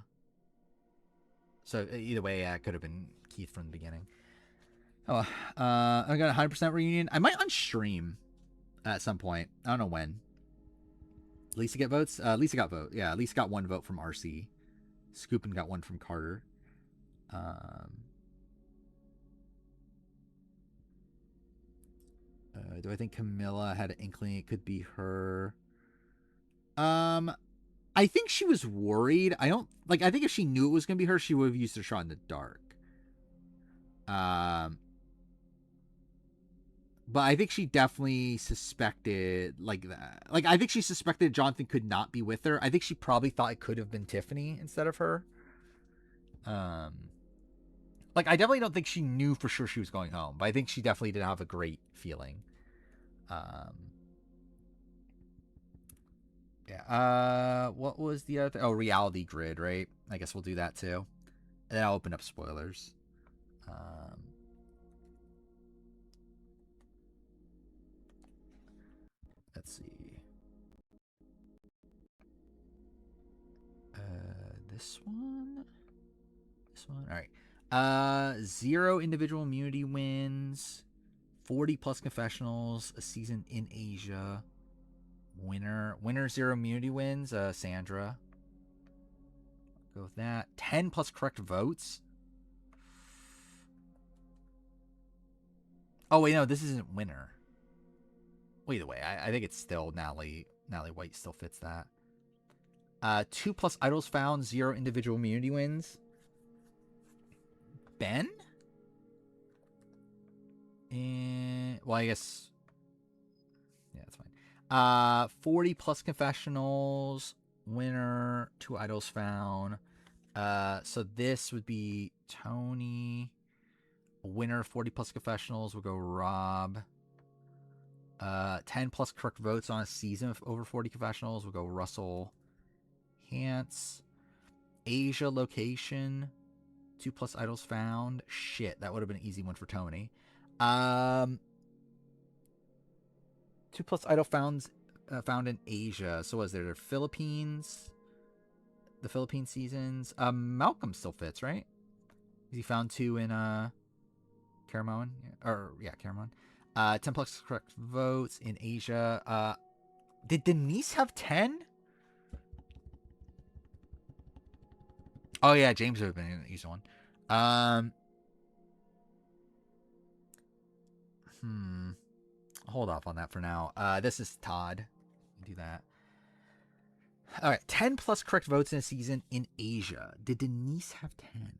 A: So either way, yeah, it could have been Keith from the beginning. Oh, I got a 100% reunion. I might unstream at some point. I don't know when. Lisa get votes? Lisa got vote. Yeah, Lisa got 1 vote from RC. Scoopin got 1 from Carter. Do I think Camilla had an inkling it could be her? I think she was worried. I think if she knew it was going to be her, she would have used her shot in the dark. But I think she definitely suspected that. Like, I think she suspected Jonathan could not be with her. I think she probably thought it could have been Tiffany instead of her. Like, I definitely don't think she knew for sure she was going home, but I think she definitely did have a great feeling. Yeah. What was the other thing? Oh, reality grid, right? I guess we'll do that too. And then I'll open up spoilers. Let's see. This one. All right. 0 individual immunity wins. 40 plus confessionals. A season in Asia. Winner 0 immunity wins. Sandra. Go with that. 10 plus correct votes. Oh wait, no, this isn't winner. Well, either way, I think it's still Natalie White still fits that. 2 plus idols found, 0 individual immunity wins. Ben? Well, I guess. Yeah, that's fine. 40 plus confessionals. Winner, 2 idols found. So this would be Tony. Winner, 40 plus confessionals would go Rob. 10 plus correct votes on a season of over 40 confessionals would go Russell Hance. Asia location. 2 plus idols found. Shit, that would have been an easy one for Tony. 2 plus idol founds found in Asia. So was there the Philippines? The Philippine seasons. Malcolm still fits, right? He found 2 in Caramoan, Caramoan. 10 plus correct votes in Asia. Did Denise have 10? Oh yeah, James would have been an easy one. Hold off on that for now. This is Todd. Do that. All right, 10 plus correct votes in a season in Asia. Did Denise have 10?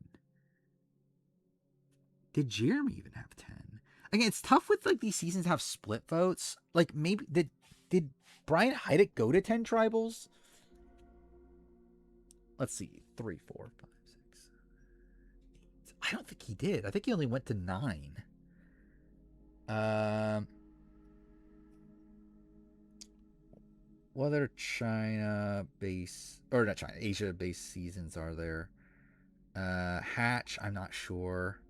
A: Did Jeremy even have 10? Again, it's tough with like these seasons have split votes. Like maybe did Brian Heidick go to 10 tribals? Let's see. 3, 4, 5, 6. 8. I don't think he did. I think he only went to 9. What other Asia-based seasons are there? Hatch, I'm not sure.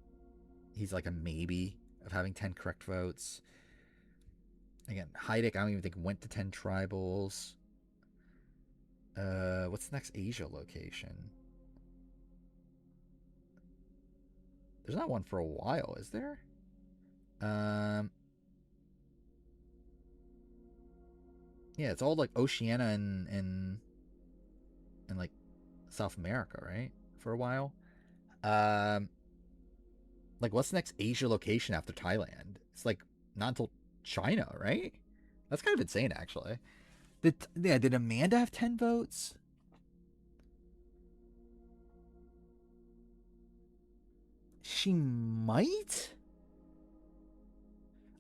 A: He's like a maybe of having 10 correct votes. Again, Heidick, I don't even think went to 10 tribals. What's the next Asia location? There's not one for a while, is there? Yeah, it's all like Oceania and like South America, right? For a while. Like what's the next Asia location after Thailand? It's like not until China, right? That's kind of insane, actually. Did Amanda have 10 votes? She might.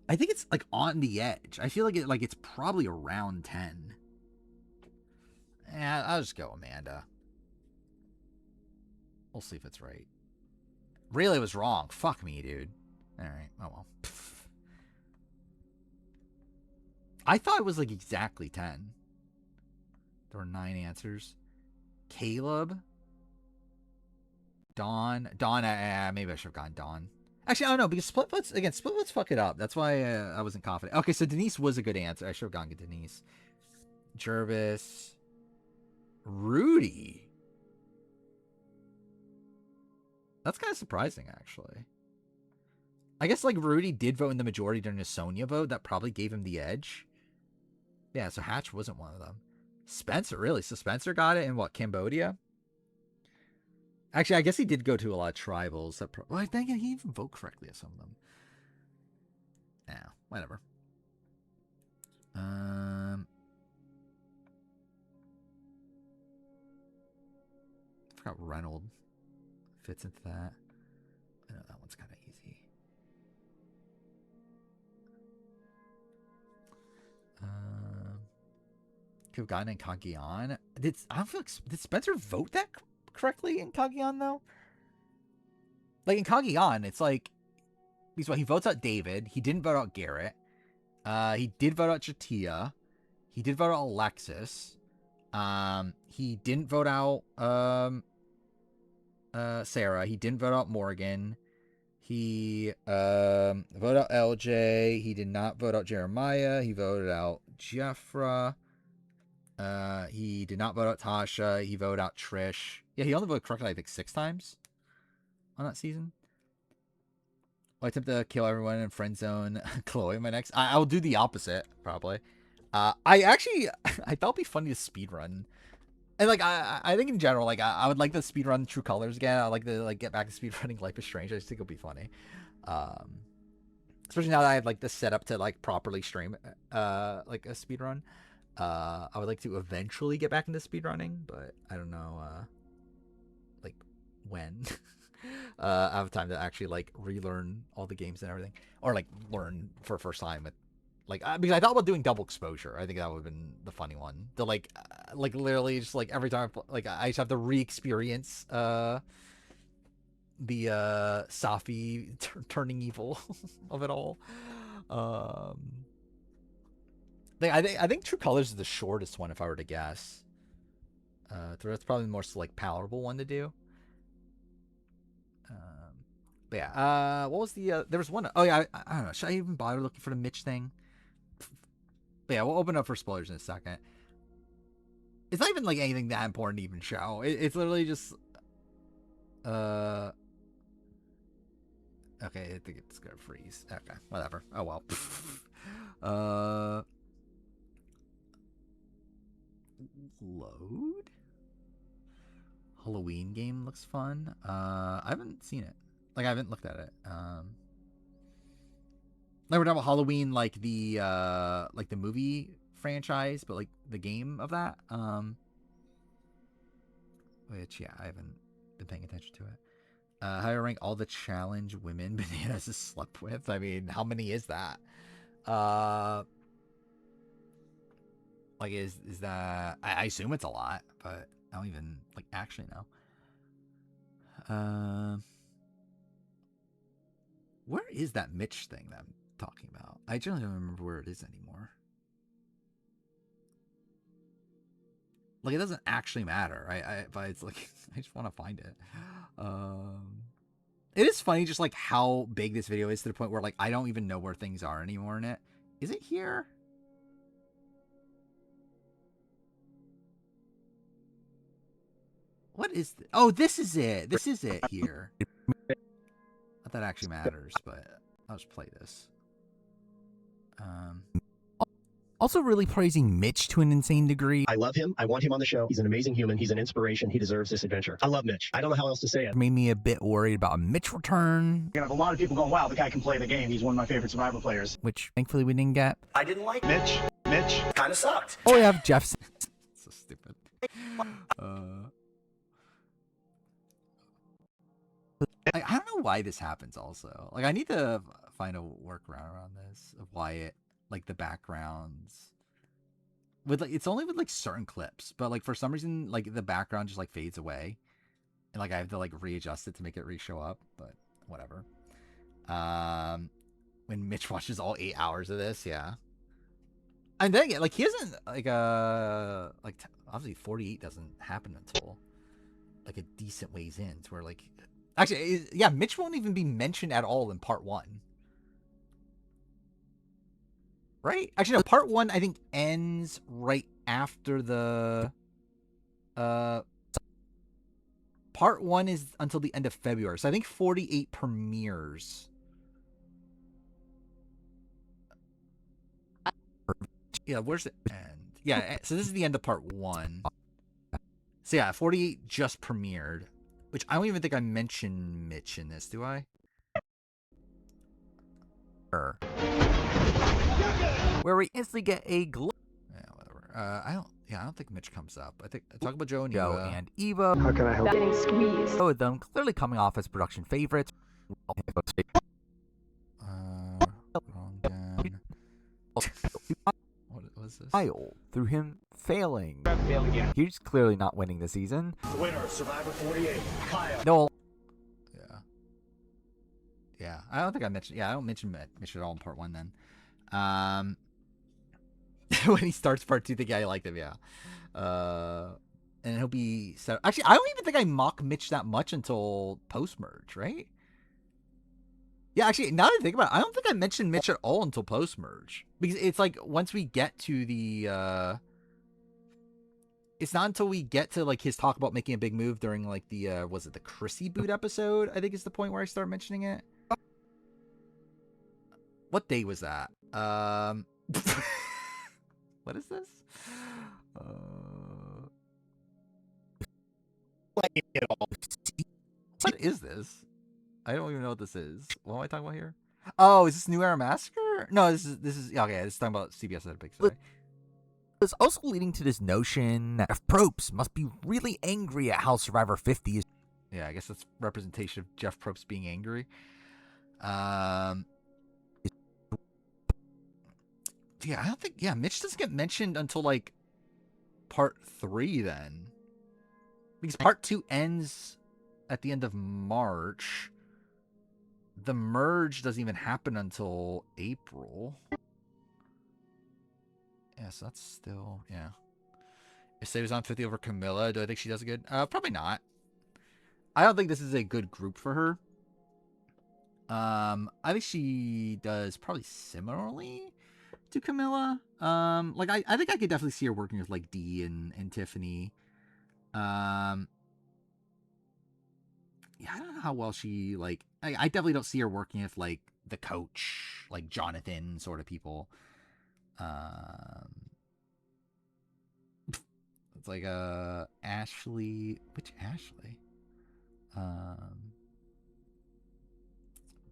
A: I think it's like on the edge. I feel like it's probably around 10. Yeah, I'll just go Amanda. We'll see if it's right. Really was wrong. Fuck me, dude. All right. Oh well. I thought it was like exactly 10. There were 9 answers. Caleb. Dawn. Maybe I should have gone Dawn. Actually, I don't know, because split votes fuck it up. That's why I wasn't confident. Okay, so Denise was a good answer. I should have gone with Denise. Jervis. Rudy. That's kind of surprising, actually. I guess, like, Rudy did vote in the majority during the Sonya vote. That probably gave him the edge. Yeah, so Hatch wasn't one of them. Spencer, really? So Spencer got it in, what, Cambodia? Actually, I guess he did go to a lot of tribals. Well, I think he even voted correctly at some of them. Yeah, whatever. I forgot Reynolds fits into that. I know that one's kind of easy. Could have gotten in Cagayan. I don't feel like, did Spencer vote that correctly in Cagayan though? Like in Cagayan, it's like he votes out David. He didn't vote out Garrett. He did vote out Chatia. He did vote out Alexis. He didn't vote out Sarah. He didn't vote out Morgan. He voted out LJ. He did not vote out Jeremiah. He voted out Jeffra. He did not vote out Tasha. He voted out Trish. Yeah, he only voted correctly, I think, 6 times on that season. I attempt to kill everyone in friend zone Chloe my next. I will do the opposite, probably. I thought it'd be funny to speedrun. And, like, I think in general, like, I would like to speedrun True Colors again. I'd like to, like, get back to speedrunning Life is Strange. I just think it'll be funny. Especially now that I have, like, this set up to, like, properly stream, like, a speedrun. I would like to eventually get back into speedrunning, but I don't know, like, when. I have time to actually, like, relearn all the games and everything. Or, like, learn for the first time with, like, because I thought about doing double exposure. I think that would have been the funny one. The, like literally just, like, every time, like, I just have to re-experience, the, Safi turning evil of it all. I think True Colors is the shortest one, if I were to guess. That's probably the most, like, palatable one to do. But yeah, what was the, there was one, oh yeah, I don't know, should I even bother looking for the Mitch thing? But yeah, we'll open up for spoilers in a second. It's not even like anything that important to even show. It's literally just okay, I think it's gonna freeze. Okay, whatever. Oh well. Load. Halloween game looks fun. I haven't seen it. Like I haven't looked at it. Like we're talking about Halloween, like the movie franchise, but like the game of that. Which yeah, I haven't been paying attention to it. How to rank all the challenge women Bananas has slept with? I mean, how many is that? Like is that? I assume it's a lot, but I don't even like actually know. Where is that Mitch thing that I'm talking about? I generally don't remember where it is anymore. Like it doesn't actually matter, right? But it's like I just want to find it. It is funny just like how big this video is to the point where like I don't even know where things are anymore in it. Is it here? What is this? Oh, this is it. This is it here. Not that actually matters, but I'll just play this. Also really praising Mitch to an insane degree.
D: I love him. I want him on the show. He's an amazing human. He's an inspiration. He deserves this adventure. I love Mitch. I don't know how else to say it.
A: Made me a bit worried about a Mitch return.
F: You have a lot of people going, wow, the guy can play the game. He's one of my favorite Survivor players.
A: Which thankfully we didn't get.
F: I didn't like Mitch. Mitch kind of sucked.
A: Oh, we have Jeff. So stupid. I don't know why this happens also. Like I need to find a workaround around this of why it like the backgrounds with like it's only with like certain clips, but like for some reason like the background just like fades away. And like I have to like readjust it to make it re-show up, but whatever. When Mitch watches all 8 hours of this, yeah. And then again, like he doesn't like obviously 48 doesn't happen until like a decent ways in to where like actually yeah, Mitch won't even be mentioned at all in part 1. Right? Actually no, part 1 I think ends right after the part 1 is until the end of February. So I think 48 premieres. Yeah, where's the end? Yeah, so this is the end of part 1. So yeah, 48 just premiered. Which I don't even think I mentioned Mitch in this, do I? Where we instantly get a glow. Yeah, whatever. I don't think Mitch comes up. I think talk about Joe and Eva.
F: How can I help?
G: Getting squeezed.
A: Both of them clearly coming off as production favorites. Wrong again. What was this? Through him failing.
F: Fail again.
A: He's clearly not winning the season.
F: The winner of Survivor 48, Kyle.
A: No. Yeah. Yeah. I don't think I mentioned. Yeah, I don't mention Mitch at all in part 1. Then, when he starts part 2, think I liked him. Yeah. And he'll be set. Actually, I don't even think I mock Mitch that much until post merge, right? Yeah, actually, now that I think about it, I don't think I mentioned Mitch at all until post merge because it's like once we get to the. It's not until we get to like his talk about making a big move during like the was it the Chrissy boot episode? I think is the point where I start mentioning it. What day was that? What is this? What is this? I don't even know what this is. What am I talking about here? Oh, is this New Era Massacre? No, this is okay. This is talking about CBS Epic. Sorry. It's also leading to this notion that Jeff Probst must be really angry at how Survivor 50 is. Yeah, I guess that's representation of Jeff Probst being angry. Yeah, I don't think. Yeah, Mitch doesn't get mentioned until like part 3 then, because part 2 ends at the end of March. The merge doesn't even happen until April. Yeah, so that's still, yeah. If Say was on 50 over Camilla, do I think she does good? Probably not. I don't think this is a good group for her. I think she does probably similarly to Camilla. Like I think I could definitely see her working with like Dee and Tiffany. Yeah, I don't know how well she like. I definitely don't see her working with like the coach, like Jonathan sort of people. It's like Ashley. Which Ashley?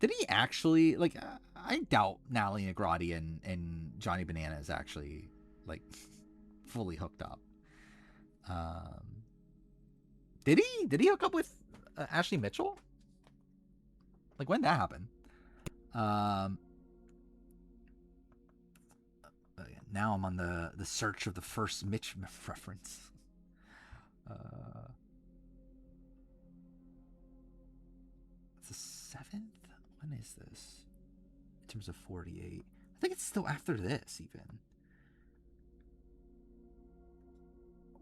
A: Did he actually like? I doubt Natalie Negrotti and Johnny Bananas actually like fully hooked up. Did he hook up with Ashley Mitchell? Like when that happened? Now I'm on the search of the first Mitch reference. It's the 7th. When is this? In terms of 48, I think it's still after this even.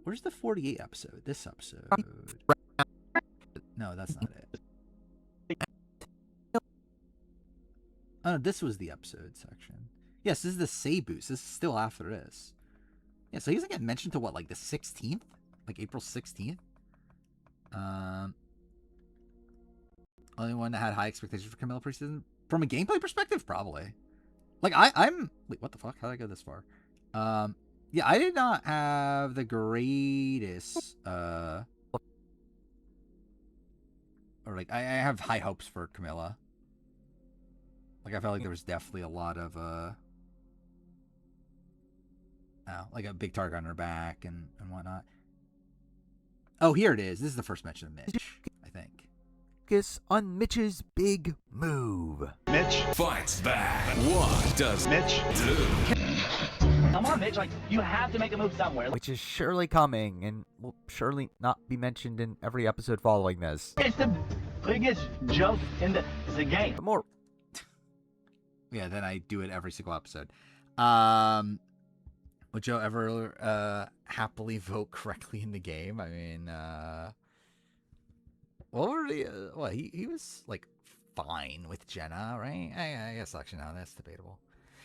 A: Where's the 48 episode? This episode. No, that's not it. Oh, no, this was the episode section. Yes, this is the Say Boost. This is still after this. Yeah, so he doesn't get mentioned to what, like the 16th? Like April 16th? Only one that had high expectations for Camilla preseason. From a gameplay perspective, probably. Like I'm wait, what the fuck? How did I go this far? Yeah, I did not have the greatest or like I have high hopes for Camilla. Like I felt like there was definitely a lot of like a big target on her back and whatnot. Oh, here it is. This is the first mention of Mitch, I think. Focus on Mitch's big move.
F: Mitch.
C: Fights back. What does
F: Mitch.
C: do?
F: Come on, Mitch. Like, you have to make a move somewhere.
A: Which is surely coming and will surely not be mentioned in every episode following this.
F: It's the biggest joke in the game.
A: But more. Yeah, then I do it every single episode. Would Joe ever happily vote correctly in the game? I mean, what were the, what, he was, like, fine with Jenna, right? I guess, actually, no, that's debatable.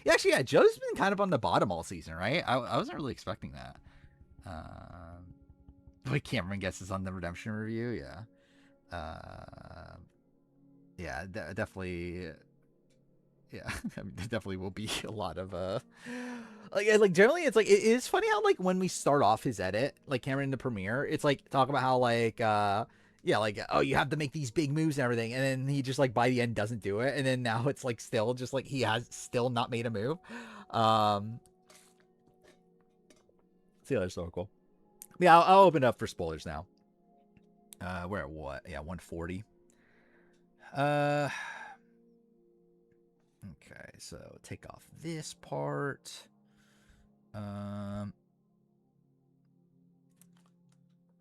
A: Yeah, actually, yeah, Joe's been kind of on the bottom all season, right? I wasn't really expecting that. Like, Cameron guesses on the Redemption review, yeah. Yeah, definitely... Yeah, I mean, there definitely will be a lot of like generally it's like it is funny how like when we start off his edit, like Cameron in the premiere, it's like talk about how like yeah, like oh you have to make these big moves and everything, and then he just like by the end doesn't do it, and then now it's like still just like he has still not made a move. So yeah, that's so cool. Yeah, I'll open it up for spoilers now. We're at what? Yeah, 140. Okay, so take off this part.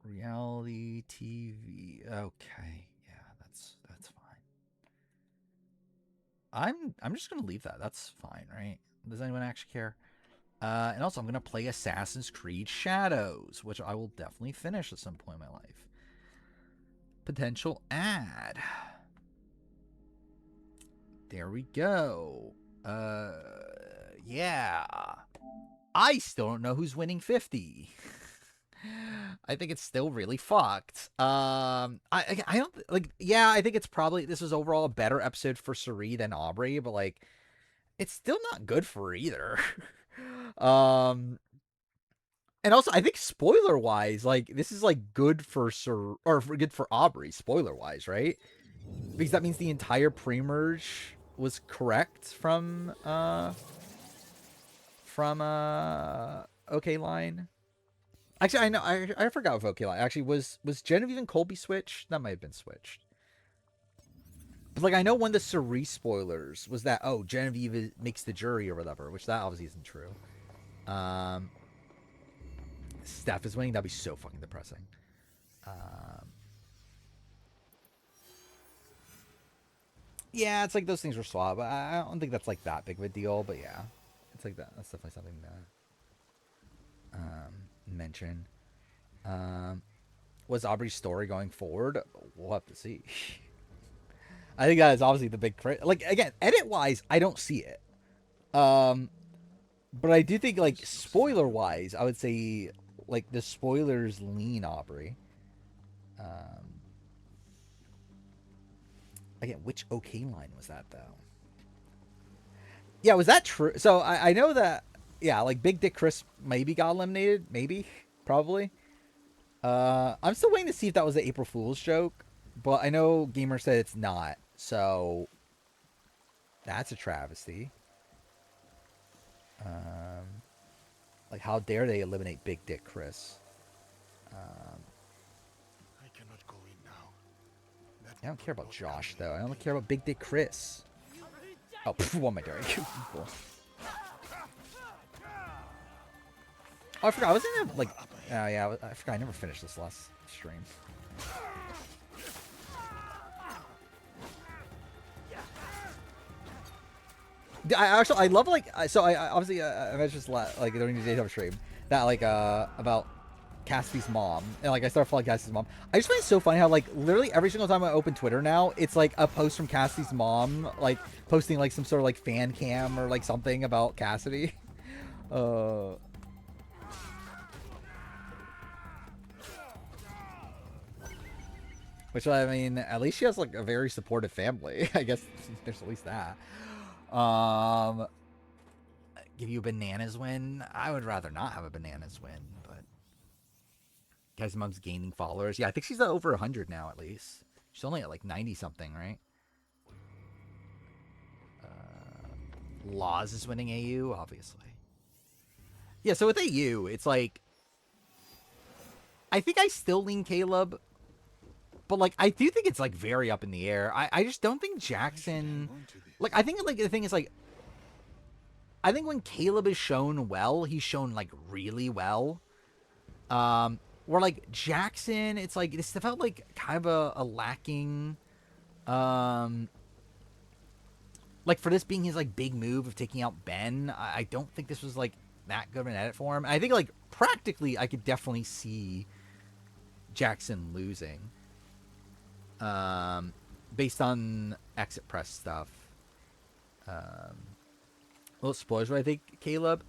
A: Reality TV. Okay, yeah, that's fine. I'm just gonna leave that. That's fine, right? Does anyone actually care? And also I'm gonna play Assassin's Creed Shadows, which I will definitely finish at some point in my life. Potential ad. There we go. Yeah. I still don't know who's winning 50. I think it's still really fucked. I don't like. Yeah, I think it's probably this was overall a better episode for Cirie than Aubrey, but like, it's still not good for either. And also, I think spoiler wise, like this is like good for good for Aubrey, spoiler wise, right? Because that means the entire pre-merge was correct from OK Line. Actually, I know I forgot with OK Line. Actually, was Genevieve and Colby switched? That might have been switched. But like I know one of the Cirie spoilers was that Genevieve makes the jury or whatever, which that obviously isn't true. Steph is winning. That'd be so fucking depressing. Yeah, it's like those things were swapped. I don't think that's like that big of a deal, but yeah, it's like that. That's definitely something to mention. Was Aubrey's story going forward? We'll have to see. I think that is obviously the big like again, edit wise, I don't see it. But I do think, like, spoiler wise, I would say, like, the spoilers lean Aubrey. Again, which OK line was that though? Yeah, was that true? So I know that, yeah, like Big Dick Chris maybe got eliminated, maybe, probably. I'm still waiting to see if that was an April Fool's joke, but I know Gamer said it's not, so that's a travesty. Like, how dare they eliminate Big Dick Chris?
G: I cannot go in now.
A: I don't care about Josh though. I only care about Big Dick Chris. Oh, what am I doing? Cool. Oh, I forgot. I was in like, yeah, I forgot. I never finished this last stream. I love, like, so I obviously I mentioned this like during the daytime stream that, like, about Cassidy's mom, and like I started following Cassidy's mom. I just find it so funny how, like, literally every single time I open Twitter now, it's like a post from Cassidy's mom, like posting like some sort of like fan cam or like something about Cassidy. Which, I mean, at least she has like a very supportive family. I guess there's at least that. Give you a bananas win? I would rather not have a bananas win, but Cassie's mom's gaining followers. Yeah, I think she's over 100 now at least. She's only at like 90 something, right? Laws is winning AU, obviously. Yeah, so with AU, it's like, I think I still lean Caleb, but like I do think it's like very up in the air. I just don't think Jackson, like, I think like the thing is like, I think when Caleb is shown well, he's shown like really well. Where like Jackson, it's like this felt like kind of a lacking, like, for this being his like big move of taking out Ben. I don't think this was like that good of an edit for him. And I think like practically I could definitely see Jackson losing, based on exit press stuff. Well, spoilers, but I think Caleb.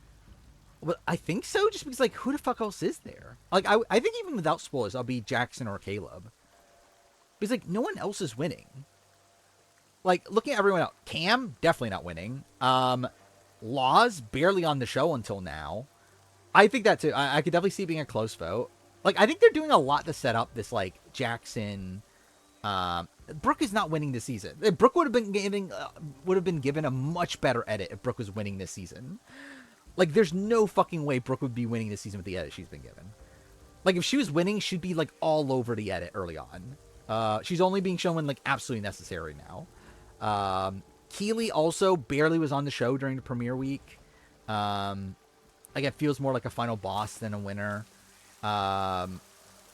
A: Well, I think so, just because, like, who the fuck else is there? Like, I think even without spoilers, I'll be Jackson or Caleb. Because, like, no one else is winning. Like, looking at everyone else, Cam, definitely not winning. Laws, barely on the show until now. I think that, too. I could definitely see it being a close vote. Like, I think they're doing a lot to set up this, like, Jackson... Brooke is not winning this season. Brooke would have been given a much better edit if Brooke was winning this season. Like, there's no fucking way Brooke would be winning this season with the edit she's been given. Like, if she was winning, she'd be, like, all over the edit early on. She's only being shown when, like, absolutely necessary now. Keely also barely was on the show during the premiere week. Like, it feels more like a final boss than a winner. I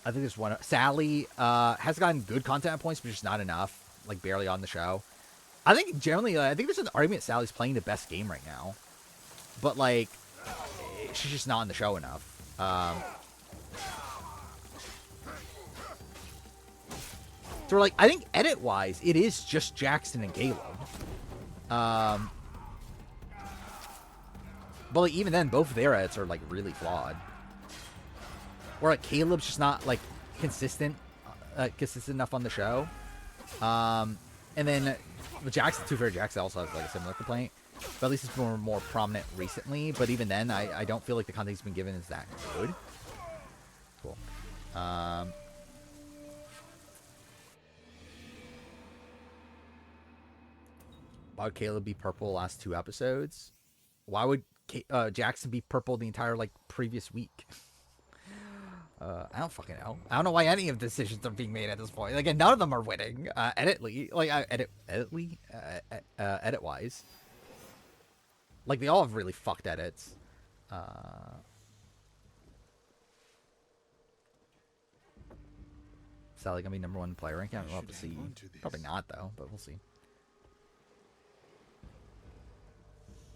A: think there's one. Sally has gotten good content points, but just not enough. Like, barely on the show. I think generally, I think there's an argument Sally's playing the best game right now. But, like, she's just not on the show enough. So, like, I think edit-wise, it is just Jackson and Caleb. But, like, even then, both of their edits are, like, really flawed. Or, like, Caleb's just not, like, consistent enough on the show. And then with Jackson, Too Fair Jackson also has, like, a similar complaint. But at least it's more prominent recently. But even then, I don't feel like the content he's been given is that good. Cool. Why would Caleb be purple last 2 episodes? Why would Jackson be purple the entire, like, previous week? I don't fucking know. I don't know why any of the decisions are being made at this point. Like, and none of them are winning. Edit-wise. Like, they all have really fucked edits. Sally gonna be #1 player ranking? I'd love to see. Probably not, though, but we'll see.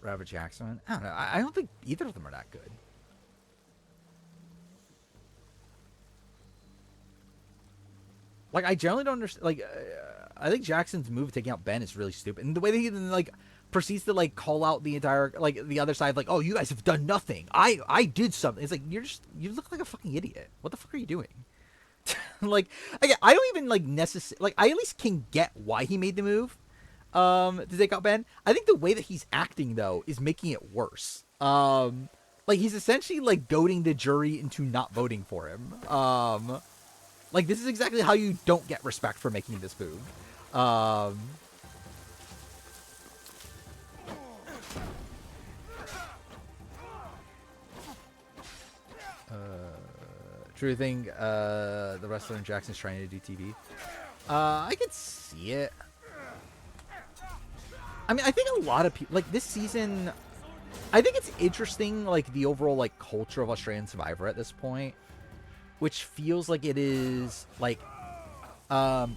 A: Robert Jackson. I don't know. I don't think either of them are that good. Like, I generally don't understand. Like, I think Jackson's move taking out Ben is really stupid. And the way that he, like, proceeds to like call out the entire like the other side, like, oh, you guys have done nothing. I did something. It's like you look like a fucking idiot. What the fuck are you doing? Like, again, I don't even like like I at least can get why he made the move to take out Ben. I think the way that he's acting though is making it worse. Like he's essentially like goading the jury into not voting for him. Like this is exactly how you don't get respect for making this move. True thing, the wrestler in Jackson's trying to do TV. I could see it. I mean, I think a lot of people like this season. I think it's interesting, like the overall like culture of Australian Survivor at this point, which feels like it is like, or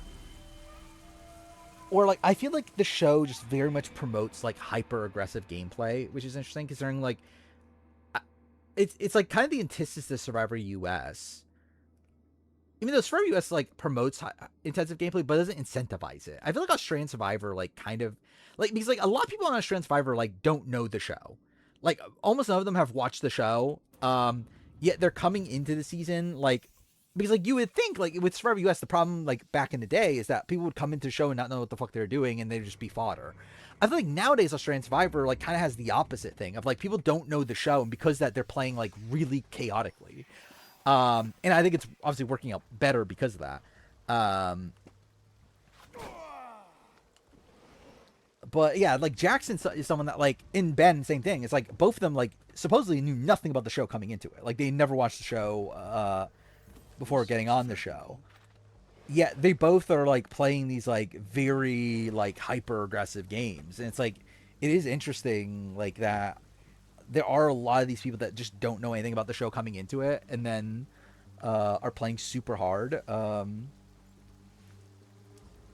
A: like I feel like the show just very much promotes like hyper aggressive gameplay, which is interesting considering like it's like kind of the antithesis to Survivor US. Even though Survivor US like promotes intensive gameplay, but doesn't incentivize it. I feel like Australian Survivor like kind of like because like a lot of people on Australian Survivor like don't know the show. Like almost none of them have watched the show. Yet they're coming into the season like because like you would think like with Survivor US the problem like back in the day is that people would come into the show and not know what the fuck they were doing and they'd just be fodder. I feel like nowadays Australian Survivor like kind of has the opposite thing of like people don't know the show and because that they're playing like really chaotically. And I think it's obviously working out better because of that. But yeah, like Jackson is someone that like in Ben, same thing. It's like both of them like supposedly knew nothing about the show coming into it. Like they never watched the show before getting on the show. Yet they both are like playing these like very like hyper aggressive games. And it's like it is interesting like that there are a lot of these people that just don't know anything about the show coming into it and then are playing super hard.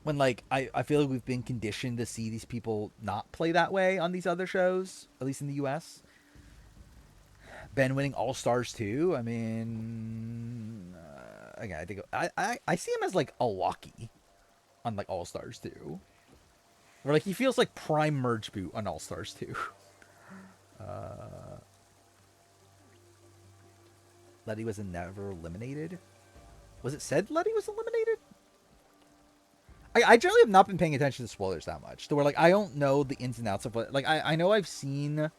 A: When like I feel like we've been conditioned to see these people not play that way on these other shows, at least in the US. Ben winning All Stars 2. I mean, again, I think I see him as like a Loki on like All Stars 2, where like he feels like prime merge boot on All Stars 2. Letty was never eliminated. Was it said Letty was eliminated? I generally have not been paying attention to spoilers that much. To where like I don't know the ins and outs of what like I know I've seen.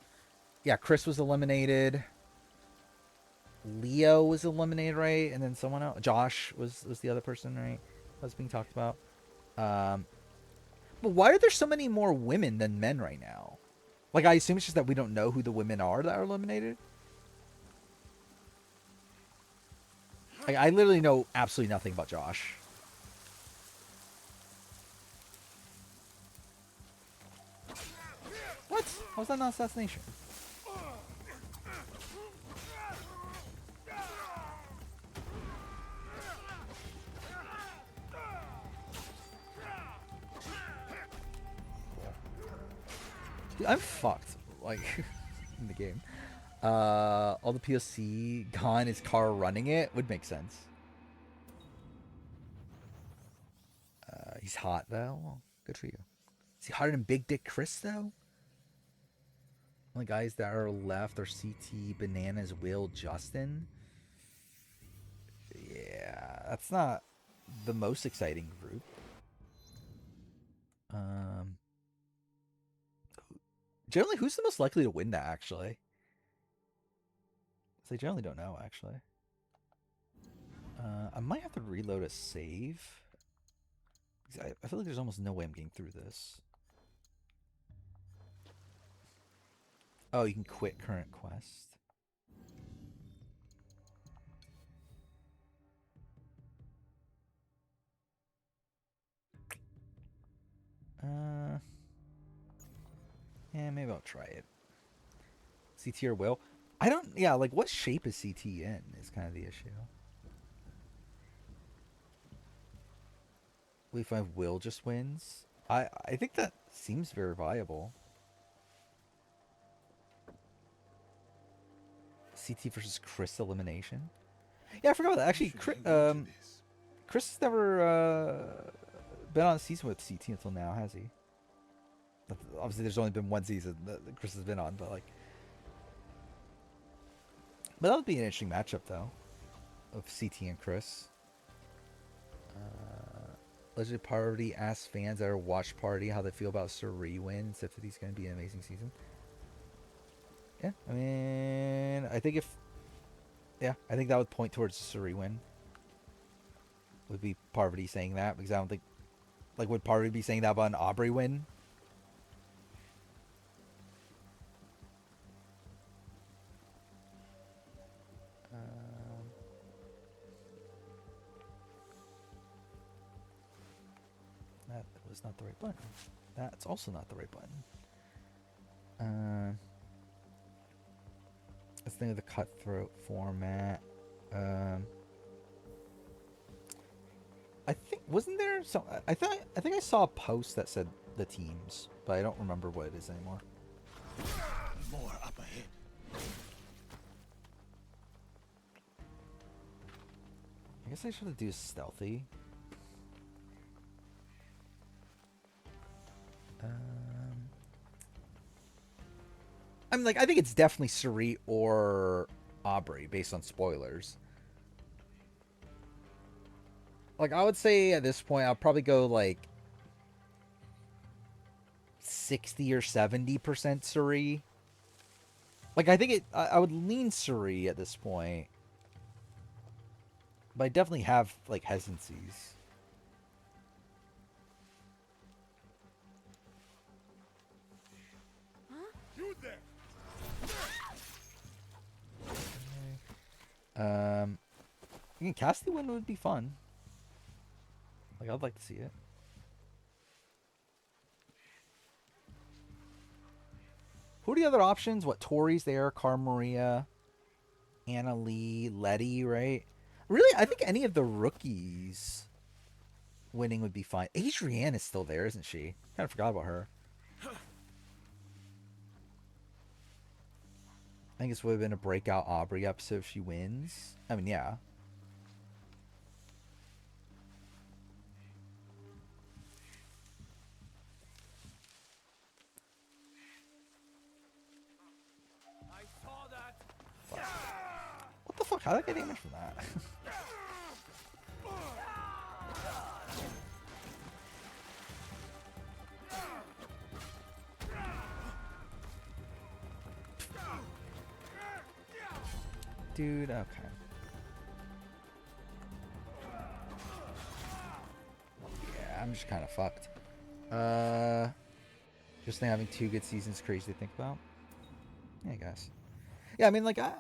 A: Yeah, Chris was eliminated. Leo was eliminated, right? And then someone else, Josh was the other person, right? That was being talked about. But why are there so many more women than men right now? Like I assume it's just that we don't know who the women are that are eliminated. Like, I literally know absolutely nothing about Josh. What? How was that not assassination? Dude, I'm fucked. Like, in the game. All the POC gone, his car running it would make sense. He's hot though. Well, good for you. Is he hotter than Big Dick Chris though? Only guys that are left are CT, Bananas, Will, Justin. Yeah, that's not the most exciting group. Generally, who's the most likely to win that, actually? Because I generally don't know, actually. I might have to reload a save. I feel like there's almost no way I'm getting through this. Oh, you can quit current quest. Yeah, maybe I'll try it. CT or Will? I don't, yeah, like what shape is CT in is kind of the issue. What if Will just wins? I think that seems very viable. CT versus Chris elimination. Yeah, I forgot about that. Actually, Chris has never been on a season with CT until now, has he? Obviously, there's only been one season that Chris has been on, but like, but that would be an interesting matchup though, of CT and Chris. Legend Party asks fans at our watch party how they feel about Suri wins. If he's going to be an amazing season. Yeah, I mean, I think I think that would point towards a Suri win. Would be Parvati saying that, because I don't think, like, would Parvati be saying that about an Aubrey win? That was not the right button. That's also not the right button. Let's think of the cutthroat format. I think wasn't there some? I think I saw a post that said the teams, but I don't remember what it is anymore.
G: More up ahead.
A: I guess I should do stealthy. I mean, like, I think it's definitely Suri or Aubrey based on spoilers. Like, I would say at this point, I'll probably go like 60 or 70% Suri. Like, I think I would lean Suri at this point. But I definitely have, like, hesitancies.
G: You there.
A: I mean, Cassidy win would be fun. Like, I'd like to see it. Who are the other options? What, Tori's there, Car Maria, Anna Lee, Letty, right? Really, I think any of the rookies winning would be fine. Adrienne is still there, isn't she? Kind of forgot about her. I think this would have been a breakout Aubrey episode if she wins. I mean, yeah.
G: I saw that.
A: What the fuck? How did I get damage from that? Dude, okay. Yeah, I'm just kind of fucked. Just having 2 good seasons is crazy to think about. Yeah, I guess. Yeah, I mean, like, I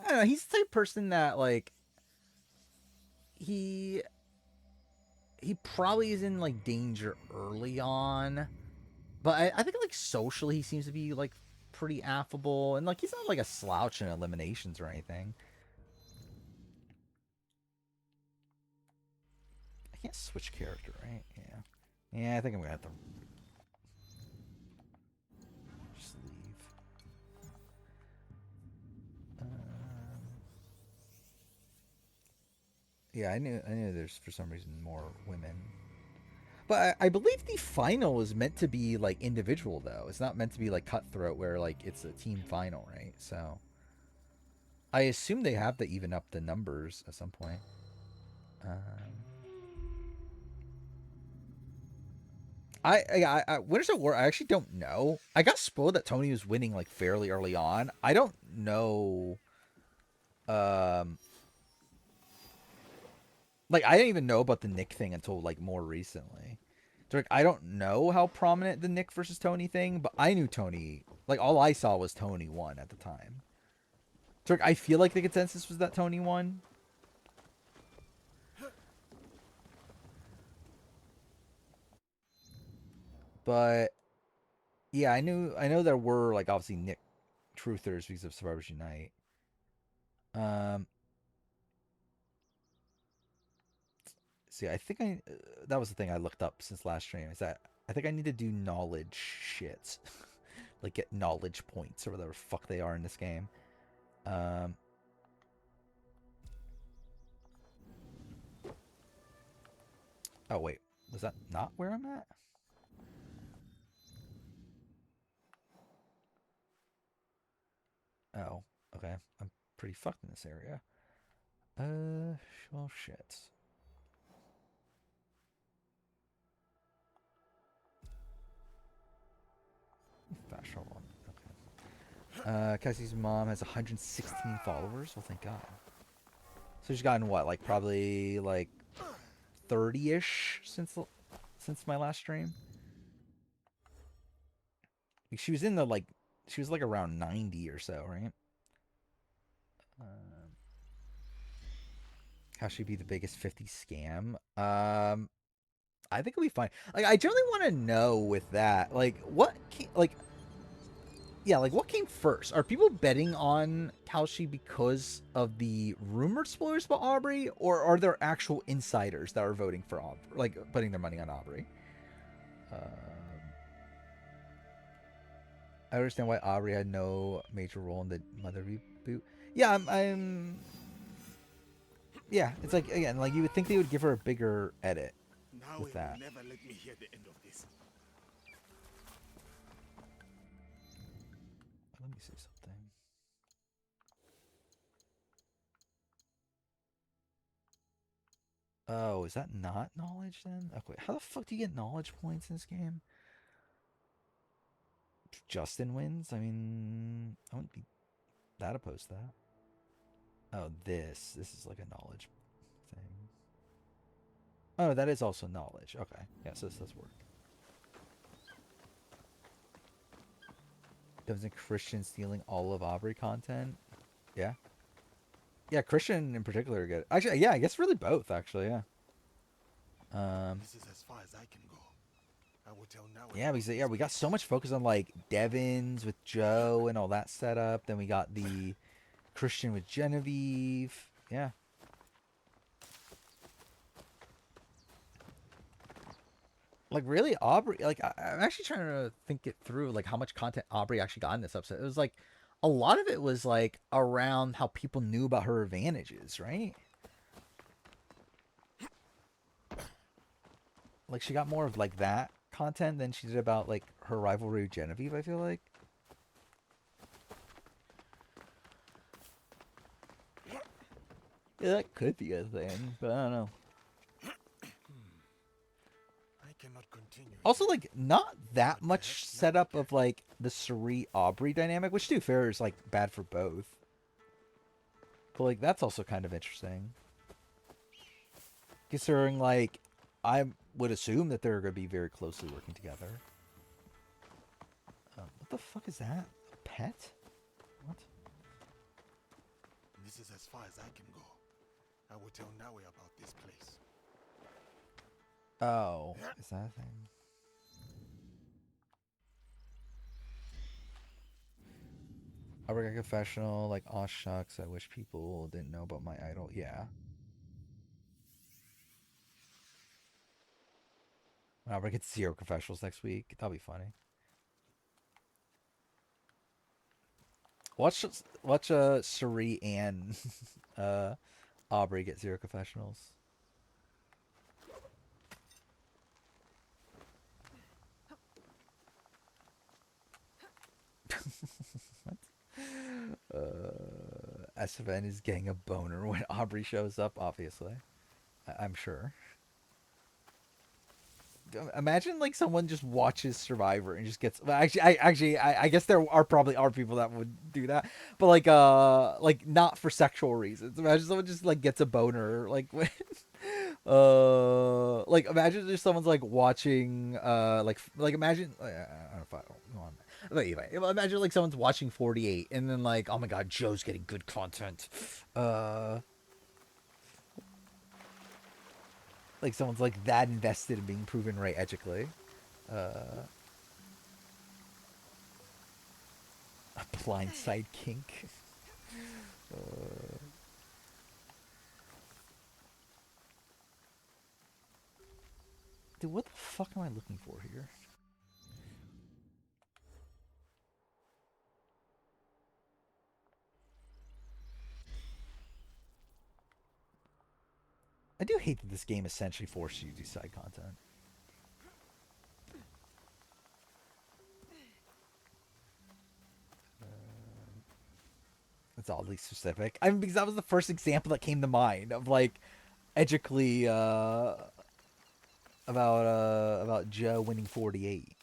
A: don't know. He's the type of person that, like, he probably is in, like, danger early on. But I think, like, socially he seems to be, like, pretty affable. And, like, he's not, like, a slouch in eliminations or anything. I can't switch character, right? Yeah. Yeah, I think I'm gonna have to just leave. Yeah, I knew there's for some reason more women. But I believe the final is meant to be like individual though. It's not meant to be like cutthroat where like it's a team final, right? So I assume they have to even up the numbers at some point. Winners at War, I actually don't know. I got spoiled that Tony was winning like fairly early on. I don't know. Like I didn't even know about the Nick thing until like more recently. So, like, I don't know how prominent the Nick versus Tony thing, but I knew Tony. Like all I saw was Tony won at the time. So, like, I feel like the consensus was that Tony won. But yeah, I know there were like obviously Nick truthers because of Survivors Unite. See, I think that was the thing I looked up since last stream. Is that I think I need to do knowledge shit, like get knowledge points or whatever the fuck they are in this game. Oh wait, was that not where I'm at? Oh, okay. I'm pretty fucked in this area. Well, shit. Fast travel. Okay. Kessie's mom has 116 followers. Well, thank God. So she's gotten what, like probably like 30-ish since my last stream. Like, she was in the like she was like around 90 or so, right? How should be the biggest 50 scam? I think it'll be fine. Like, I generally want to know with that, like, what came, like, yeah, like, what came first? Are people betting on Kalshi because of the rumored spoilers about Aubrey, or are there actual insiders that are voting for Aubrey, like, putting their money on Aubrey? I understand why Aubrey had no major role in the Mother reboot. Yeah, yeah, it's like, again, like, you would think they would give her a bigger edit
G: Now
A: with
G: it
A: that.
G: will never let me hear the end of this.
A: Let me see something. Oh, is that not knowledge then? Okay, how the fuck do you get knowledge points in this game? Justin wins? I mean, I wouldn't be that opposed to that. Oh, this is like a knowledge thing. Oh, that is also knowledge. Okay, yeah, so this does work. Doesn't Christian stealing all of Aubrey content? Yeah. Yeah, Christian in particular good. Actually, yeah, I guess really both, actually, yeah.
G: This is as far as I can go. I will tell now.
A: Yeah, because yeah, we got so much focus on like Devins with Joe and all that setup. Then we got the Christian with Genevieve. Yeah. Like really, Aubrey. Like I'm actually trying to think it through, like how much content Aubrey actually got in this episode. It was like a lot of it was like around how people knew about her advantages, right? Like she got more of like that content than she did about like her rivalry with Genevieve, I feel like. Yeah, that could be a thing, but I don't know.
G: I cannot continue.
A: Also, like, not that much setup of like the Suri Aubrey dynamic, which to be fair is like bad for both. But like that's also kind of interesting. Considering like I would assume that they're gonna be very closely working together. What the fuck is that? A pet? What?
G: This is as far as I can go. I will tell Nawe about this place.
A: Oh, is that a thing? Aubrey got confessional, like, aw shucks, I wish people didn't know about my idol. Yeah. Aubrey gets 0 confessionals next week. That'll be funny. Watch Suri and Aubrey get 0 confessionals. What? SFN is getting a boner when Aubrey shows up, obviously. I'm sure. Imagine like someone just watches Survivor and just gets. Well, I guess there are probably people that would do that, but like not for sexual reasons. Imagine someone just like gets a boner like when, like imagine if someone's like watching like imagine I don't know if I don't want. But anyway, imagine like someone's watching 48 and then like, oh my god, Joe's getting good content. Like someone's like that invested in being proven right ethically. A blindside kink. Dude, what the fuck am I looking for here? I do hate that this game essentially forces you to do side content. That's oddly specific. I mean, because that was the first example that came to mind of like edgically about Joe winning 48.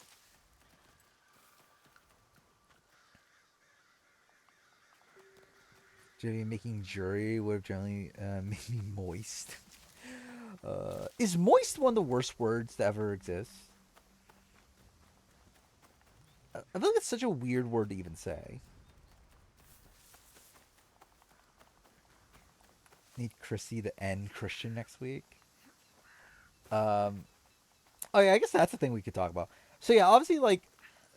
A: Jimmy making jury would have generally made me moist. Is moist one of the worst words to ever exist? I feel like it's such a weird word to even say. Need Chrissy to end Christian next week. Oh yeah, I guess that's the thing we could talk about. So yeah, obviously, like,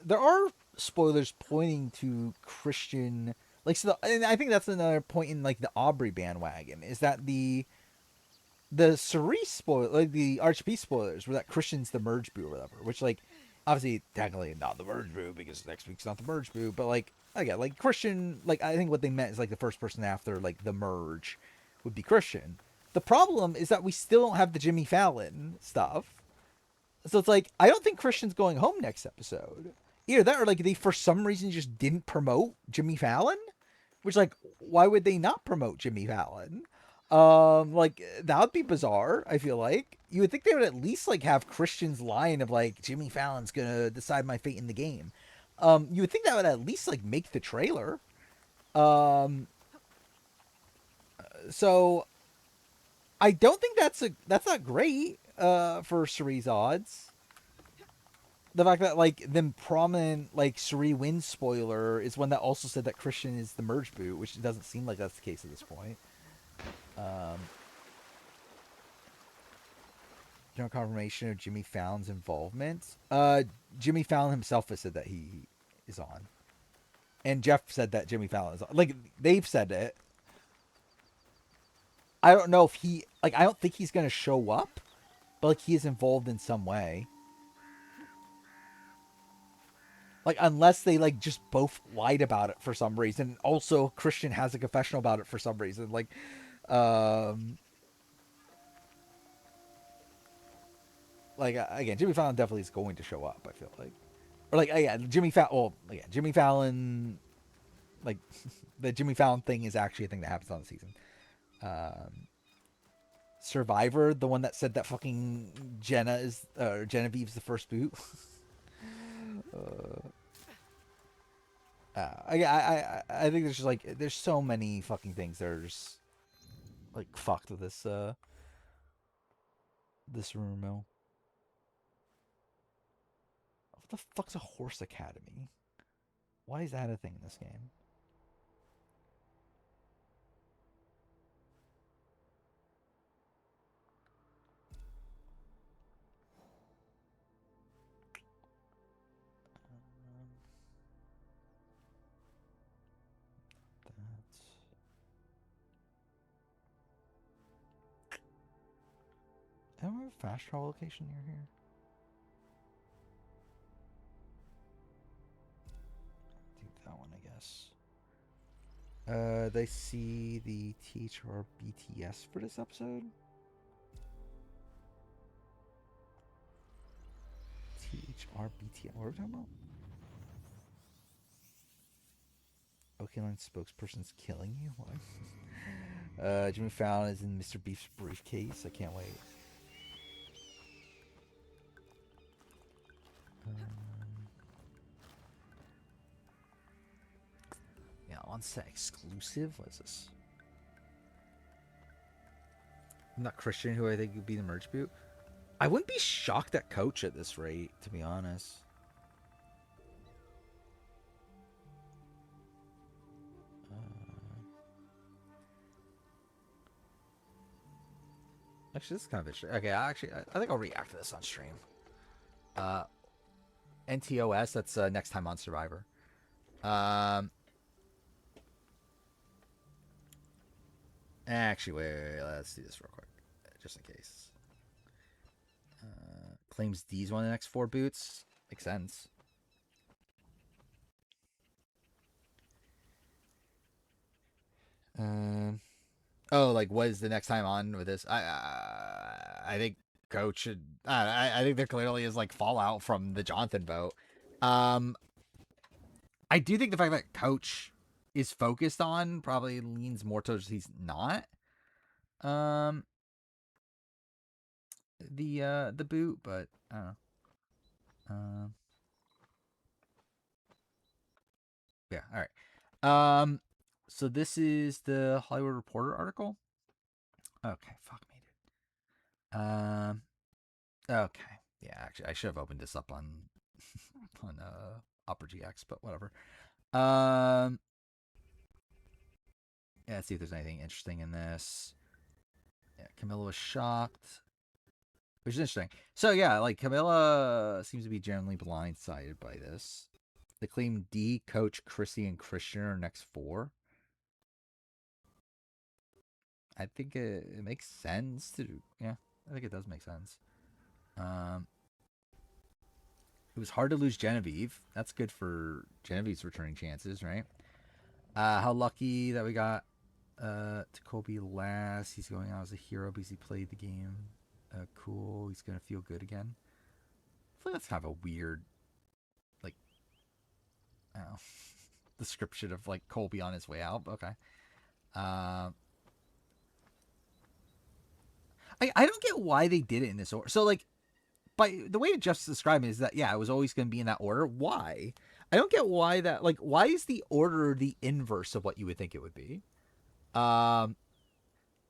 A: there are spoilers pointing to Christian, like, so and I think that's another point in like the Aubrey bandwagon is that the Cerise spoiler, like the RHP spoilers, were that Christian's the merge boo or whatever, which like obviously technically not the merge boo because next week's not the merge boo, but like again, like Christian, like I think what they meant is like the first person after like the merge would be Christian. The problem is that we still don't have the Jimmy Fallon stuff. So it's like, I don't think Christian's going home next episode. Either that or like they for some reason just didn't promote Jimmy Fallon. Which like, why would they not promote Jimmy Fallon? Like that would be bizarre, I feel like. You would think they would at least like have Christian's line of like Jimmy Fallon's gonna decide my fate in the game. You would think that would at least like make the trailer. So I don't think that's not great for Cerise odds. The fact that like them prominent like Cerise wins spoiler is one that also said that Christian is the merge boot, which doesn't seem like that's the case at this point. No confirmation of Jimmy Fallon's involvement. Jimmy Fallon himself has said that he is on, and Jeff said that Jimmy Fallon is on. Like they've said it. I don't know if he like. I don't think he's gonna show up, but like he is involved in some way. Like unless they like just both lied about it for some reason. Also, Christian has a confessional about it for some reason. Like, again, Jimmy Fallon definitely is going to show up. I feel like, or like yeah, Jimmy Fallon. Well, yeah, Jimmy Fallon. Like the Jimmy Fallon thing is actually a thing that happens on the season. Survivor, the one that said that fucking Genevieve's the first boot. I think there's just like there's so many fucking things that are just like fucked with this this rumor mill. What the fuck's a horse academy? Why is that a thing in this game? I don't have a fast travel location near here. Do that one, I guess. They see the THR BTS for this episode. THR BTS. What are we talking about? Okay, line spokesperson's killing you. What? Jimmy Fallon is in Mr. Beef's briefcase. I can't wait. Yeah, on set exclusive. What is this? Not Christian, who I think would be the merge boot. I wouldn't be shocked at Coach at this rate, to be honest. Actually, this is kind of interesting. Okay, I think I'll react to this on stream. NTOS, that's next time on Survivor. Actually, wait, let's do this real quick, just in case. Claims D's one of the next 4 boots. Makes sense. Oh, like what is the next time on with this? I think Coach should. I think there clearly is like fallout from the Jonathan vote. I do think the fact that Coach is focused on probably leans more towards he's not. The boot, but I don't know. Yeah, all right. So this is the Hollywood Reporter article. Okay, fuck me, dude. Okay. Yeah, actually, I should have opened this up on on Opera GX, but whatever. Yeah, let's see if there's anything interesting in this. Yeah, Camilla was shocked, which is interesting. So yeah, like Camilla seems to be generally blindsided by this. They claim D, Coach, Chrissy, and Christian are next 4. I think it makes sense to do. Yeah, I think it does make sense. It was hard to lose Genevieve. That's good for Genevieve's returning chances, right? How lucky that we got to Kobe last. He's going out as a hero because he played the game. Cool. He's going to feel good again. I feel like that's kind of a weird, like, I don't know, description of, like, Colby on his way out. But okay. I don't get why they did it in this order. So, like, by the way Jeff's describing it is that, yeah, it was always going to be in that order. Why? I don't get why that, like, why is the order the inverse of what you would think it would be? For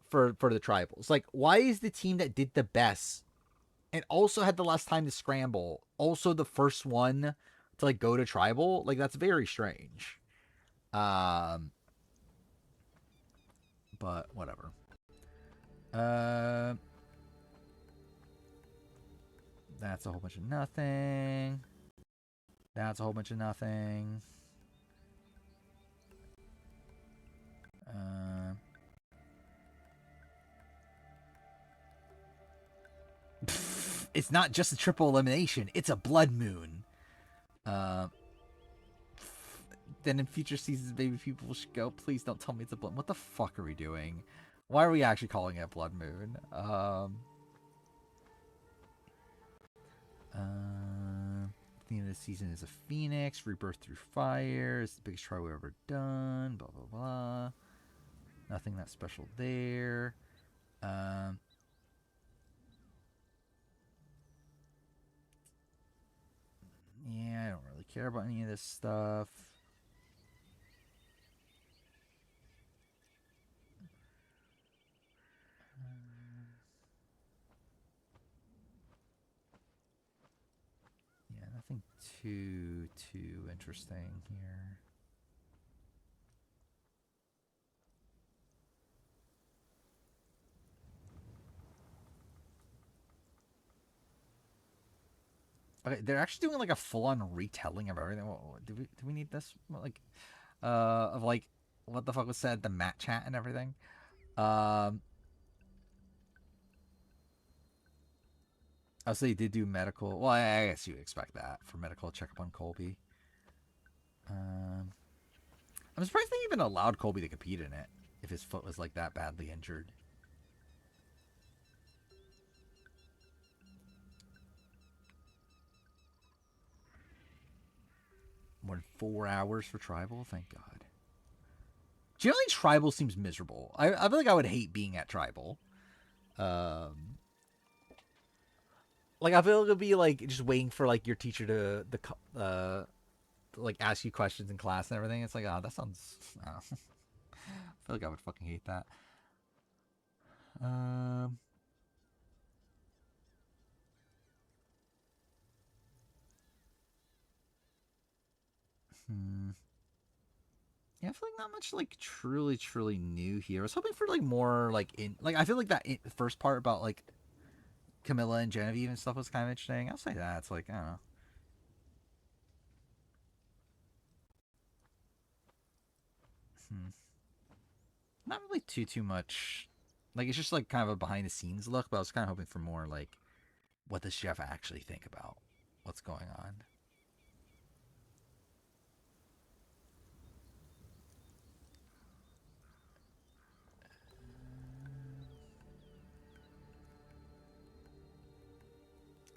A: the tribals. Like, why is the team that did the best and also had the less time to scramble also the first one to, like, go to tribal? Like, that's very strange. But whatever. That's a whole bunch of nothing. That's a whole bunch of nothing. It's not just a triple elimination. It's a blood moon. Then in future seasons, maybe people should go. Please don't tell me it's a blood. What the fuck are we doing? Why are we actually calling it a blood moon? The end of the season is a phoenix, rebirth through fire. It's the biggest trial we've ever done. Blah blah blah. Nothing that special there. Yeah, I don't really care about any of this stuff. Yeah, nothing too interesting here. Okay, they're actually doing like a full-on retelling of everything. Do we need this? Like, of like what the fuck was said, the mat chat and everything. Oh, so they did do medical. Well, I guess you would expect that for medical checkup on Colby. I'm surprised they even allowed Colby to compete in it if his foot was like that badly injured. More than 4 hours for tribal. Thank God. Generally, tribal seems miserable. I feel like I would hate being at tribal. Like I feel like it'd be like just waiting for like your teacher to like ask you questions in class and everything. It's like, oh, that sounds. I don't know. I feel like I would fucking hate that. Yeah, I feel like not much like truly new here. I was hoping for like more like in like I feel like that first part about like Camilla and Genevieve and stuff was kind of interesting. I'll say that. It's like, I don't know. Not really too much. Like it's just like kind of a behind the scenes look, but I was kind of hoping for more like what does Jeff actually think about what's going on.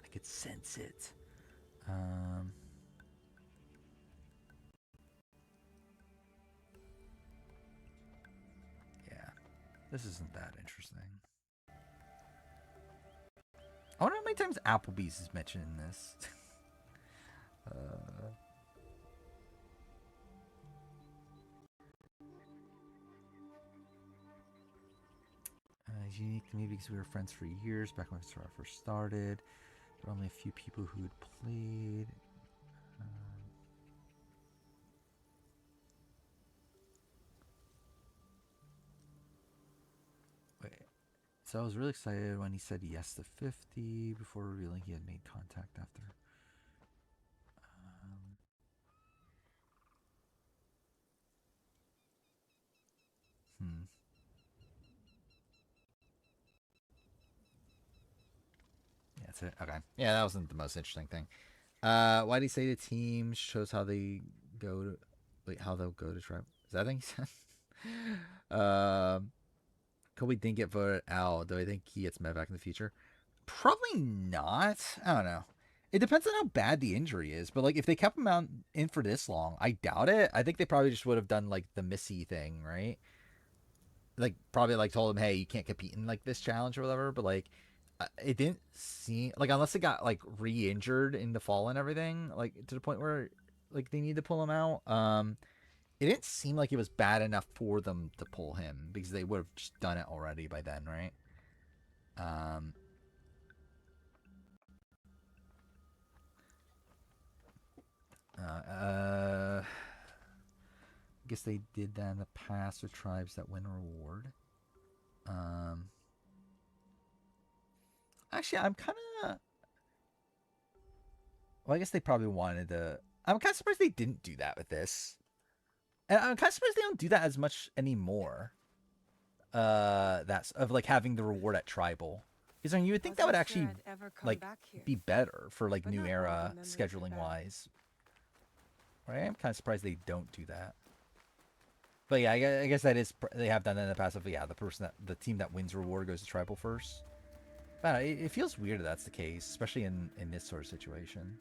A: I could sense it. This isn't that interesting. I wonder how many times Applebee's is mentioned in this. It's unique to me because we were friends for years back when I first started. There were only a few people who had played. Wait. So I was really excited when he said yes to 50 before revealing he had made contact after. Yeah, that's it. Okay. Yeah, that wasn't the most interesting thing. Why did he say the teams shows how they go to, wait, how they'll go to tribe? Is that thing he said? Kobe didn't get voted out. Do I think he gets met back in the future? Probably not. I don't know. It depends on how bad the injury is. But like, if they kept him out in for this long, I doubt it. I think they probably just would have done like the Missy thing, right? Like probably like told him, hey, you can't compete in like this challenge or whatever. But like, it didn't seem like, unless it got like re-injured in the fall and everything, like to the point where like they need to pull him out. It didn't seem like it was bad enough for them to pull him because they would have just done it already by then, right? I guess they did that in the past with tribes that win a reward. Actually, I'm kind of. Well, I guess they probably wanted to. I'm kind of surprised they didn't do that with this. And I'm kind of surprised they don't do that as much anymore. That's of like having the reward at tribal. Because I mean, you would think that would actually like be better for like new era scheduling wise. Right? I'm kind of surprised they don't do that. But yeah, I guess that is, they have done that in the past. Of yeah, the team that wins reward goes to tribal first. But it feels weird that that's the case, especially in this sort of situation.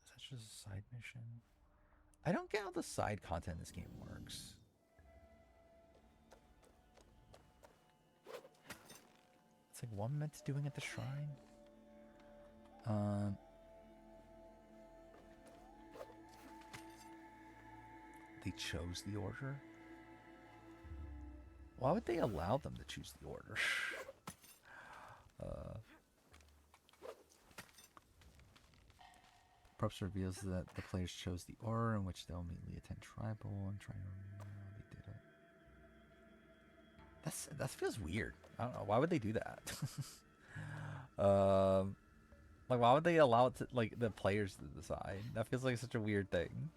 A: Such as a side mission. I don't get how the side content in this game works. It's like what I'm meant to doing at the shrine. They chose the order. Why would they allow them to choose the order? Props reveals that the players chose the order in which they'll immediately attend tribal and try to remember how they did it. That feels weird. I don't know. Why would they do that? Like why would they allow it to, like, the players to decide? That feels like such a weird thing.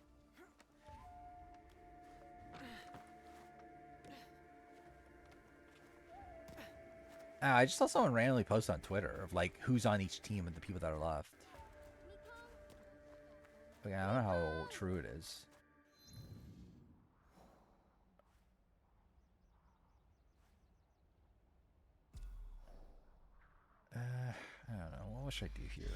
A: I just saw someone randomly post on Twitter of like who's on each team and the people that are left. But yeah, I don't know how true it is. I don't know. What should I do here?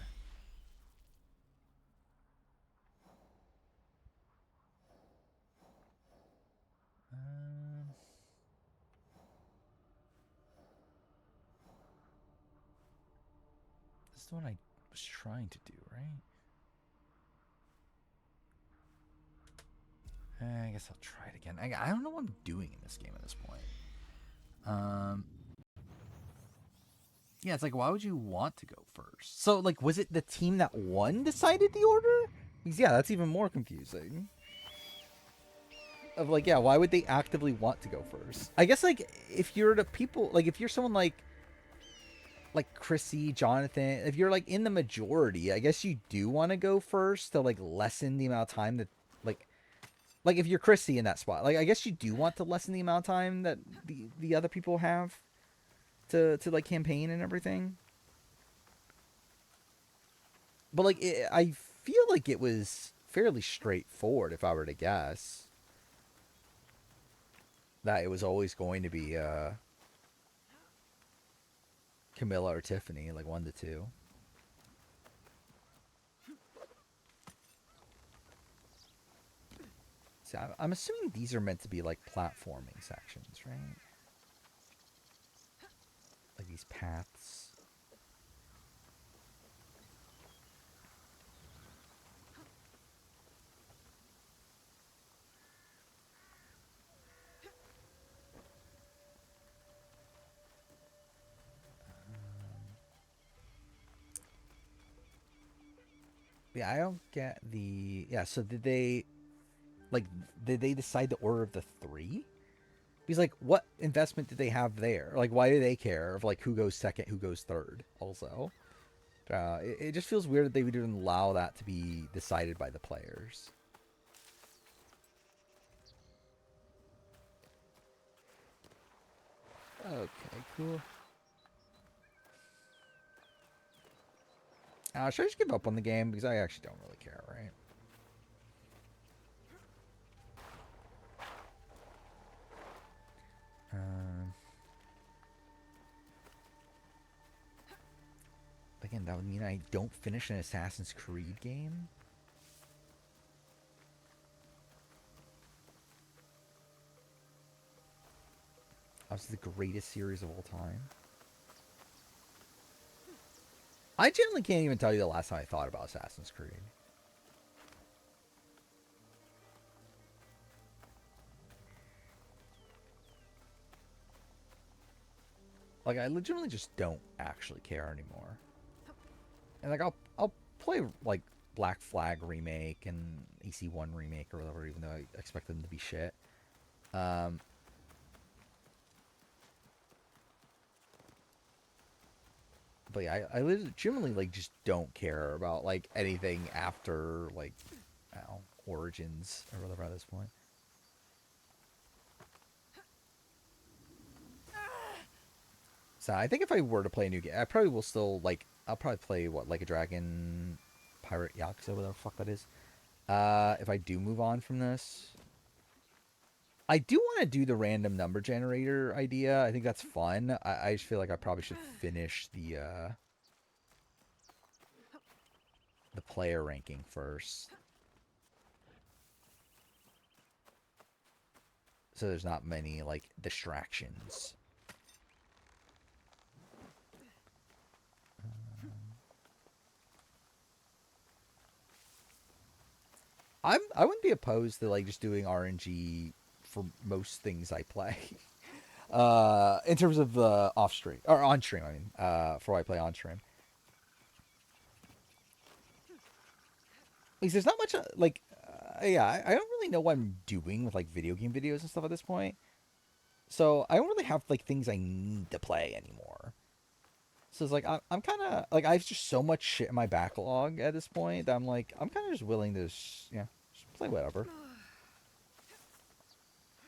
A: This is the one I was trying to do, right? I guess I'll try it again. I don't know what I'm doing in this game at this point. Yeah, it's like, why would you want to go first? So, like, was it the team that won decided the order? Because, yeah, that's even more confusing. Of, like, yeah, why would they actively want to go first? I guess, like, if you're the people, like, if you're someone like Chrissy, Jonathan, if you're, like, in the majority, I guess you do want to go first to, like, lessen the amount of time that, like if you're Chrissy in that spot, like, I guess you do want to lessen the amount of time that the other people have to like campaign and everything. But like I feel like it was fairly straightforward if I were to guess. that it was always going to be Camilla or Tiffany, like 1 to 2. So I'm assuming these are meant to be like platforming sections, right? Like these paths. Yeah, I don't get the... Yeah, so did they... Like, did they decide the order of the 3? Because, like, what investment did they have there? Like, why do they care of, like, who goes second, who goes third, also? It just feels weird that they would even allow that to be decided by the players. Okay, cool. Should I just give up on the game? Because I actually don't really care, right? Again, that would mean I don't finish an Assassin's Creed game? Obviously the greatest series of all time. I generally can't even tell you the last time I thought about Assassin's Creed. Like, I legitimately just don't actually care anymore. And like, I'll play like Black Flag remake and AC1 remake or whatever, even though I expect them to be shit. But yeah, I legitimately like just don't care about like anything after like, I don't know, Origins or whatever at this point. So I think if I were to play a new game, I probably will still like. I'll probably play what, Like a Dragon, Pirate Yakuza, whatever the fuck that is. If I do move on from this, I do want to do the random number generator idea. I think that's fun. I just feel like I probably should finish the player ranking first, so there's not many like distractions. I wouldn't be opposed to like just doing RNG for most things I play. In terms of off stream or on stream, I mean, for what I play on stream. Because there's not much yeah, I don't really know what I'm doing with like video game videos and stuff at this point. So I don't really have like things I need to play anymore. So it's like I'm kind of like I have just so much shit in my backlog at this point that I'm like I'm kind of just willing to just play whatever.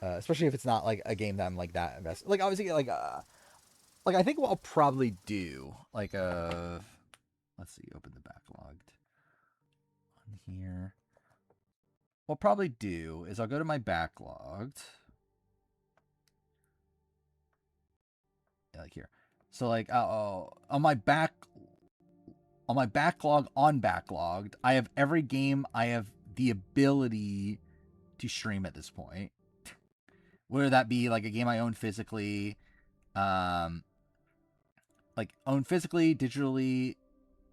A: Especially if it's not like a game that I'm like that invested. Like obviously like I think what I'll probably do like let's see, open the backlogged on here. What I'll probably do is I'll go to my backlogged. Yeah, like here. So like on my backlog on backlogged, I have every game I have the ability to stream at this point. Whether that be like a game I own physically, digitally,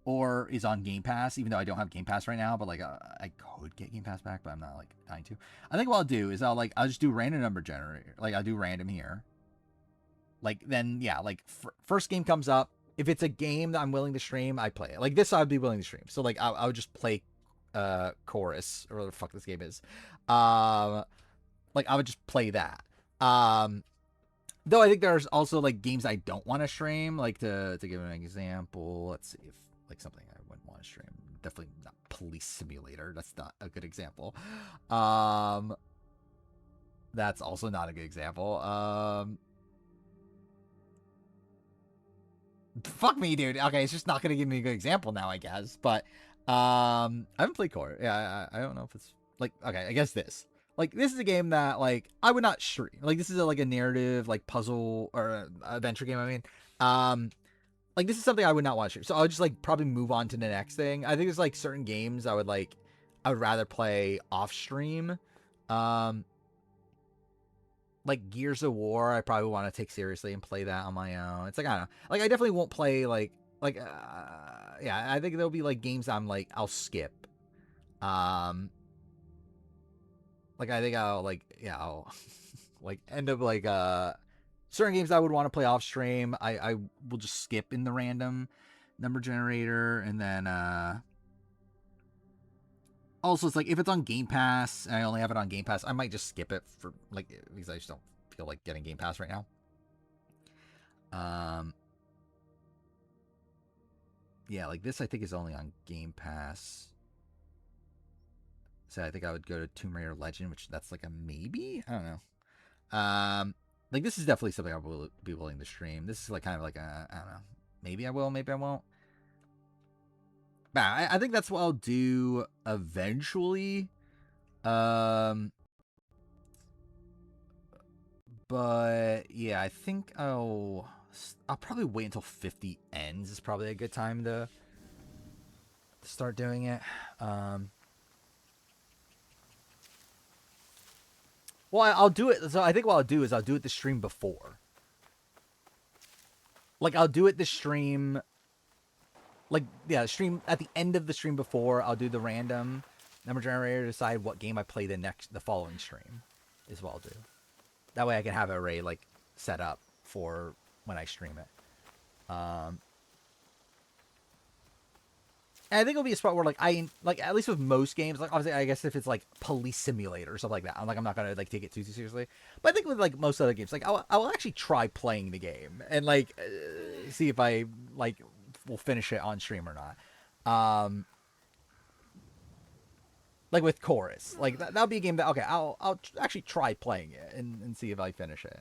A: or is on Game Pass, even though I don't have Game Pass right now, but like I could get Game Pass back, but I'm not like dying to. I think what I'll do is I'll just do random number generator. Like I'll do random here. Like, then, yeah, like, first game comes up. If it's a game that I'm willing to stream, I play it. Like, this I'd be willing to stream. So, like, I would just play Chorus, or whatever the fuck this game is. Like, I would just play that. Though I think there's also, like, games I don't want to stream. Like, to give an example, let's see if, like, something I wouldn't want to stream. Definitely not Police Simulator. That's not a good example. That's also not a good example. Fuck me, dude. Okay, it's just not gonna give me a good example now, I guess. But I haven't played Core. Yeah, I don't know if it's like, okay, I guess this. Like this is a game that like I would not stream. Like this is like a narrative like puzzle or adventure game. I mean, like this is something I would not want to stream. So I would just like probably move on to the next thing. I think there's like certain games I would rather play off stream. Like Gears of War, I probably want to take seriously and play that on my own. It's like I don't know. Like I definitely won't play yeah, I think there'll be like games I'm like I'll skip. Like I think I'll like yeah, I'll like end up like certain games I would want to play off stream. I will just skip in the random number generator, and then also it's like if it's on Game Pass and I only have it on Game Pass, I might just skip it for like because I just don't feel like getting Game Pass right now. Yeah, like this I think is only on Game Pass. So I think I would go to Tomb Raider Legend, which that's like a maybe. I don't know. Like this is definitely something I will be willing to stream. This is like kind of like a I don't know. Maybe I will, maybe I won't. But I think that's what I'll do eventually. But yeah, I think I'll probably wait until 50 ends. Is probably a good time to start doing it. Well, I'll do it. So I think what I'll do is I'll do it the stream before. Like I'll do it the stream. Like yeah, stream at the end of the stream before. I'll do the random number generator to decide what game I play the following stream. Is what I'll do. That way I can have it already like set up for when I stream it. And I think it'll be a spot where like at least with most games, like obviously I guess if it's like Police Simulator or something like that, I'm not gonna like take it too seriously. But I think with like most other games, like I will actually try playing the game and like see if I like will finish it on stream or not. Like with Chorus, like that'll be a game that okay, I'll actually try playing it and see if I finish it.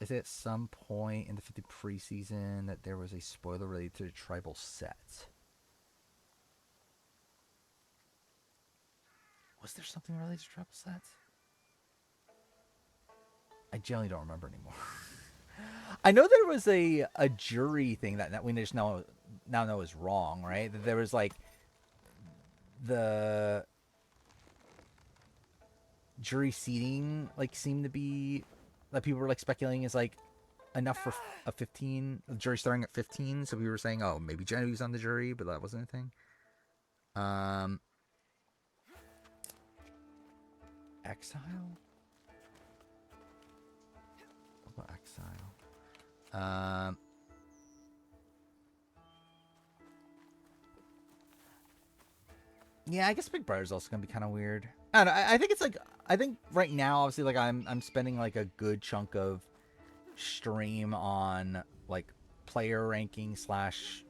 A: Is it at some point in the 50 preseason that there was a spoiler related to the tribal set? Was there something related to tribal sets? I generally don't remember anymore. I know there was a jury thing that we just now know is wrong, right? That there was like the jury seating like seemed to be that people were like speculating is like enough for a 15. The jury starting at 15, so we were saying, oh, maybe Genevieve's on the jury, but that wasn't a thing. Exile. What about Exile? Yeah, I guess Big Brother's also gonna be kind of weird. I don't know. I think it's like I think right now, obviously, like I'm spending like a good chunk of stream on like player ranking slash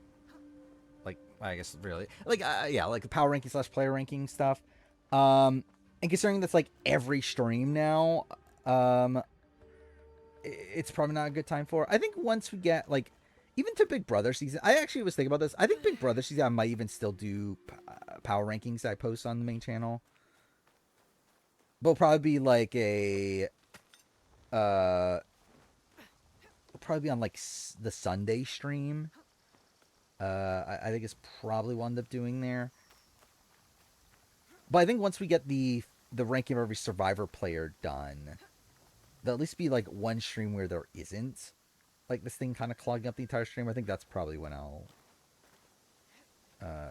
A: like I guess really like yeah like the power ranking slash player ranking stuff. And considering that's like every stream now, it's probably not a good time for. I think once we get like even to Big Brother season, I actually was thinking about this. I think Big Brother season I might even still do power rankings that I post on the main channel. But it'll probably be like a it'll probably be on like the Sunday stream. I think it's probably what I'll end up doing there. But I think once we get the ranking of every Survivor player done, there'll at least be like one stream where there isn't like this thing kind of clogging up the entire stream. I think that's probably when I'll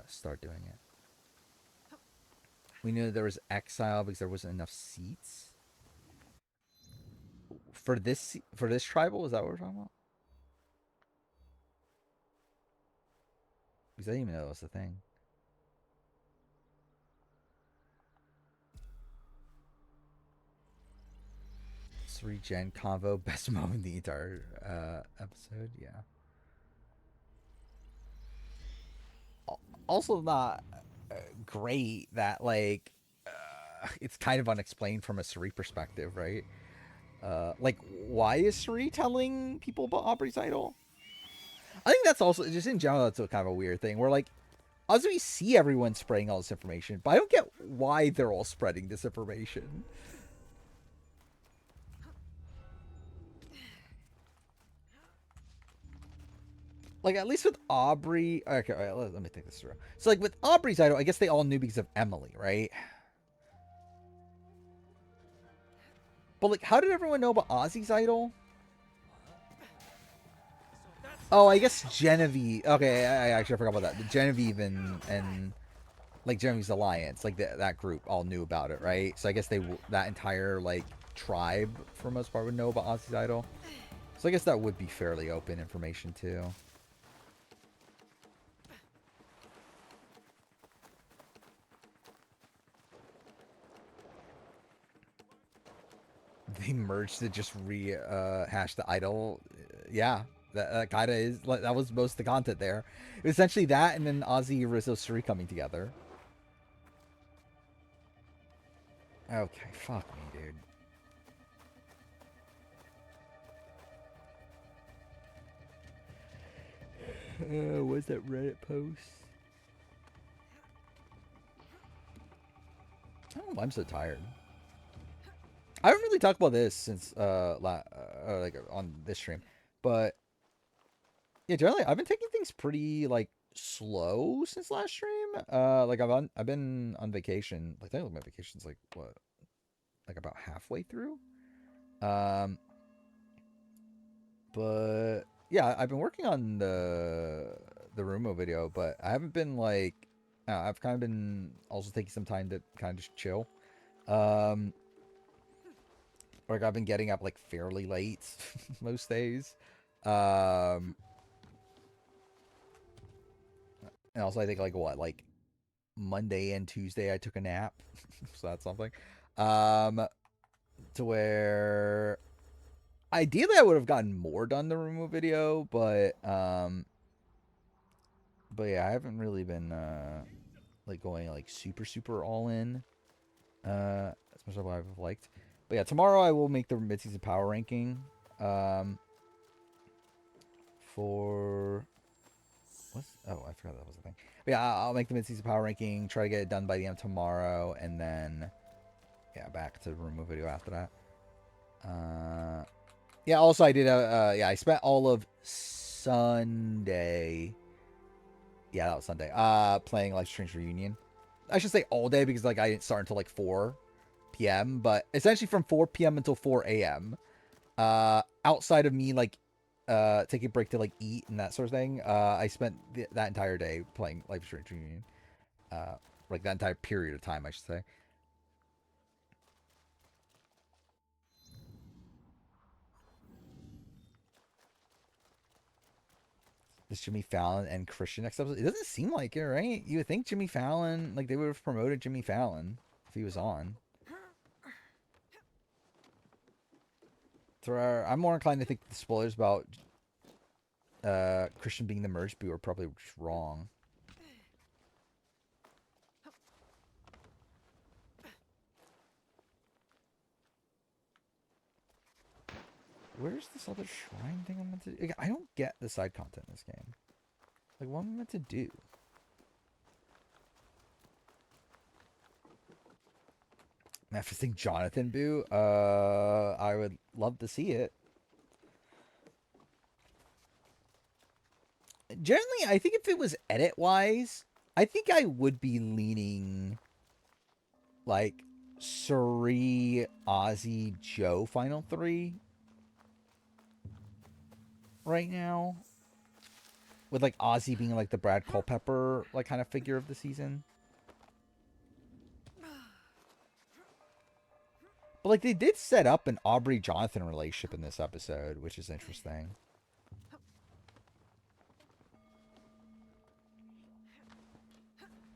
A: start doing it. We knew there was Exile because there wasn't enough seats for this tribal. Is that what we're talking about? Because I didn't even know that was the thing. Regen convo, best moment in the entire episode. Yeah. Also not great that like it's kind of unexplained from a Suri perspective, right? Like why is Suri telling people about Aubrey's idol? I think that's also just in general that's a kind of a weird thing where like Also, we see everyone spreading all this information, but I don't get why they're all spreading this information. Like, at least with Aubrey... Okay, all right, let me think this through. So, like, with Aubrey's idol, I guess they all knew because of Emily, right? But, like, how did everyone know about Ozzy's idol? Oh, I guess Genevieve... Okay, I actually forgot about that. The Genevieve and like, Genevieve's Alliance, like, that group all knew about it, right? So, I guess that entire, like, tribe, for the most part, would know about Ozzy's idol. So, I guess that would be fairly open information, too. They merged to just hash the idol. Yeah, that kind of is. That was most of the content there. It was essentially that, and then Ozzy, Rizzo, Suri coming together. Okay, fuck me, dude. What's that Reddit post? Oh, I'm so tired. I haven't really talked about this since like on this stream, but yeah, generally I've been taking things pretty like slow since last stream. Like I've been on vacation. Like technically my vacation's like what, like about halfway through. But yeah, I've been working on the Rumo video, but I haven't been like I've kind of been also taking some time to kind of just chill. Like I've been getting up like fairly late most days. And also I think like what, like Monday and Tuesday I took a nap. So that's something. To where ideally I would have gotten more done the Rumo video, but yeah, I haven't really been like going like super all in as much as I've liked. But yeah, tomorrow I will make the mid-season power ranking. For what's, oh, I forgot that was the thing. But yeah, I'll make the mid-season power ranking. Try to get it done by the end of tomorrow, and then yeah, back to the Rumo video after that. Yeah. Also, I did yeah, I spent all of Sunday. Yeah, that was Sunday. Playing Life Strange Reunion. I should say all day because like I didn't start until like 4 p.m. But essentially from 4 p.m. until 4 a.m. Outside of me like taking a break to like eat and that sort of thing, I spent that entire day playing Life is Strange Reunion. Like that entire period of time, I should say. This Jimmy Fallon and Christian next episode? It doesn't seem like it, right? You would think Jimmy Fallon, like they would have promoted Jimmy Fallon if he was on. I'm more inclined to think the spoilers about Christian being the merge boo are probably just wrong. Where's this other shrine thing I'm meant to do? I don't get the side content in this game. Like, what am I meant to do? Manifesting Jonathan boo? I would love to see it. Generally, I think if it was edit-wise, I think I would be leaning, like, Suri, Ozzy, Joe Final 3 right now. With, like, Ozzy being, like, the Brad Culpepper, like, kind of figure of the season. But, like, they did set up an Aubrey-Jonathan relationship in this episode, which is interesting.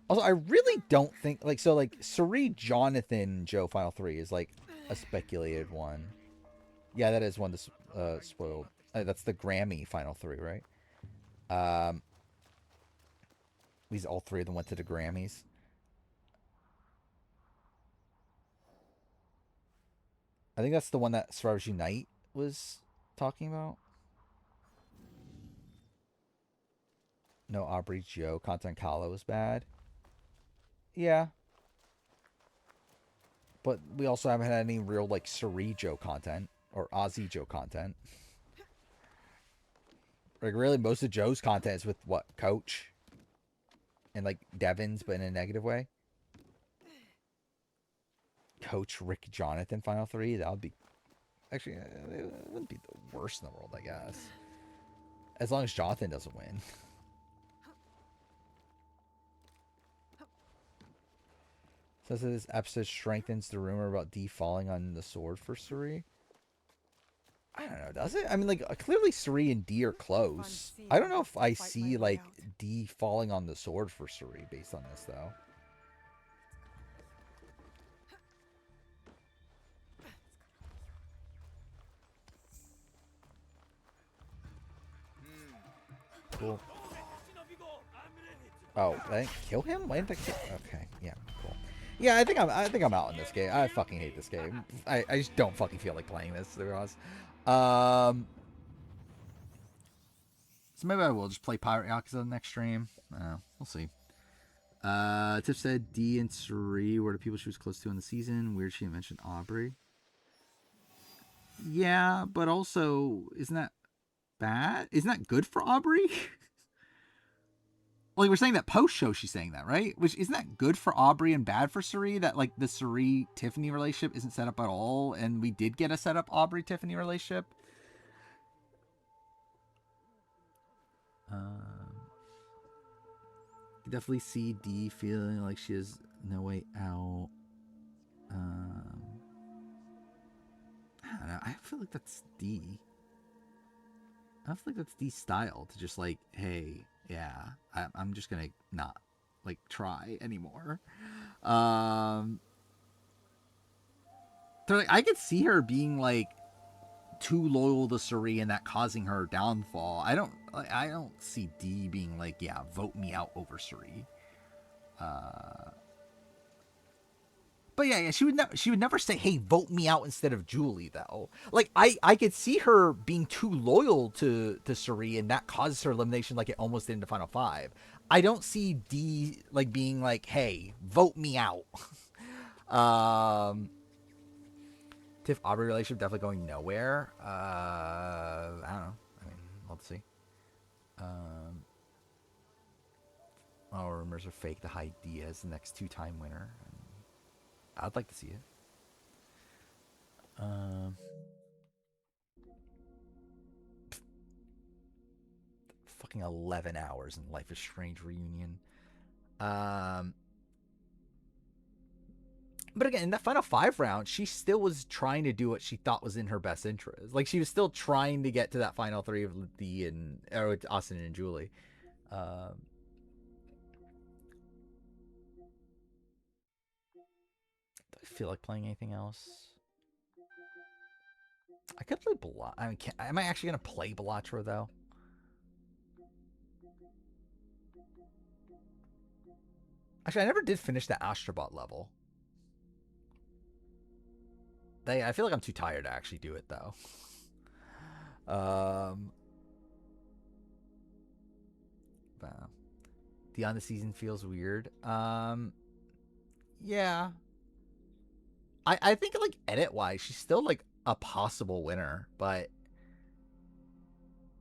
A: Also, I really don't think, like, so, like, Suri, Jonathan, Joe Final 3 is, like, a speculated one. Yeah, that is one that's spoiled. That's the Grammy Final 3, right? These all three of them went to the Grammys. I think that's the one that Survivors Unite was talking about. No Aubrey Joe content. Kalo is bad. Yeah. But we also haven't had any real, like, Suri Joe content. Or Ozzy Joe content. Like, really, most of Joe's content is with, what, Coach? And, like, Devins, but in a negative way? Coach, Rick, Jonathan, Final 3? That would be... Actually, it wouldn't be the worst in the world, I guess. As long as Jonathan doesn't win. Says that this episode strengthens the rumor about D falling on the sword for Suri. I don't know, does it? I mean, like, clearly Suri and D are close. I don't know if I see, like, D falling on the sword for Suri based on this, though. Cool. Oh, I didn't kill him? Why didn't I kill? Okay, yeah, cool. Yeah, I think I'm out in this game. I fucking hate this game. I just don't fucking feel like playing this, to be honest. So maybe I will just play Pirate Yakuza the next stream. We'll see. Tiff said D and Suri were the people she was close to in the season. Weird she didn't mention Aubrey. Yeah, but also, isn't that bad? Isn't that good for Aubrey? Like, we're saying that post-show she's saying that, right? Which, isn't that good for Aubrey and bad for Suri? That, like, the Suri-Tiffany relationship isn't set up at all, and we did get a set-up Aubrey-Tiffany relationship? You definitely see D feeling like she has no way out. I don't know. I feel like that's D. I feel like that's D's style to just, like, hey... Yeah, I'm just gonna not, like, try anymore. So, like, I could see her being, like, too loyal to Suri and that causing her downfall. I don't see D being like, yeah, vote me out over Suri. But yeah, she would never say, hey, vote me out instead of Julie, though. Like, I could see her being too loyal to Suri, and that causes her elimination like it almost did in the Final 5. I don't see D, like, being like, hey, vote me out. Tiff Aubrey relationship definitely going nowhere. I don't know. I mean, let's see. Rumors are fake to hide D as the next 2-time winner. I'd like to see it. Fucking 11 hours in Life is Strange reunion. But again, in that Final 5 round, she still was trying to do what she thought was in her best interest. Like, she was still trying to get to that Final 3 of D and Austin and Julie. Do I feel like playing anything else? I could play Bellatra. I mean, am I actually going to play Bellatra, though? Actually, I never did finish the Astrobot level. I feel like I'm too tired to actually do it, though. The on the season feels weird. Yeah. I think, like, edit-wise, she's still, like, a possible winner, but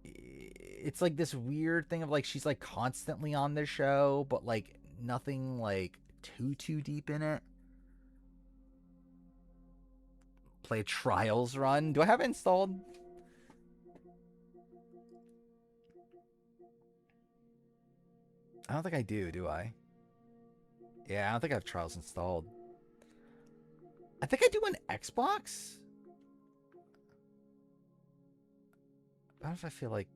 A: it's, like, this weird thing of, like, she's, like, constantly on the show, but, like, nothing, like, too deep in it. Play a Trials run. Do I have it installed? I don't think I do I? Yeah, I don't think I have Trials installed. I think I do on Xbox. I don't know if I feel like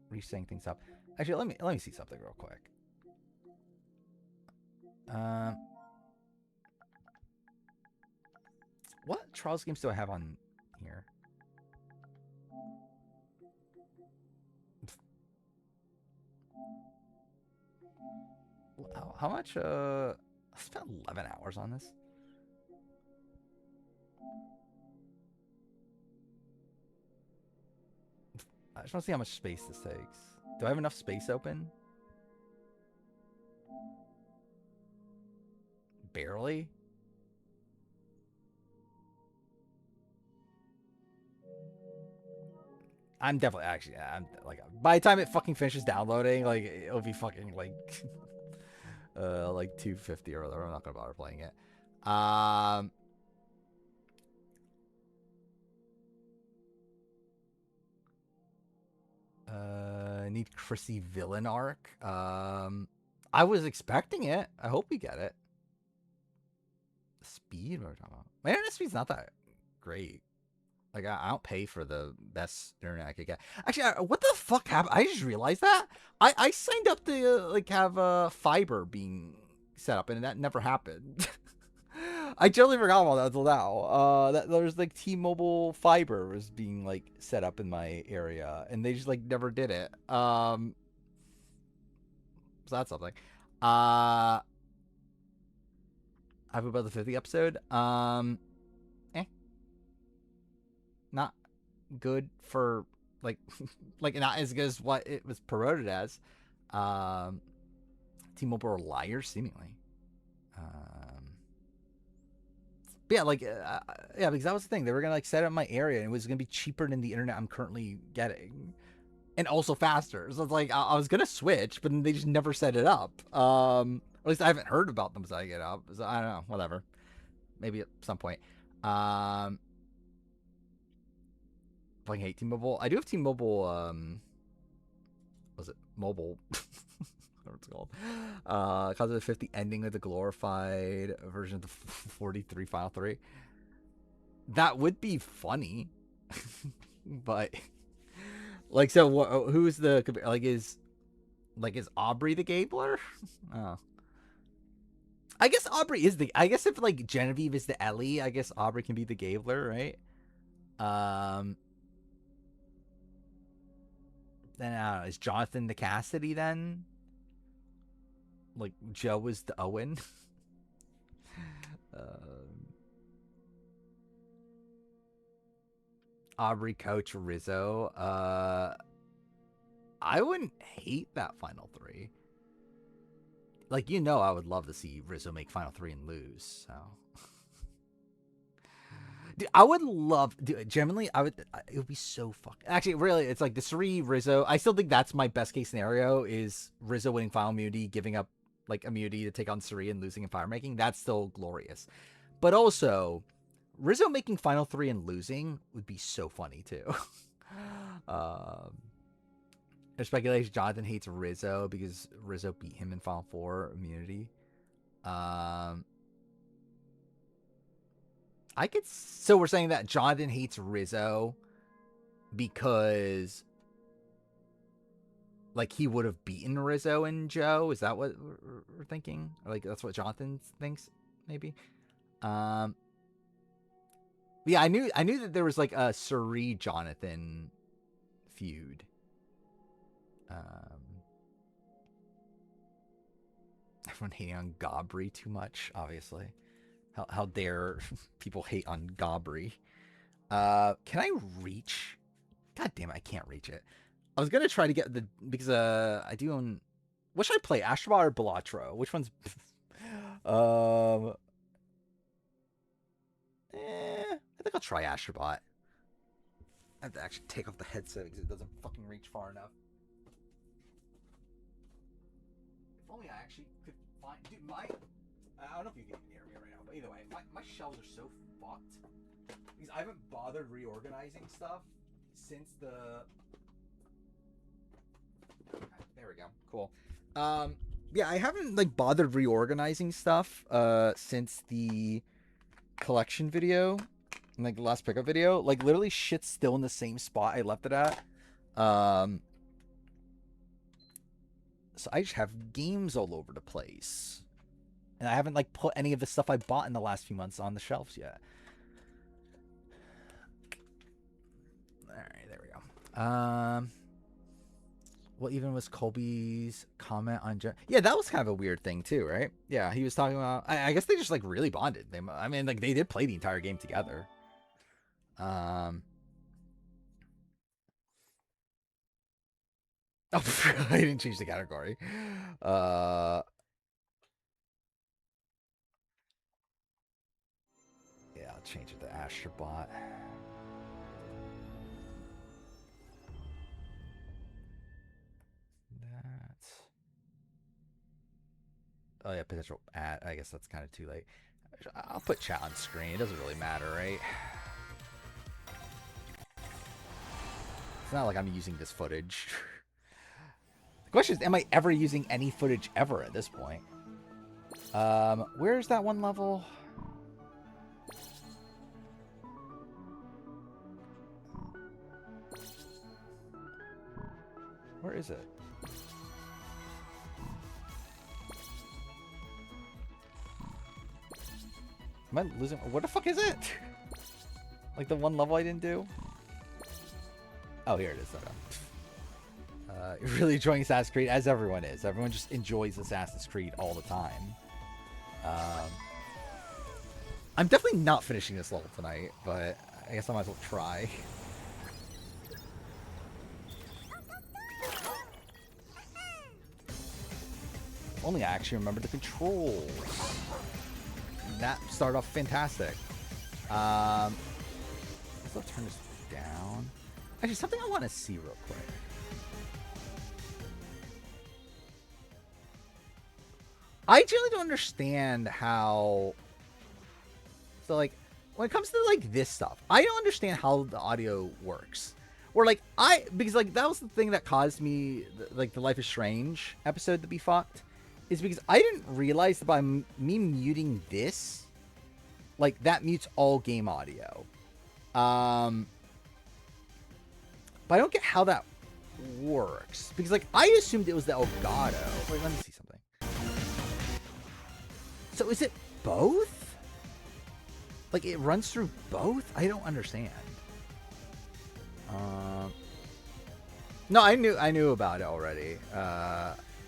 A: resetting things up. Actually, let me see something real quick. What Trials games do I have on here? How much? I spent 11 hours on this. I just want to see how much space this takes. Do I have enough space open? barely. I'm definitely actually. I'm like by the time it fucking finishes downloading, like it'll be fucking like 250 or whatever. I'm not gonna bother playing it. Need Chrissy villain arc. I was expecting it. I hope we get it. Speed? What are we talking about? My internet speed's not that great. Like, I don't pay for the best internet I could get. Actually, what the fuck happened? I just realized that. I signed up to, like, have fiber being set up, and that never happened. I totally forgot about that until now. That there's, like, T-Mobile fiber was being, like, set up in my area, and they just, like, never did it. So that's something. I have about the 50th episode. Not good for like not as good as what it was promoted as. T-Mobile are liars seemingly. But yeah, like yeah, because that was the thing. They were gonna like set up my area, and it was gonna be cheaper than the internet I'm currently getting, and also faster. So it's like I was gonna switch, but they just never set it up. At least I haven't heard about them setting it up. So I don't know. Whatever. Maybe at some point. Fucking hate T-Mobile. I do have T-Mobile. Was it mobile? Whatever it's called. Cause of the 50 ending with the glorified version of the 43 Final 3. That would be funny, but like, so who's the is Aubrey the Gabler? Oh. I guess Aubrey is the. I guess if like Genevieve is the Ellie, I guess Aubrey can be the Gabler, right? Then I don't know, is Jonathan the Cassidy then? Like Joe is the Owen. Aubrey Coach Rizzo. I wouldn't hate that Final 3. Like, you know, I would love to see Rizzo make Final 3 and lose. So, dude, I would love. Dude, genuinely, I would. It would be so fucking. Actually, really, it's like the Suri Rizzo. I still think that's my best case scenario. Is Rizzo winning Final Immunity, giving up like immunity to take on Suri and losing in fire making. That's still glorious. But also, Rizzo making Final 3 and losing would be so funny too. There's speculation Jonathan hates Rizzo because Rizzo beat him in Final 4 immunity. So we're saying that Jonathan hates Rizzo because like he would have beaten Rizzo and Joe. Is that what we're thinking? Or like that's what Jonathan thinks, maybe? Yeah, I knew that there was like a Suri Jonathan feud. Everyone hating on Gabri too much, obviously. How dare people hate on Gabri? Can I reach? God damn it, I can't reach it. I was gonna try to get because I do own. What should I play? Astrobot or Balatro? Which one's? I think I'll try Astrobot. I have to actually take off the headset because it doesn't fucking reach far enough. If only I actually could find. Dude, I don't know if you can hear me right now, but either way, my shelves are so fucked because I haven't bothered reorganizing stuff since the. Okay, there we go. Cool. Yeah, I haven't like bothered reorganizing stuff since the collection video, like the last pickup video. Like literally, shit's still in the same spot I left it at. So I just have games all over the place. And I haven't like put any of the stuff I bought in the last few months on the shelves yet. Alright, there we go. What even was Colby's comment on yeah, that was kind of a weird thing too, right? Yeah, he was talking about I guess they just like really bonded. I mean like they did play the entire game together. Oh, I didn't change the category. change it to Astrobot. That's. Oh yeah, potential ad. I guess that's kind of too late. I'll put chat on screen. It doesn't really matter, right? It's not like I'm using this footage. The question is, am I ever using any footage ever at this point? Where's that one level? Where is it? Am I losing? What the fuck is it? Like the one level I didn't do? Oh, here it is. Okay. Really enjoying Assassin's Creed, as everyone is. Everyone just enjoys Assassin's Creed all the time. I'm definitely not finishing this level tonight, but I guess I might as well try. If only I actually remember the controls. That started off fantastic. Let's turn this down. Actually, something I want to see real quick. I generally don't understand how. So, like, when it comes to like this stuff, I don't understand how the audio works. Or like because like that was the thing that caused me like the Life is Strange episode to be fucked. Is because I didn't realize that by me muting this, like that mutes all game audio. But I don't get how that works because like I assumed it was the Elgato. Wait, let me see something. So is it both? Like it runs through both? I don't understand. No, I knew about it already.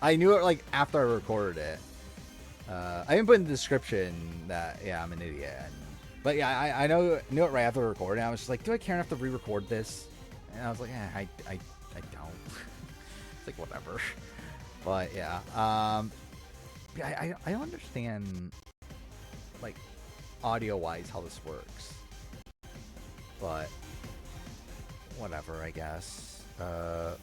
A: I knew it like after I recorded it. I even put in the description that yeah, I'm an idiot. But yeah, I knew it right after recording. I was just like, do I care enough to re-record this? And I was like, I don't. It's like whatever. But yeah, I don't understand like audio-wise how this works. But whatever, I guess. I'll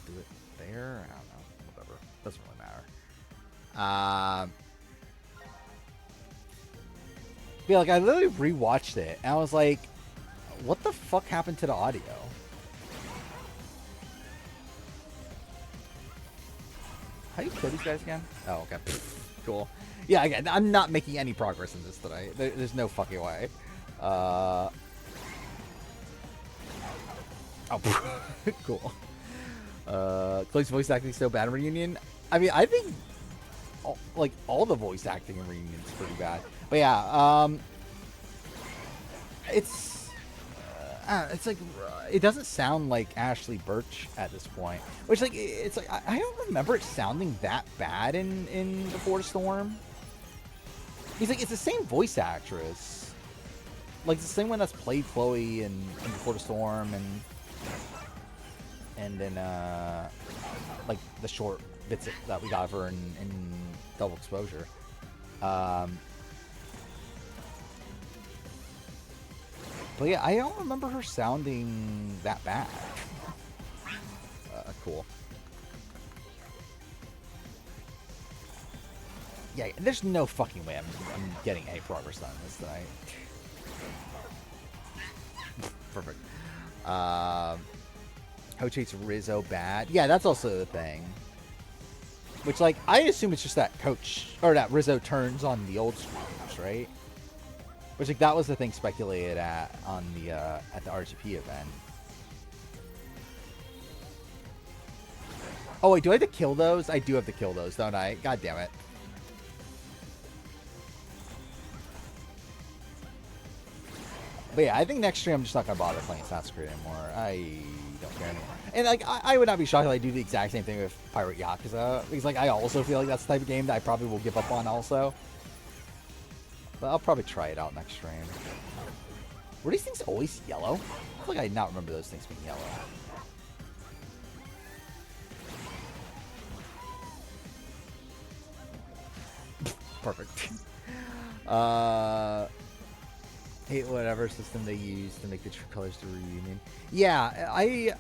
A: do it there. I don't know. Whatever. Doesn't really matter. Yeah, like I literally rewatched it and I was like, what the fuck happened to the audio? How do you kill these guys again? Oh, okay. Cool. Yeah, again, I'm not making any progress in this tonight. There's no fucking way. Oh, cool. Chloe's voice acting so bad in Reunion. I mean, I think all the voice acting in Reunion is pretty bad. But yeah, it's like it doesn't sound like Ashley Birch at this point. Which like it's like I don't remember it sounding that bad in Before the Storm. He's like it's the same voice actress, like it's the same one that's played Chloe in Before the Storm and then like the short bits that we got of her in Double Exposure. But yeah, I don't remember her sounding that bad. Cool. Yeah, there's no fucking way I'm getting any progress on this tonight. Perfect. Coach hates Rizzo bad. Yeah, that's also the thing. Which, like, I assume it's just that Coach, or that Rizzo turns on the old schools, right? Which, like, that was the thing speculated at on the at the RGP event. Oh wait, do I have to kill those? I do have to kill those, don't I? God damn it. But yeah, I think next stream I'm just not gonna bother playing Assassin's Creed anymore. I don't care anymore. And like, I would not be shocked if I do the exact same thing with Pirate Yakuza, because like I also feel like that's the type of game that I probably will give up on also. But I'll probably try it out next stream. Were these things always yellow? I feel like I did not remember those things being yellow. Perfect. Hate whatever system they use to make the True Colors to Reunion. Yeah,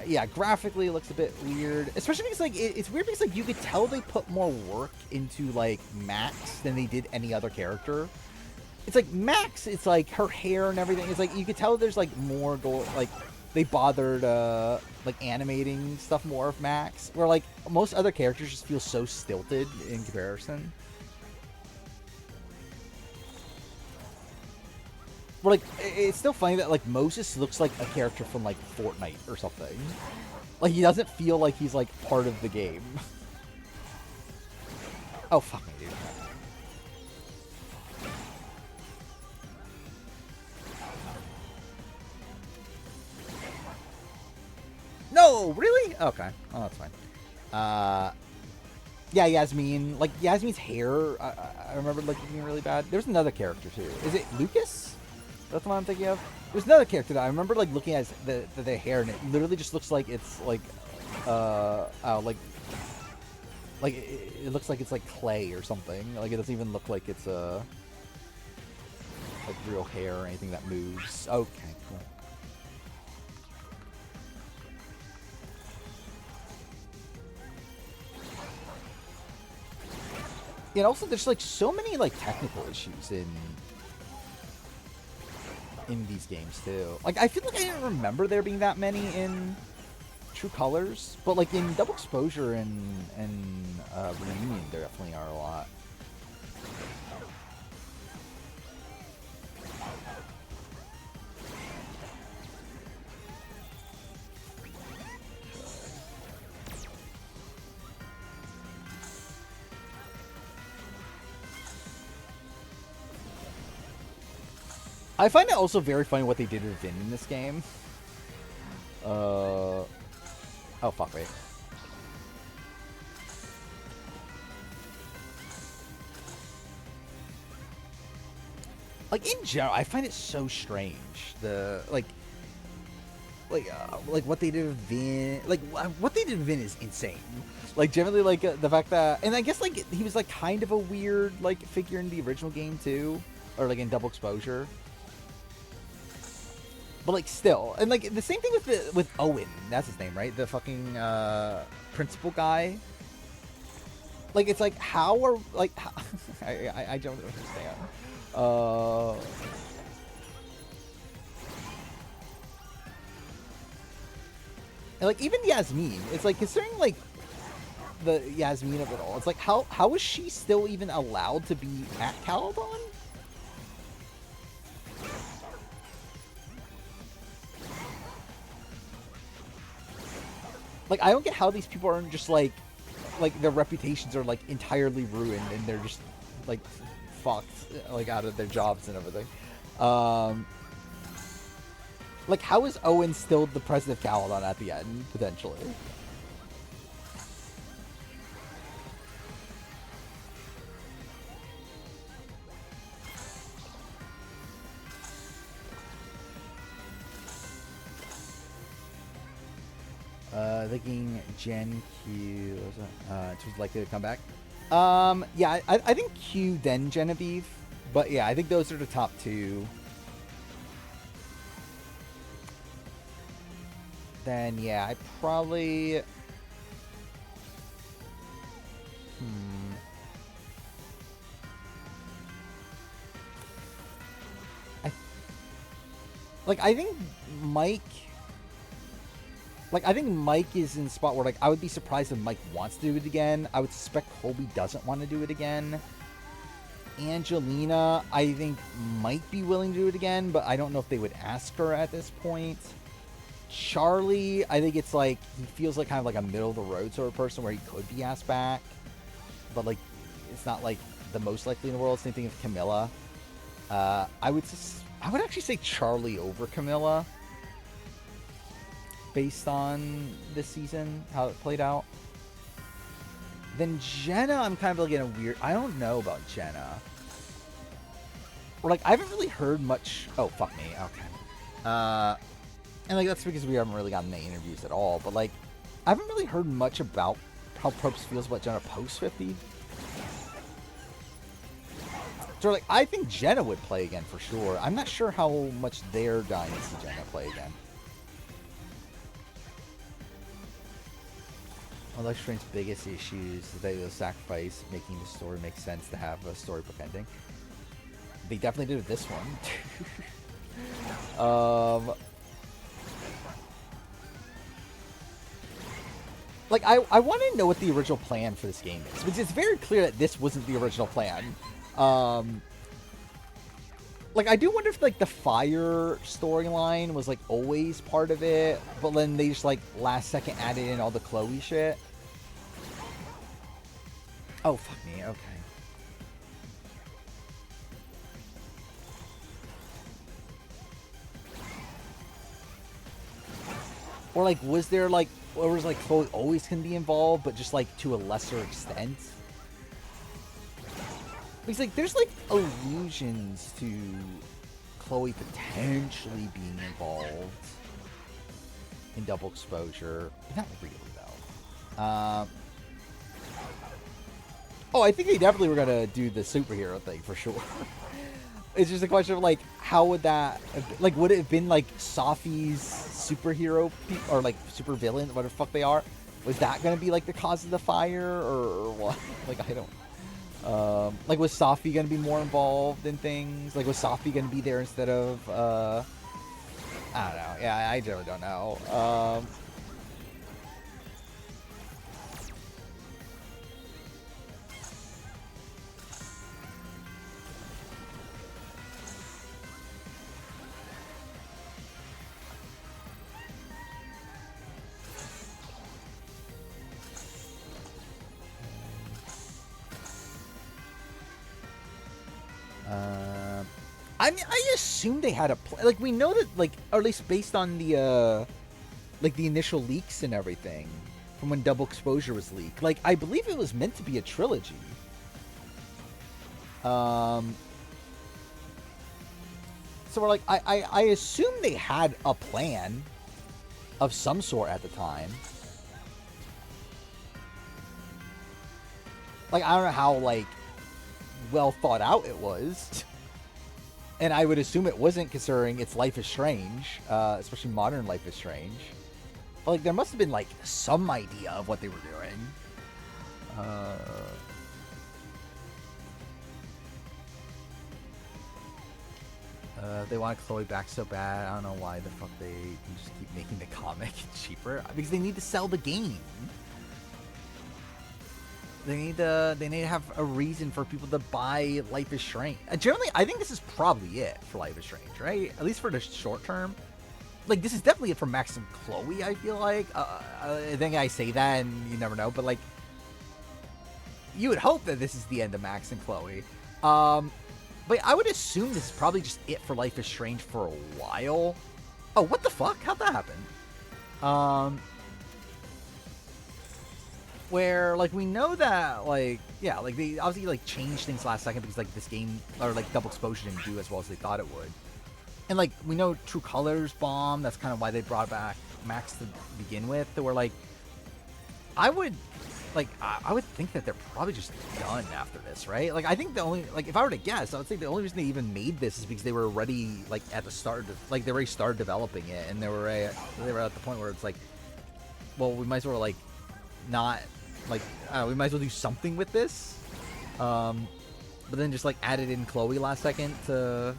A: yeah, graphically it looks a bit weird, especially because like it's weird because like you could tell they put more work into like Max than they did any other character. It's like Max, it's like her hair and everything. It's like you could tell there's like more like they bothered like animating stuff more of Max, where like most other characters just feel so stilted in comparison. But like it's still funny that like Moses looks like a character from like Fortnite or something. Like he doesn't feel like he's like part of the game. Oh fuck me, dude. No, really? Okay. Oh, that's fine. Yeah, Yasmin. Like Yasmin's hair, I remember like being really bad. There's another character too. Is it Lucas? That's the one I'm thinking of. There's another character that I remember like looking at the hair, and it literally just looks like it's like, like it looks like it's like clay or something. Like it doesn't even look like it's like real hair or anything that moves. Okay, cool. Yeah, and also there's like so many like technical issues in these games too. Like I feel like I didn't remember there being that many in True Colors, but like in Double Exposure and Reunion there definitely are a lot. I find it also very funny what they did with Vin in this game. Oh, fuck, wait. Like, in general, I find it so strange. Like what they did with Vin, like, what they did with Vin is insane. Like, generally, like, the fact that, and I guess, like, he was, like, kind of a weird, like, figure in the original game, too. Or, like, in Double Exposure. But like still, and like the same thing with Owen. That's his name, right? The fucking principal guy. Like it's like how are like how, I don't understand. And like even Yasmin, it's like considering like the Yasmin of it all. It's like how is she still even allowed to be at Caladon? Like, I don't get how these people aren't just, like, their reputations are, like, entirely ruined and they're just, like, fucked, like, out of their jobs and everything. Like, how is Owen still the president of Caladon at the end, potentially? Thinking Gen Q was likely to come back. Yeah, I think Q then Genevieve, but yeah, I think those are the top two. Then yeah, I probably. I think Mike. Like, I think Mike is in a spot where, like, I would be surprised if Mike wants to do it again. I would suspect Colby doesn't want to do it again. Angelina, I think, might be willing to do it again, but I don't know if they would ask her at this point. Charlie, I think it's, like, he feels like kind of like a middle-of-the-road sort of person where he could be asked back. But, like, it's not, like, the most likely in the world. Same thing with Camilla. I would actually say Charlie over Camilla. Based on this season, how it played out. Then Jenna, I'm kind of like in a weird. I don't know about Jenna. Or like I haven't really heard much. Oh fuck me. Okay. And like that's because we haven't really gotten any interviews at all. But like I haven't really heard much about how Probst feels about Jenna post 50. So like, I think Jenna would play again for sure. I'm not sure how much their Dynasty Jenna play again. One of Life is Strange's biggest issues is that it was sacrifice, making the story make sense to have a storybook ending. They definitely did with this one. Like, I want to know what the original plan for this game is, because it's very clear that this wasn't the original plan. Like, I do wonder if, like, the fire storyline was, like, always part of it, but then they just, like, last second added in all the Chloe shit. Oh, fuck me, okay. Or, like, was there, like, or was, like, Chloe always can be involved, but just, like, to a lesser extent? Because, like, there's, like, allusions to Chloe potentially being involved in Double Exposure. Not really, though. Oh, I think they definitely were going to do the superhero thing, for sure. It's just a question of, like, how would that... Like, would it have been, like, Safi's superhero... or, like, super villain, whatever the fuck they are? Was that going to be, like, the cause of the fire? Or what? Like, I don't... like, was Safi going to be more involved in things? Like, was Safi going to be there instead of... I don't know. Yeah, I really don't know. I mean, I assume they had a plan. Like, we know that, like, or at least based on the, like, the initial leaks and everything from when Double Exposure was leaked. Like, I believe it was meant to be a trilogy. So we're like, I assume they had a plan of some sort at the time. Like, I don't know how, like, well thought out it was. And I would assume it wasn't, considering it's Life is Strange, especially modern Life is Strange. But, like, there must have been, like, some idea of what they were doing. They want Chloe back so bad. I don't know why the fuck they can just keep making the comic cheaper. Because they need to sell the game. They need to have a reason for people to buy Life is Strange. Generally, I think this is probably it for Life is Strange, right? At least for the short term. Like, this is definitely it for Max and Chloe, I feel like. I think I say that and you never know, but, like, you would hope that this is the end of Max and Chloe. But I would assume this is probably just it for Life is Strange for a while. Oh, what the fuck? How'd that happen? Where, like, we know that, like, yeah, like, they obviously, like, changed things last second because, like, this game, or, like, Double Exposure didn't do as well as they thought it would. And, like, we know True Colors bombed. That's kind of why they brought back Max to begin with. They were, like, I would think that they're probably just done after this, right? Like, I think the only, like, if I were to guess, I would say the only reason they even made this is because they were already, like, at the start, like, they already started developing it, and they were at the point where it's like, well, we might as well, like, not, like, we might as well do something with this. But then just, like, added in Chloe last second to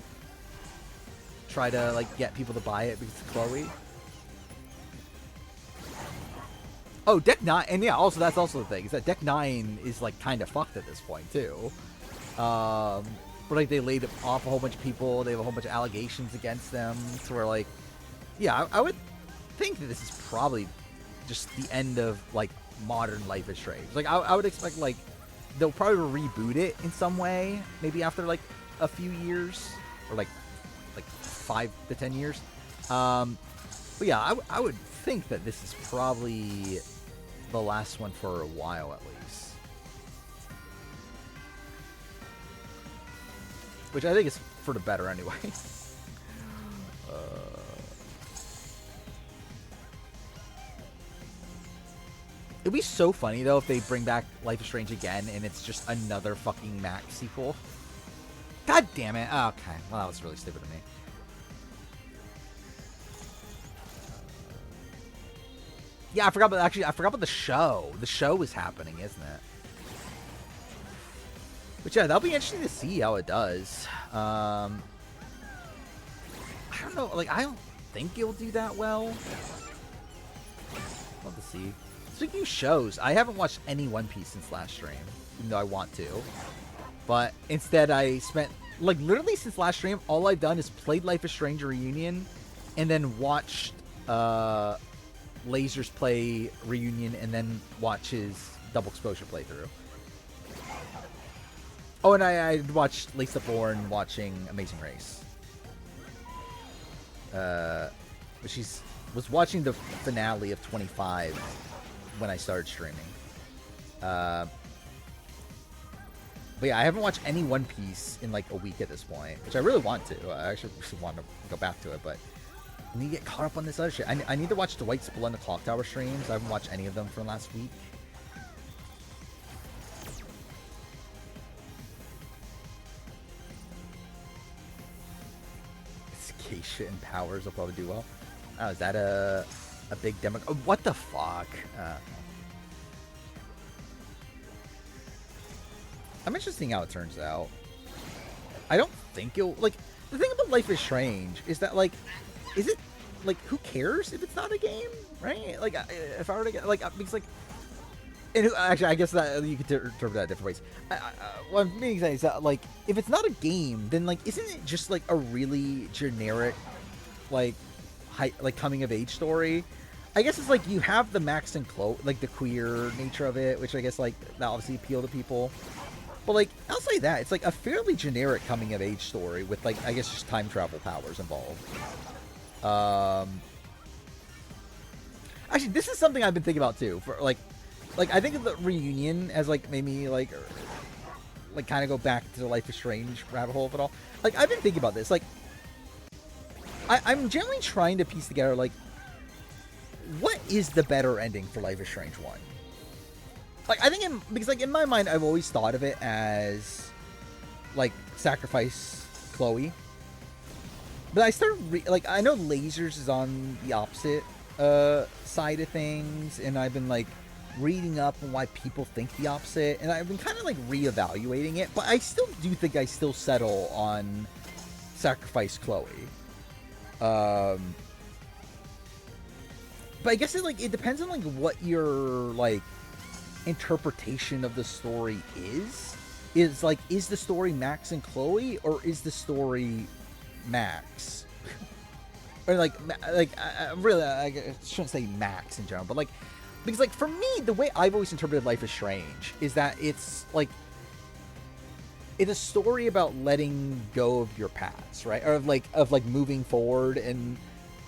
A: try to, like, get people to buy it because it's Chloe. Oh, Deck 9, and yeah, also, that's also the thing, is that Deck 9 is, like, kind of fucked at this point, too. Where, like, they laid off a whole bunch of people, they have a whole bunch of allegations against them, so we're like, yeah, I would think that this is probably just the end of, like, modern Life is Strange. Like, I would expect, like, they'll probably reboot it in some way, maybe after, like, a few years, or, like 5 to 10 years. But yeah, I would think that this is probably the last one for a while, at least. Which I think is for the better anyway. It'd be so funny, though, if they bring back Life is Strange again and it's just another fucking Max sequel. God damn it. Oh, okay. Well, that was really stupid of me. Yeah, I forgot about I forgot about the show. The show is happening, isn't it? But yeah, that'll be interesting to see how it does. I don't know, like I don't think it'll do that well. Love to see. Speaking of shows, I haven't watched any One Piece since last stream, even though I want to. But instead I spent, like literally since last stream, all I've done is played Life is Strange Reunion and then watched Lasers play Reunion and then watch his Double Exposure playthrough. Oh, and I watched Lisa Bourne watching Amazing Race. She's was watching the finale of 25 when I started streaming. But yeah, I haven't watched any One Piece in like a week at this point, which I really want to. I actually want to go back to it, but I need to get caught up on this other shit. I need to watch Dwight Spool and the Clock Tower streams. I haven't watched any of them from last week. Keisha and Powers will probably do well. Oh, is that a big demo? Oh, what the fuck? I'm interested in seeing how it turns out. I don't think it'll, like, the thing about Life is Strange is that, like, is it, like, who cares if it's not a game, right? Like, if I were to get, like, because, like, and who, actually, I guess that you could interpret that different ways. What I'm meaning to say is that, like, if it's not a game, then, like, isn't it just, like, a really generic, like, coming of age story? I guess it's like you have the Max and Chloe, like, the queer nature of it, which I guess, like, that obviously appeal to people. But, like, I'll say that. It's, like, a fairly generic coming of age story with, like, I guess just time travel powers involved. Actually, this is something I've been thinking about, too, for, like, I think of the Reunion as, like, made me, like kind of go back to the Life is Strange rabbit hole of it all. Like, I've been thinking about this. Like, I'm generally trying to piece together, like, what is the better ending for Life is Strange 1? Like, I think because, like, in my mind, I've always thought of it as, like, sacrifice Chloe. But I started, like, I know Lasers is on the opposite side of things, and I've been, like, reading up on why people think the opposite, and I've been kind of, like, reevaluating it, but I still do think I still settle on sacrifice Chloe. But I guess it, like, it depends on, like, what your, like, interpretation of the story is like, is the story Max and Chloe, or is the story Max? Or like really, I shouldn't say Max in general, but like, because like for me, the way I've always interpreted Life is Strange is that it's like, it's a story about letting go of your past, right? Or of like moving forward, and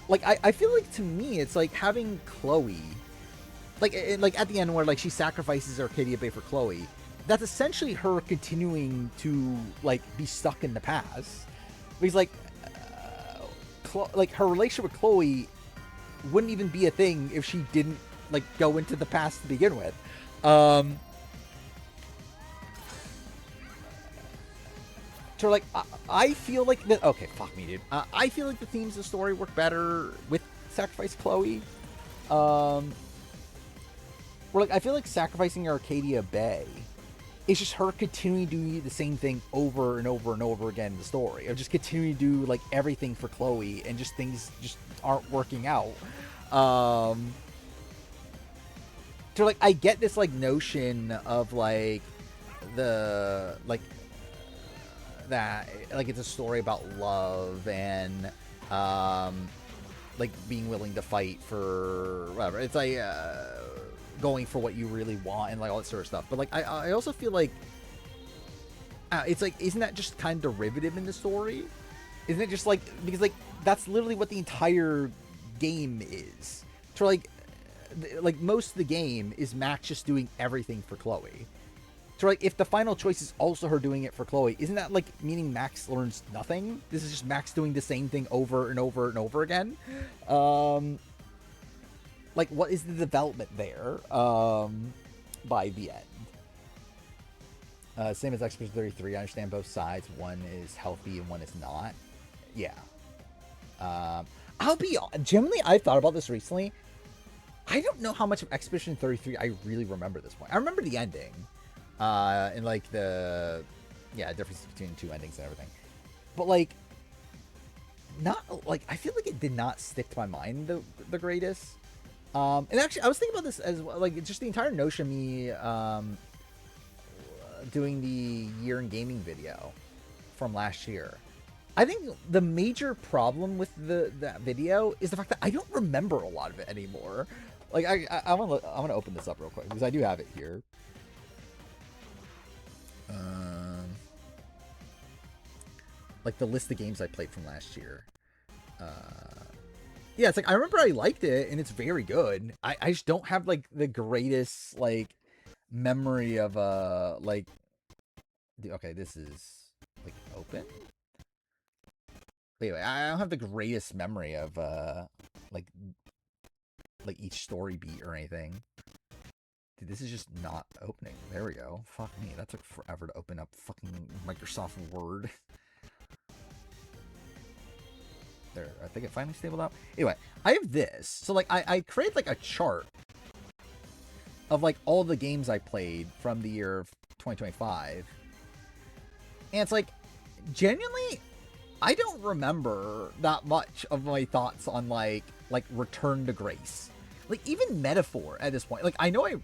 A: like I feel like, to me, it's like having Chloe, like at the end where, like, she sacrifices Arcadia Bay for Chloe. That's essentially her continuing to, like, be stuck in the past. Because, like, like, her relationship with Chloe wouldn't even be a thing if she didn't, like, go into the past to begin with. So, like, I feel like that. Okay, fuck me, dude. I feel like the themes of the story work better with sacrifice Chloe. Where, like, I feel like sacrificing Arcadia Bay, it's just her continuing to do the same thing over and over and over again in the story, or just continuing to do, like, everything for Chloe, and just things just aren't working out. So, like, I get this, like, notion of, like, the, like, that, like, it's a story about love and, like, being willing to fight for whatever. It's like, going for what you really want and, like, all that sort of stuff. But, like, I also feel like it's like, isn't that just kind of derivative in the story? Isn't it just like, because, like, that's literally what the entire game is. So, like most of the game is Max just doing everything for Chloe. So, like, if the final choice is also her doing it for Chloe, isn't that, like, meaning Max learns nothing? This is just Max doing the same thing over and over and over again. Like, what is the development there by the end? Same as Expedition 33. I understand both sides. One is healthy and one is not. Yeah. I'll be generally. I've thought about this recently. I don't know how much of Expedition 33 I really remember at this point. I remember the ending, and like the difference between two endings and everything. But like, not like I feel like it did not stick to my mind the greatest. And actually, I was thinking about this as well, like just the entire notion of me doing the year in gaming video from last year. I think the major problem with that video is the fact that I don't remember a lot of it anymore. Like I want to open this up real quick because I do have it here. Like the list of games I played from last year. Yeah, it's like I remember I liked it and it's very good. I just don't have like the greatest like memory of like. Okay, this is like open. Anyway, I don't have the greatest memory of like each story beat or anything. Dude, this is just not opening. There we go. Fuck me, that took forever to open up fucking Microsoft Word. There, I think it finally stabled out. Anyway, I have this. So like I created like a chart of like all the games I played from the year of 2025. And it's like genuinely I don't remember that much of my thoughts on like Return to Grace. Like even Metaphor at this point. Like I know I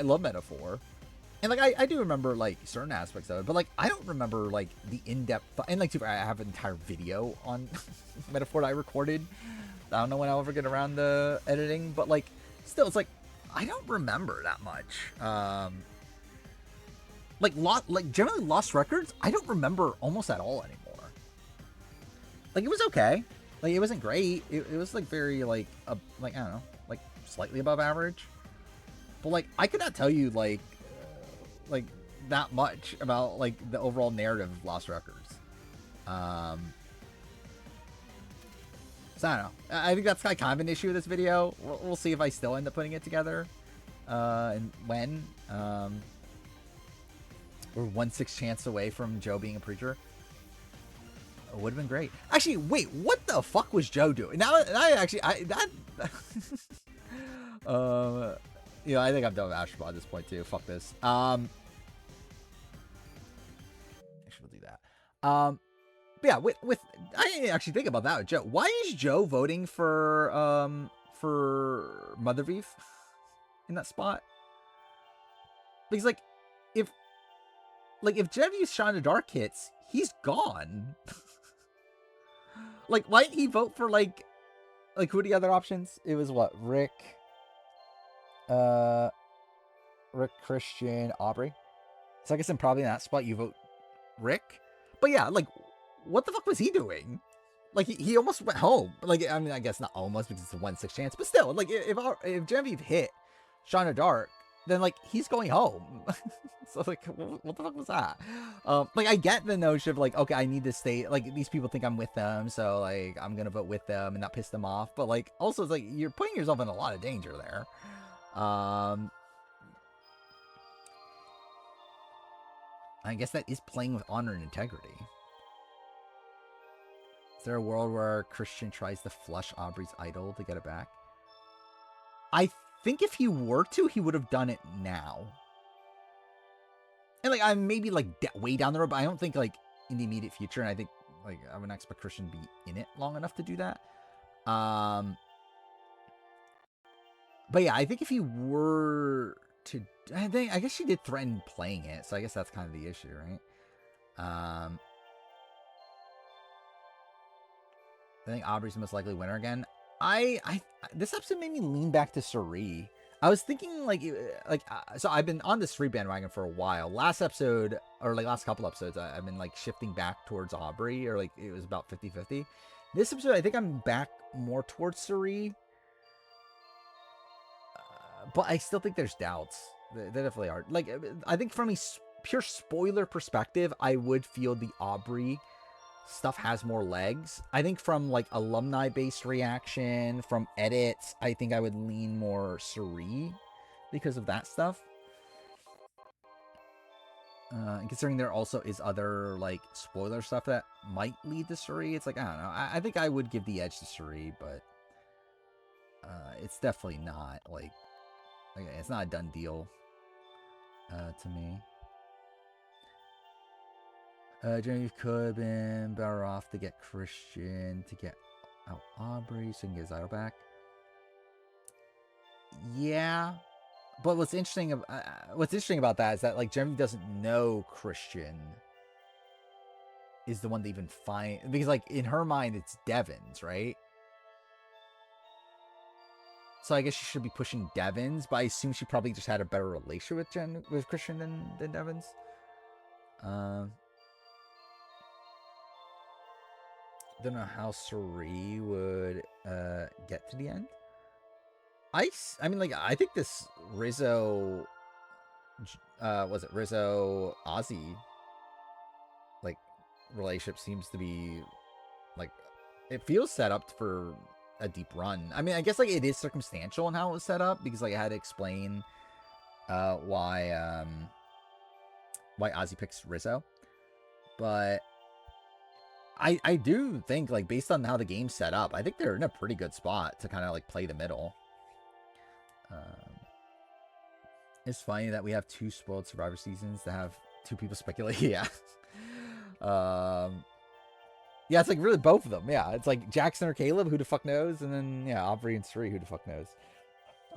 A: love Metaphor. And like I do remember like certain aspects of it, but like I don't remember like the in-depth and like I have an entire video on Metaphor that I recorded. I don't know when I'll ever get around to editing, but like still it's like I don't remember that much. Like generally Lost Records, I don't remember almost at all anymore. Like it was okay. Like it wasn't great. It was like very like I don't know, like slightly above average. But like I could not tell you like that much about like the overall narrative of Lost Records. So I don't know. I think that's kind of an issue with this video. We'll see if I still end up putting it together. And when. We're 1/6 chance away from Joe being a preacher. It would have been great. Actually, wait, what the fuck was Joe doing? Now, I think I'm done with Astropod at this point too. Fuck this. Actually, we'll do that. But yeah, with I didn't actually think about that with Joe. Why is Joe voting for Mother Beef in that spot? Because if Genevieve's Shot in the Dark hits, he's gone. Like, why didn't he vote for like who are the other options? It was what? Rick, Christian, Aubrey. So I guess in probably in that spot you vote Rick. But yeah, like, what the fuck was he doing? Like he almost went home. Like I mean, I guess not almost because it's a 1/6 chance, but still, like if Genevieve hit Shot in the Dark, then like he's going home. So like what the fuck was that? Like I get the notion of like, okay, I need to stay, like these people think I'm with them, so like I'm gonna vote with them and not piss them off, but like also it's like you're putting yourself in a lot of danger there. I guess that is playing with honor and integrity. Is there a world where Christian tries to flush Aubrey's idol to get it back? I think if he were to, he would have done it now. And like I'm maybe like way down the road, but I don't think like in the immediate future. And I think like I wouldn't expect Christian to be in it long enough to do that. But yeah, I think if he were to, I guess she did threaten playing it, so I guess that's kind of the issue, right? I think Aubrey's the most likely winner again. This episode made me lean back to Suri. I was thinking so I've been on the Suri bandwagon for a while. Last episode, or like last couple episodes, I've been like shifting back towards Aubrey, or like it was about 50-50. This episode, I think I'm back more towards Suri. But I still think there's doubts. They definitely are. Like, I think from a pure spoiler perspective, I would feel the Aubrey stuff has more legs. I think from like alumni-based reaction, from edits, I think I would lean more Suri because of that stuff. And considering there also is other like spoiler stuff that might lead to Suri, it's like I don't know. I think I would give the edge to Suri, but it's definitely not like it's not a done deal to me. Genevieve could have been better off to get Christian to get out Aubrey so he can get Zyro back. Yeah, but what's interesting about that is that like Genevieve doesn't know Christian is the one to even find, because like in her mind it's Devon's, right? So I guess she should be pushing Devon's, but I assume she probably just had a better relationship with Christian than Devon's. Don't know how Suri would get to the end. I mean, like, I think this Rizzo, was it Rizzo Ozzy, like, relationship seems to be, like, it feels set up for a deep run. I mean, I guess, like, it is circumstantial in how it was set up, because, like, I had to explain why Ozzy picks Rizzo. But I do think, like, based on how the game's set up, I think they're in a pretty good spot to kind of, like, play the middle. It's funny that we have 2 spoiled Survivor seasons to have 2 people speculate. Yeah. Yeah, it's like really both of them. Yeah, it's like Jackson or Caleb, who the fuck knows? And then, yeah, Aubrey and Suri, who the fuck knows?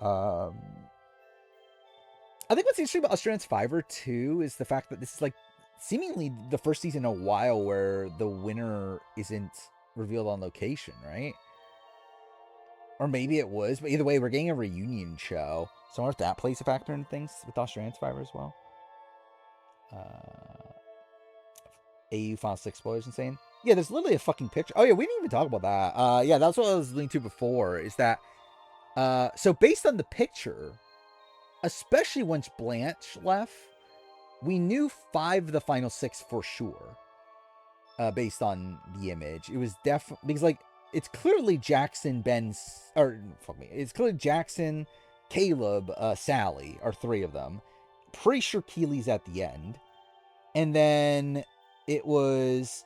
A: I think what's interesting about Australian Survivor, too, is the fact that this is, like, seemingly the first season in a while where the winner isn't revealed on location, right? Or maybe it was, but either way, we're getting a reunion show. So I wonder if that plays a factor in things with Australian Survivor as well. AU Final 6 spoilers insane. Yeah, there's literally a fucking picture. Oh yeah, we didn't even talk about that. Yeah, that's what I was leaning to before, is that so based on the picture, especially once Blanche left, we knew 5 of the final 6 for sure. Based on the image. It was definitely because like it's clearly Jackson, it's clearly Jackson, Caleb, Sally are 3 of them. Pretty sure Keely's at the end. And then it was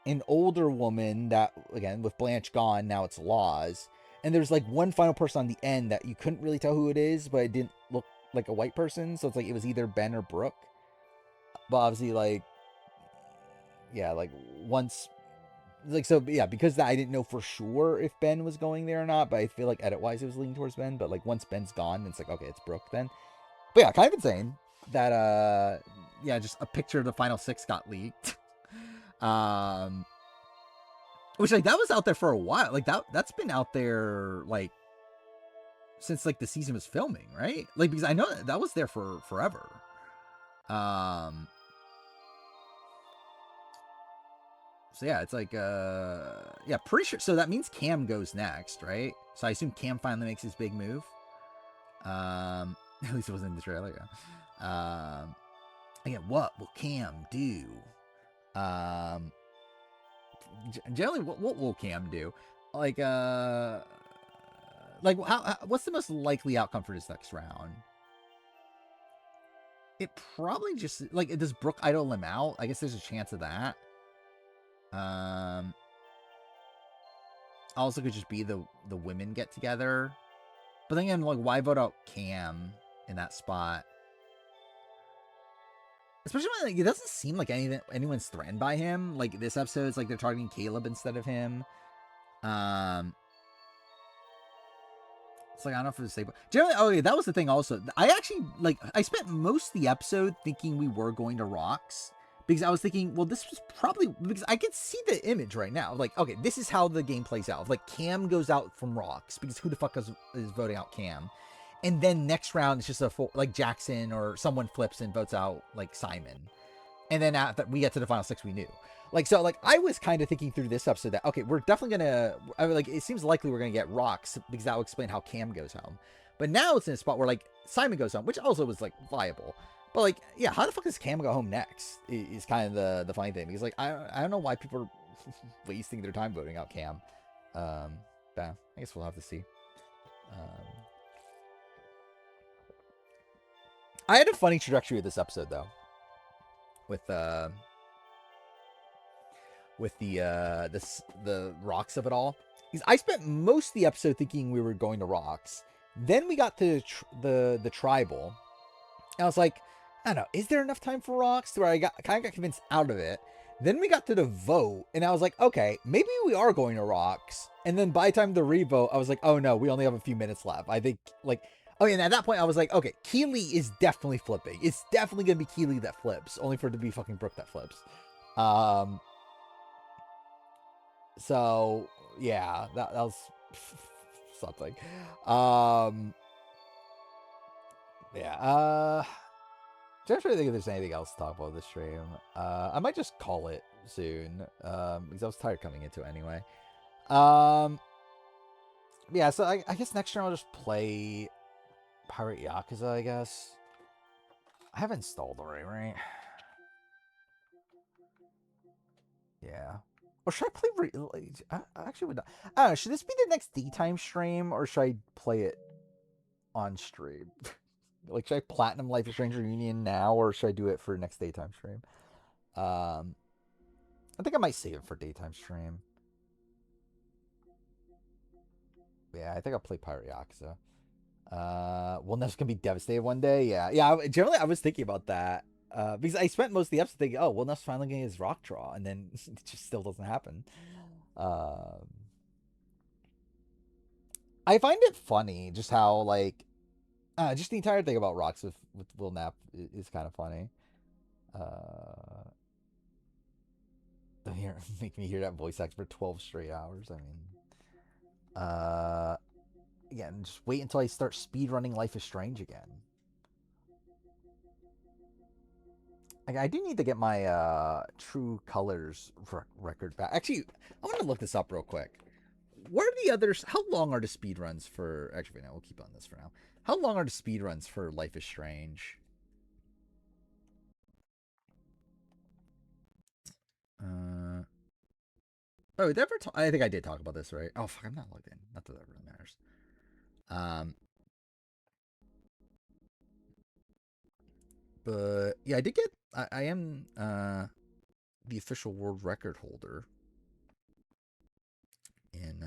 A: an older woman that, again, with Blanche gone, now it's Laws. And there's like one final person on the end that you couldn't really tell who it is, but it didn't look like a white person. So it's like it was either Ben or Brooke. But obviously, like, yeah, like once, like, so yeah, because that I didn't know for sure if Ben was going there or not, but I feel like edit wise it was leaning towards Ben. But like once Ben's gone, it's like, okay, it's Brooke then. But yeah, kind of insane that yeah, just a picture of the final 6 got leaked. Which like that was out there for a while. Like that's been out there like since like the season was filming, right? Like because I know that was there for forever. So yeah, it's like yeah, pretty sure. So that means Cam goes next, right? So I assume Cam finally makes his big move. At least it wasn't in the trailer. Yeah. Again, what will Cam do? Generally, what will Cam do? Like how what's the most likely outcome for this next round? It probably just like, does Brooke idle him out? I guess there's a chance of that. Also could just be the women get together. But then again, like, why vote out Cam in that spot? Especially when like, it doesn't seem like anyone's threatened by him. Like this episode, it's like they're targeting Caleb instead of him. It's like I don't know if it's safe. Generally, oh yeah, that was the thing. Also, I actually I spent most of the episode thinking we were going to Rocks. Because I was thinking, well, this was probably, because I could see the image right now. Like, okay, this is how the game plays out. Like, Cam goes out from Rocks, because who the fuck is voting out Cam? And then next round, it's just like Jackson or someone flips and votes out, like, Simon. And then after we get to the final 6, we knew. Like, so, like, I was kind of thinking through this episode that, okay, we're definitely going to, like, it seems likely we're going to get Rocks, because that will explain how Cam goes home. But now it's in a spot where, like, Simon goes home, which also was, like, viable. But, like, yeah, how the fuck does Cam go home next? Is kind of the funny thing. Because, like, I don't know why people are wasting their time voting out Cam. But I guess we'll have to see. I had a funny trajectory of this episode, though. with the rocks of it all. Because I spent most of the episode thinking we were going to rocks. Then we got to the tribal. And I was like, I don't know, is there enough time for rocks? Where I kind of got convinced out of it. Then we got to the vote, and I was like, okay, maybe we are going to rocks. And then by the time the revote, I was like, oh no, we only have a few minutes left. I think, like, oh yeah, and at that point I was like, okay, Keeley is definitely flipping. It's definitely gonna be Keeley that flips, only for it to be fucking Brooke that flips. So yeah, that was something. Yeah. Just trying to think if there's anything else to talk about this stream. I might just call it soon. Because I was tired coming into it anyway. Yeah, so I guess next stream I'll just play Pirate Yakuza, I guess. I have installed already, right? Yeah. Or should I play... I actually would not... I don't know, should this be the next daytime stream, or should I play it on stream? Like, should I platinum Life is Strange Reunion now, or should I do it for next daytime stream? I think I might save it for daytime stream. Yeah, I think I'll play Pirate Yakuza. Well, Neff's gonna be devastated one day. Yeah. Generally, I was thinking about that because I spent most of the episode thinking, oh, well, Neff's finally getting his rock draw, and then it just still doesn't happen. I find it funny just how, like, just the entire thing about rocks with Will Knapp is kind of funny. Make me hear that voice act for 12 straight hours. I mean, again, just wait until I start speedrunning Life is Strange again. Like, I do need to get my True Colors record back. Actually, I want to look this up real quick. What are the others? How long are the speedruns for... Actually, no, we'll keep on this for now. How long are the speedruns for Life is Strange? Oh, did I ever I think I did talk about this, right? Oh, fuck, I'm not logged in. Not that really matters. But, yeah, I did get... I am the official world record holder in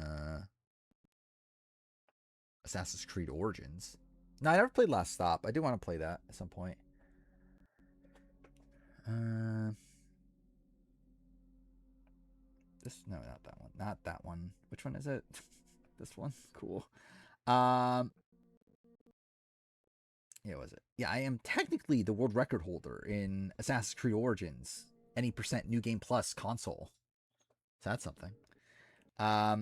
A: Assassin's Creed Origins. No, I never played Last Stop. I do want to play that at some point. No, not that one. Not that one. Which one is it? This one? Cool. Yeah, was it? Yeah, I am technically the world record holder in Assassin's Creed Origins. Any percent New Game Plus console. So that's something. Yeah,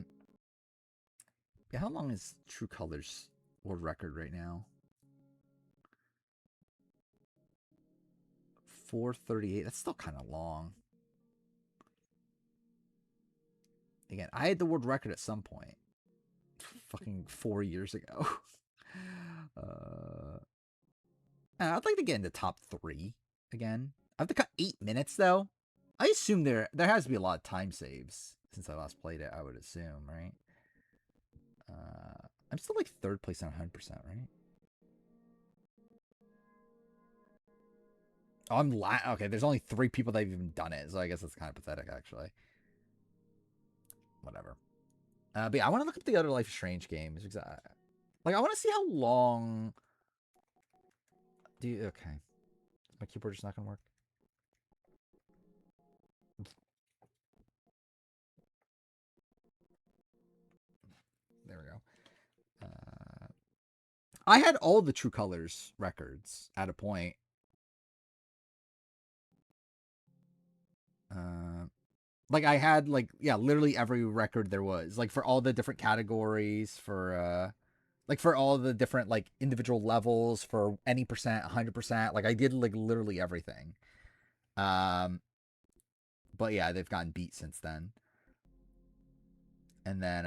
A: how long is True Colors world record right now? 4:38. That's still kind of long. Again, I had the world record at some point. Fucking 4 years ago. I'd like to get into top 3 again. I have to cut 8 minutes though. I assume there has to be a lot of time saves since I last played it. I would assume, right? I'm still like 3rd place on 100%, right? Oh, okay. There's only 3 people that have even done it, so I guess that's kind of pathetic, actually. Whatever. But yeah, I want to look up the other Life is Strange games. Like, I want to see how long. Okay? My keyboard just not gonna work. There we go. I had all the True Colors records at a point. Like, I had, like, yeah, literally every record there was. Like, for all the different categories, for, like, for all the different, like, individual levels, for any percent, 100%. Like, I did, like, literally everything. But, yeah, they've gotten beat since then. And then,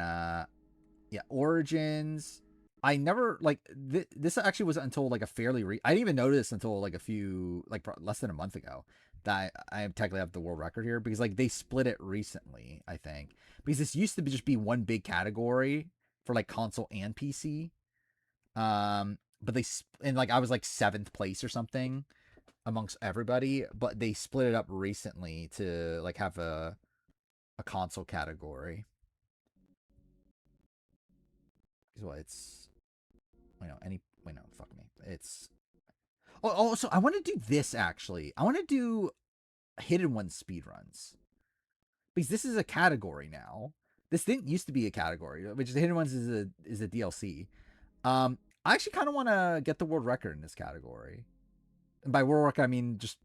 A: yeah, Origins. I never, like, this actually was until, like, a fairly... I didn't even notice until, like, less than a month ago that I technically have the world record here, because, like, they split it recently, I think. Because this used to just be one big category for, like, console and PC. But and, like, I was, like, 7th place or something. amongst everybody, but they split it up recently to like have a console category. Well, it's fuck me. It's so I want to do this actually. I want to do hidden one speedruns because this is a category now. This didn't used to be a category, which is hidden ones is a DLC. I actually kind of want to get the world record in this category. And by world record, I mean just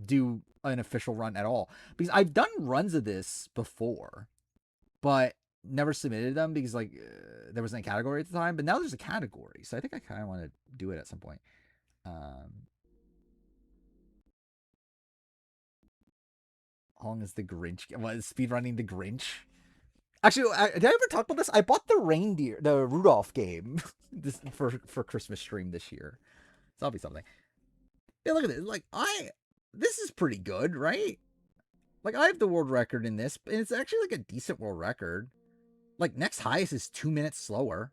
A: do an official run at all. Because I've done runs of this before, but never submitted them because like there wasn't a category at the time. But now there's a category, so I think I kind of want to do it at some point. How long is the Grinch? What is speedrunning the Grinch? Actually, did I ever talk about this? I bought the Rudolph game this for Christmas stream this year. So that'll be something. Yeah, look at this. Like this is pretty good, right? Like I have the world record in this, and it's actually like a decent world record. Like next highest is 2 minutes slower.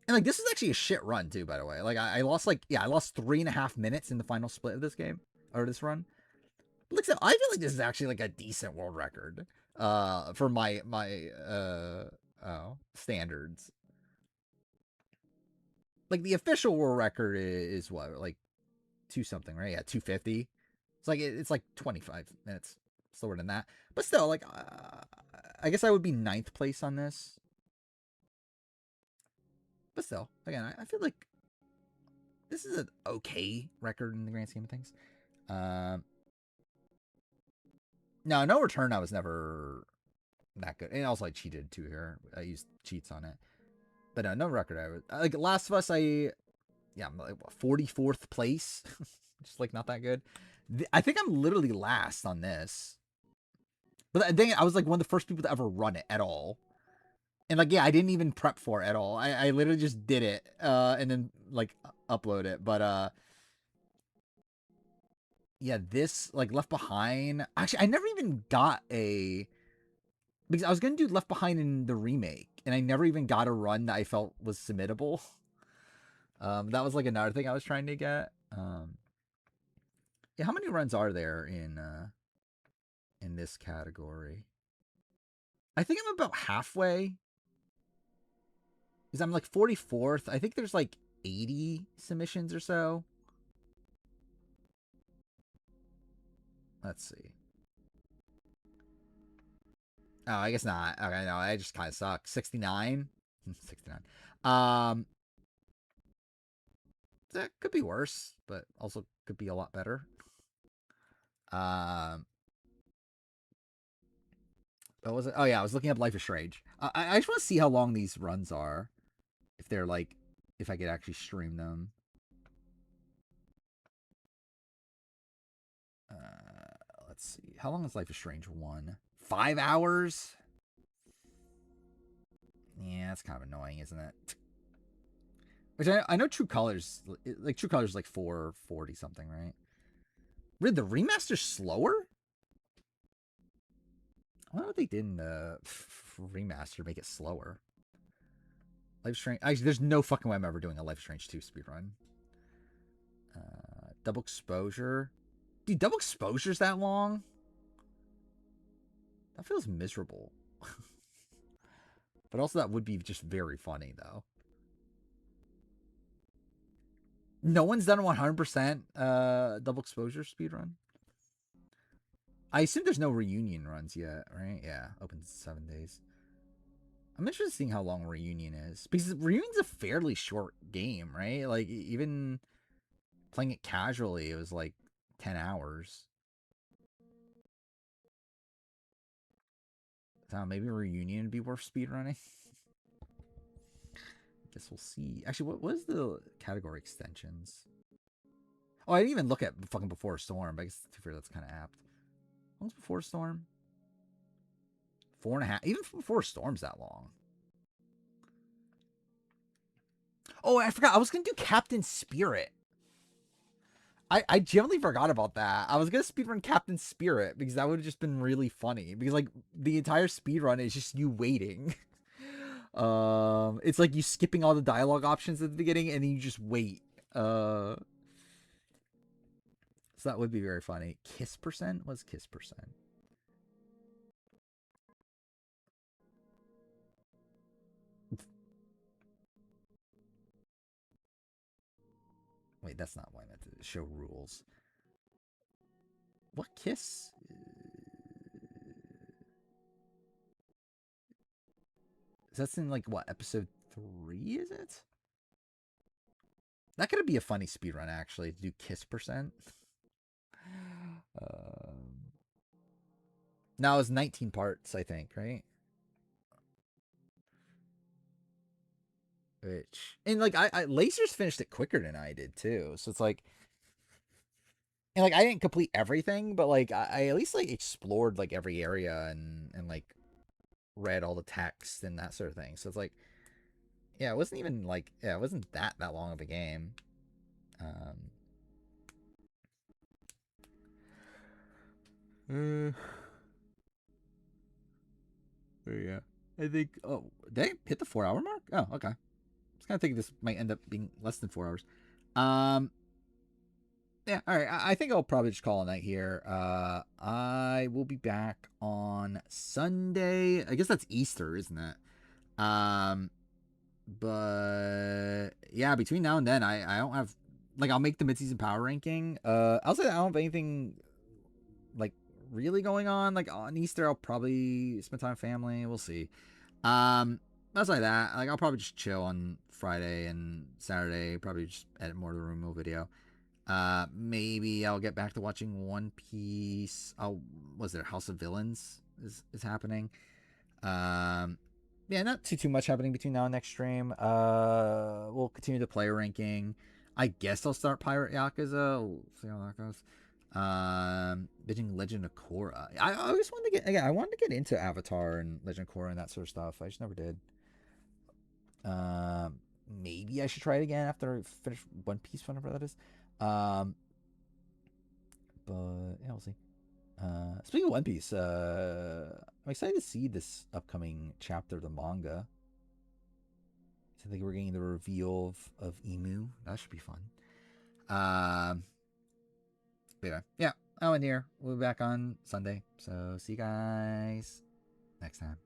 A: And like this is actually a shit run too, by the way. Like I lost I lost 3.5 minutes in the final split of this game or this run. Look, so I feel like this is actually like a decent world record for my standards. Like the official world record is what, like 2 something, right? Yeah, 250. It's like 25 minutes slower than that. But still, like I guess I would be 9th place on this. But still, again, I feel like this is an okay record in the grand scheme of things. No return. I was never that good, and also I cheated too here. I used cheats on it, but no record. I was like Last of Us. I'm like 44th place, just like not that good. I think I'm literally last on this, but dang it, I was like one of the first people to ever run it at all. And like, yeah, I didn't even prep for it at all. I literally just did it, and then like upload it. But yeah, this like Left Behind. Actually, I never even got because I was gonna do Left Behind in the remake, and I never even got a run that I felt was submittable. That was like another thing I was trying to get. Yeah, how many runs are there in this category? I think I'm about halfway. Because I'm like 44th. I think there's like 80 submissions or so. Let's see. Oh, I guess not. Okay, no, I just kind of suck. 69? 69. That could be worse, but also could be a lot better. What was it? Oh, yeah, I was looking up Life is Strange. I just want to see how long these runs are. If they're like, if I could actually stream them. Let's see. How long is Life is Strange 1? 5 hours? Yeah, that's kind of annoying, isn't it? Which I know True Colors, like True Colors is like 440 something, right? Really, the remaster's slower? I wonder what they did in the remaster, make it slower. Life is Strange. Actually, there's no fucking way I'm ever doing a Life is Strange 2 speedrun. Double Exposure. Dude, Double Exposure's that long? That feels miserable. But also that would be just very funny, though. No one's done a 100% Double Exposure speedrun? I assume there's no Reunion runs yet, right? Yeah, open 7 days. I'm interested in seeing how long Reunion is. Because Reunion's a fairly short game, right? Like, even playing it casually, it was like 10 hours. So maybe Reunion would be worth speedrunning. Guess we'll see. Actually, what was the category extensions? Oh, I didn't even look at fucking Before a Storm, but I guess that's kind of apt. What was Before a Storm? 4.5. Even Before a Storm's that long. Oh, I forgot. I was going to do Captain Spirit. I genuinely forgot about that. I was going to speedrun Captain Spirit because that would have just been really funny. Because, like, the entire speedrun is just you waiting. It's like you skipping all the dialogue options at the beginning and then you just wait. So So that would be very funny. Kiss percent? What's kiss percent? Wait, that's not what I meant to show rules. What kiss? That's in like what, episode 3, is it? That could be a funny speedrun actually, to do kiss percent. Now it's 19 parts, I think, right? Which, and like I Lasers finished it quicker than I did too, so it's like, and like I didn't complete everything, but like I at least like explored like every area and like read all the text and that sort of thing. So it's like, yeah, it wasn't even like, yeah, it wasn't that long of a game. Yeah, I think. Oh, did I hit the 4-hour mark? Oh, okay. I was kind of thinking this might end up being less than 4 hours. Yeah, all right. I think I'll probably just call a night here. I will be back on Sunday. I guess that's Easter, isn't it? But yeah, between now and then, I don't have, like, I'll make the mid-season power ranking. Outside that, I don't have anything like really going on. Like on Easter, I'll probably spend time with family. We'll see. Outside that, like I'll probably just chill on Friday and Saturday. Probably just edit more of the Room Mill video. Maybe I'll get back to watching One Piece. Was there House of Villains is happening? Yeah, not too much happening between now and next stream. We'll continue the player ranking. I guess I'll start Pirate Yakuza. We'll see how that goes. Binging Legend of Korra. I always wanted to get, again, I wanted to get into Avatar and Legend of Korra and that sort of stuff. I just never did. Maybe I should try it again after I finish One Piece, whenever that is. But yeah, we'll see. Speaking of One Piece, I'm excited to see this upcoming chapter of the manga. I think we're getting the reveal of Emu. That should be fun. But yeah, I'll end here. We'll be back on Sunday. So see you guys next time.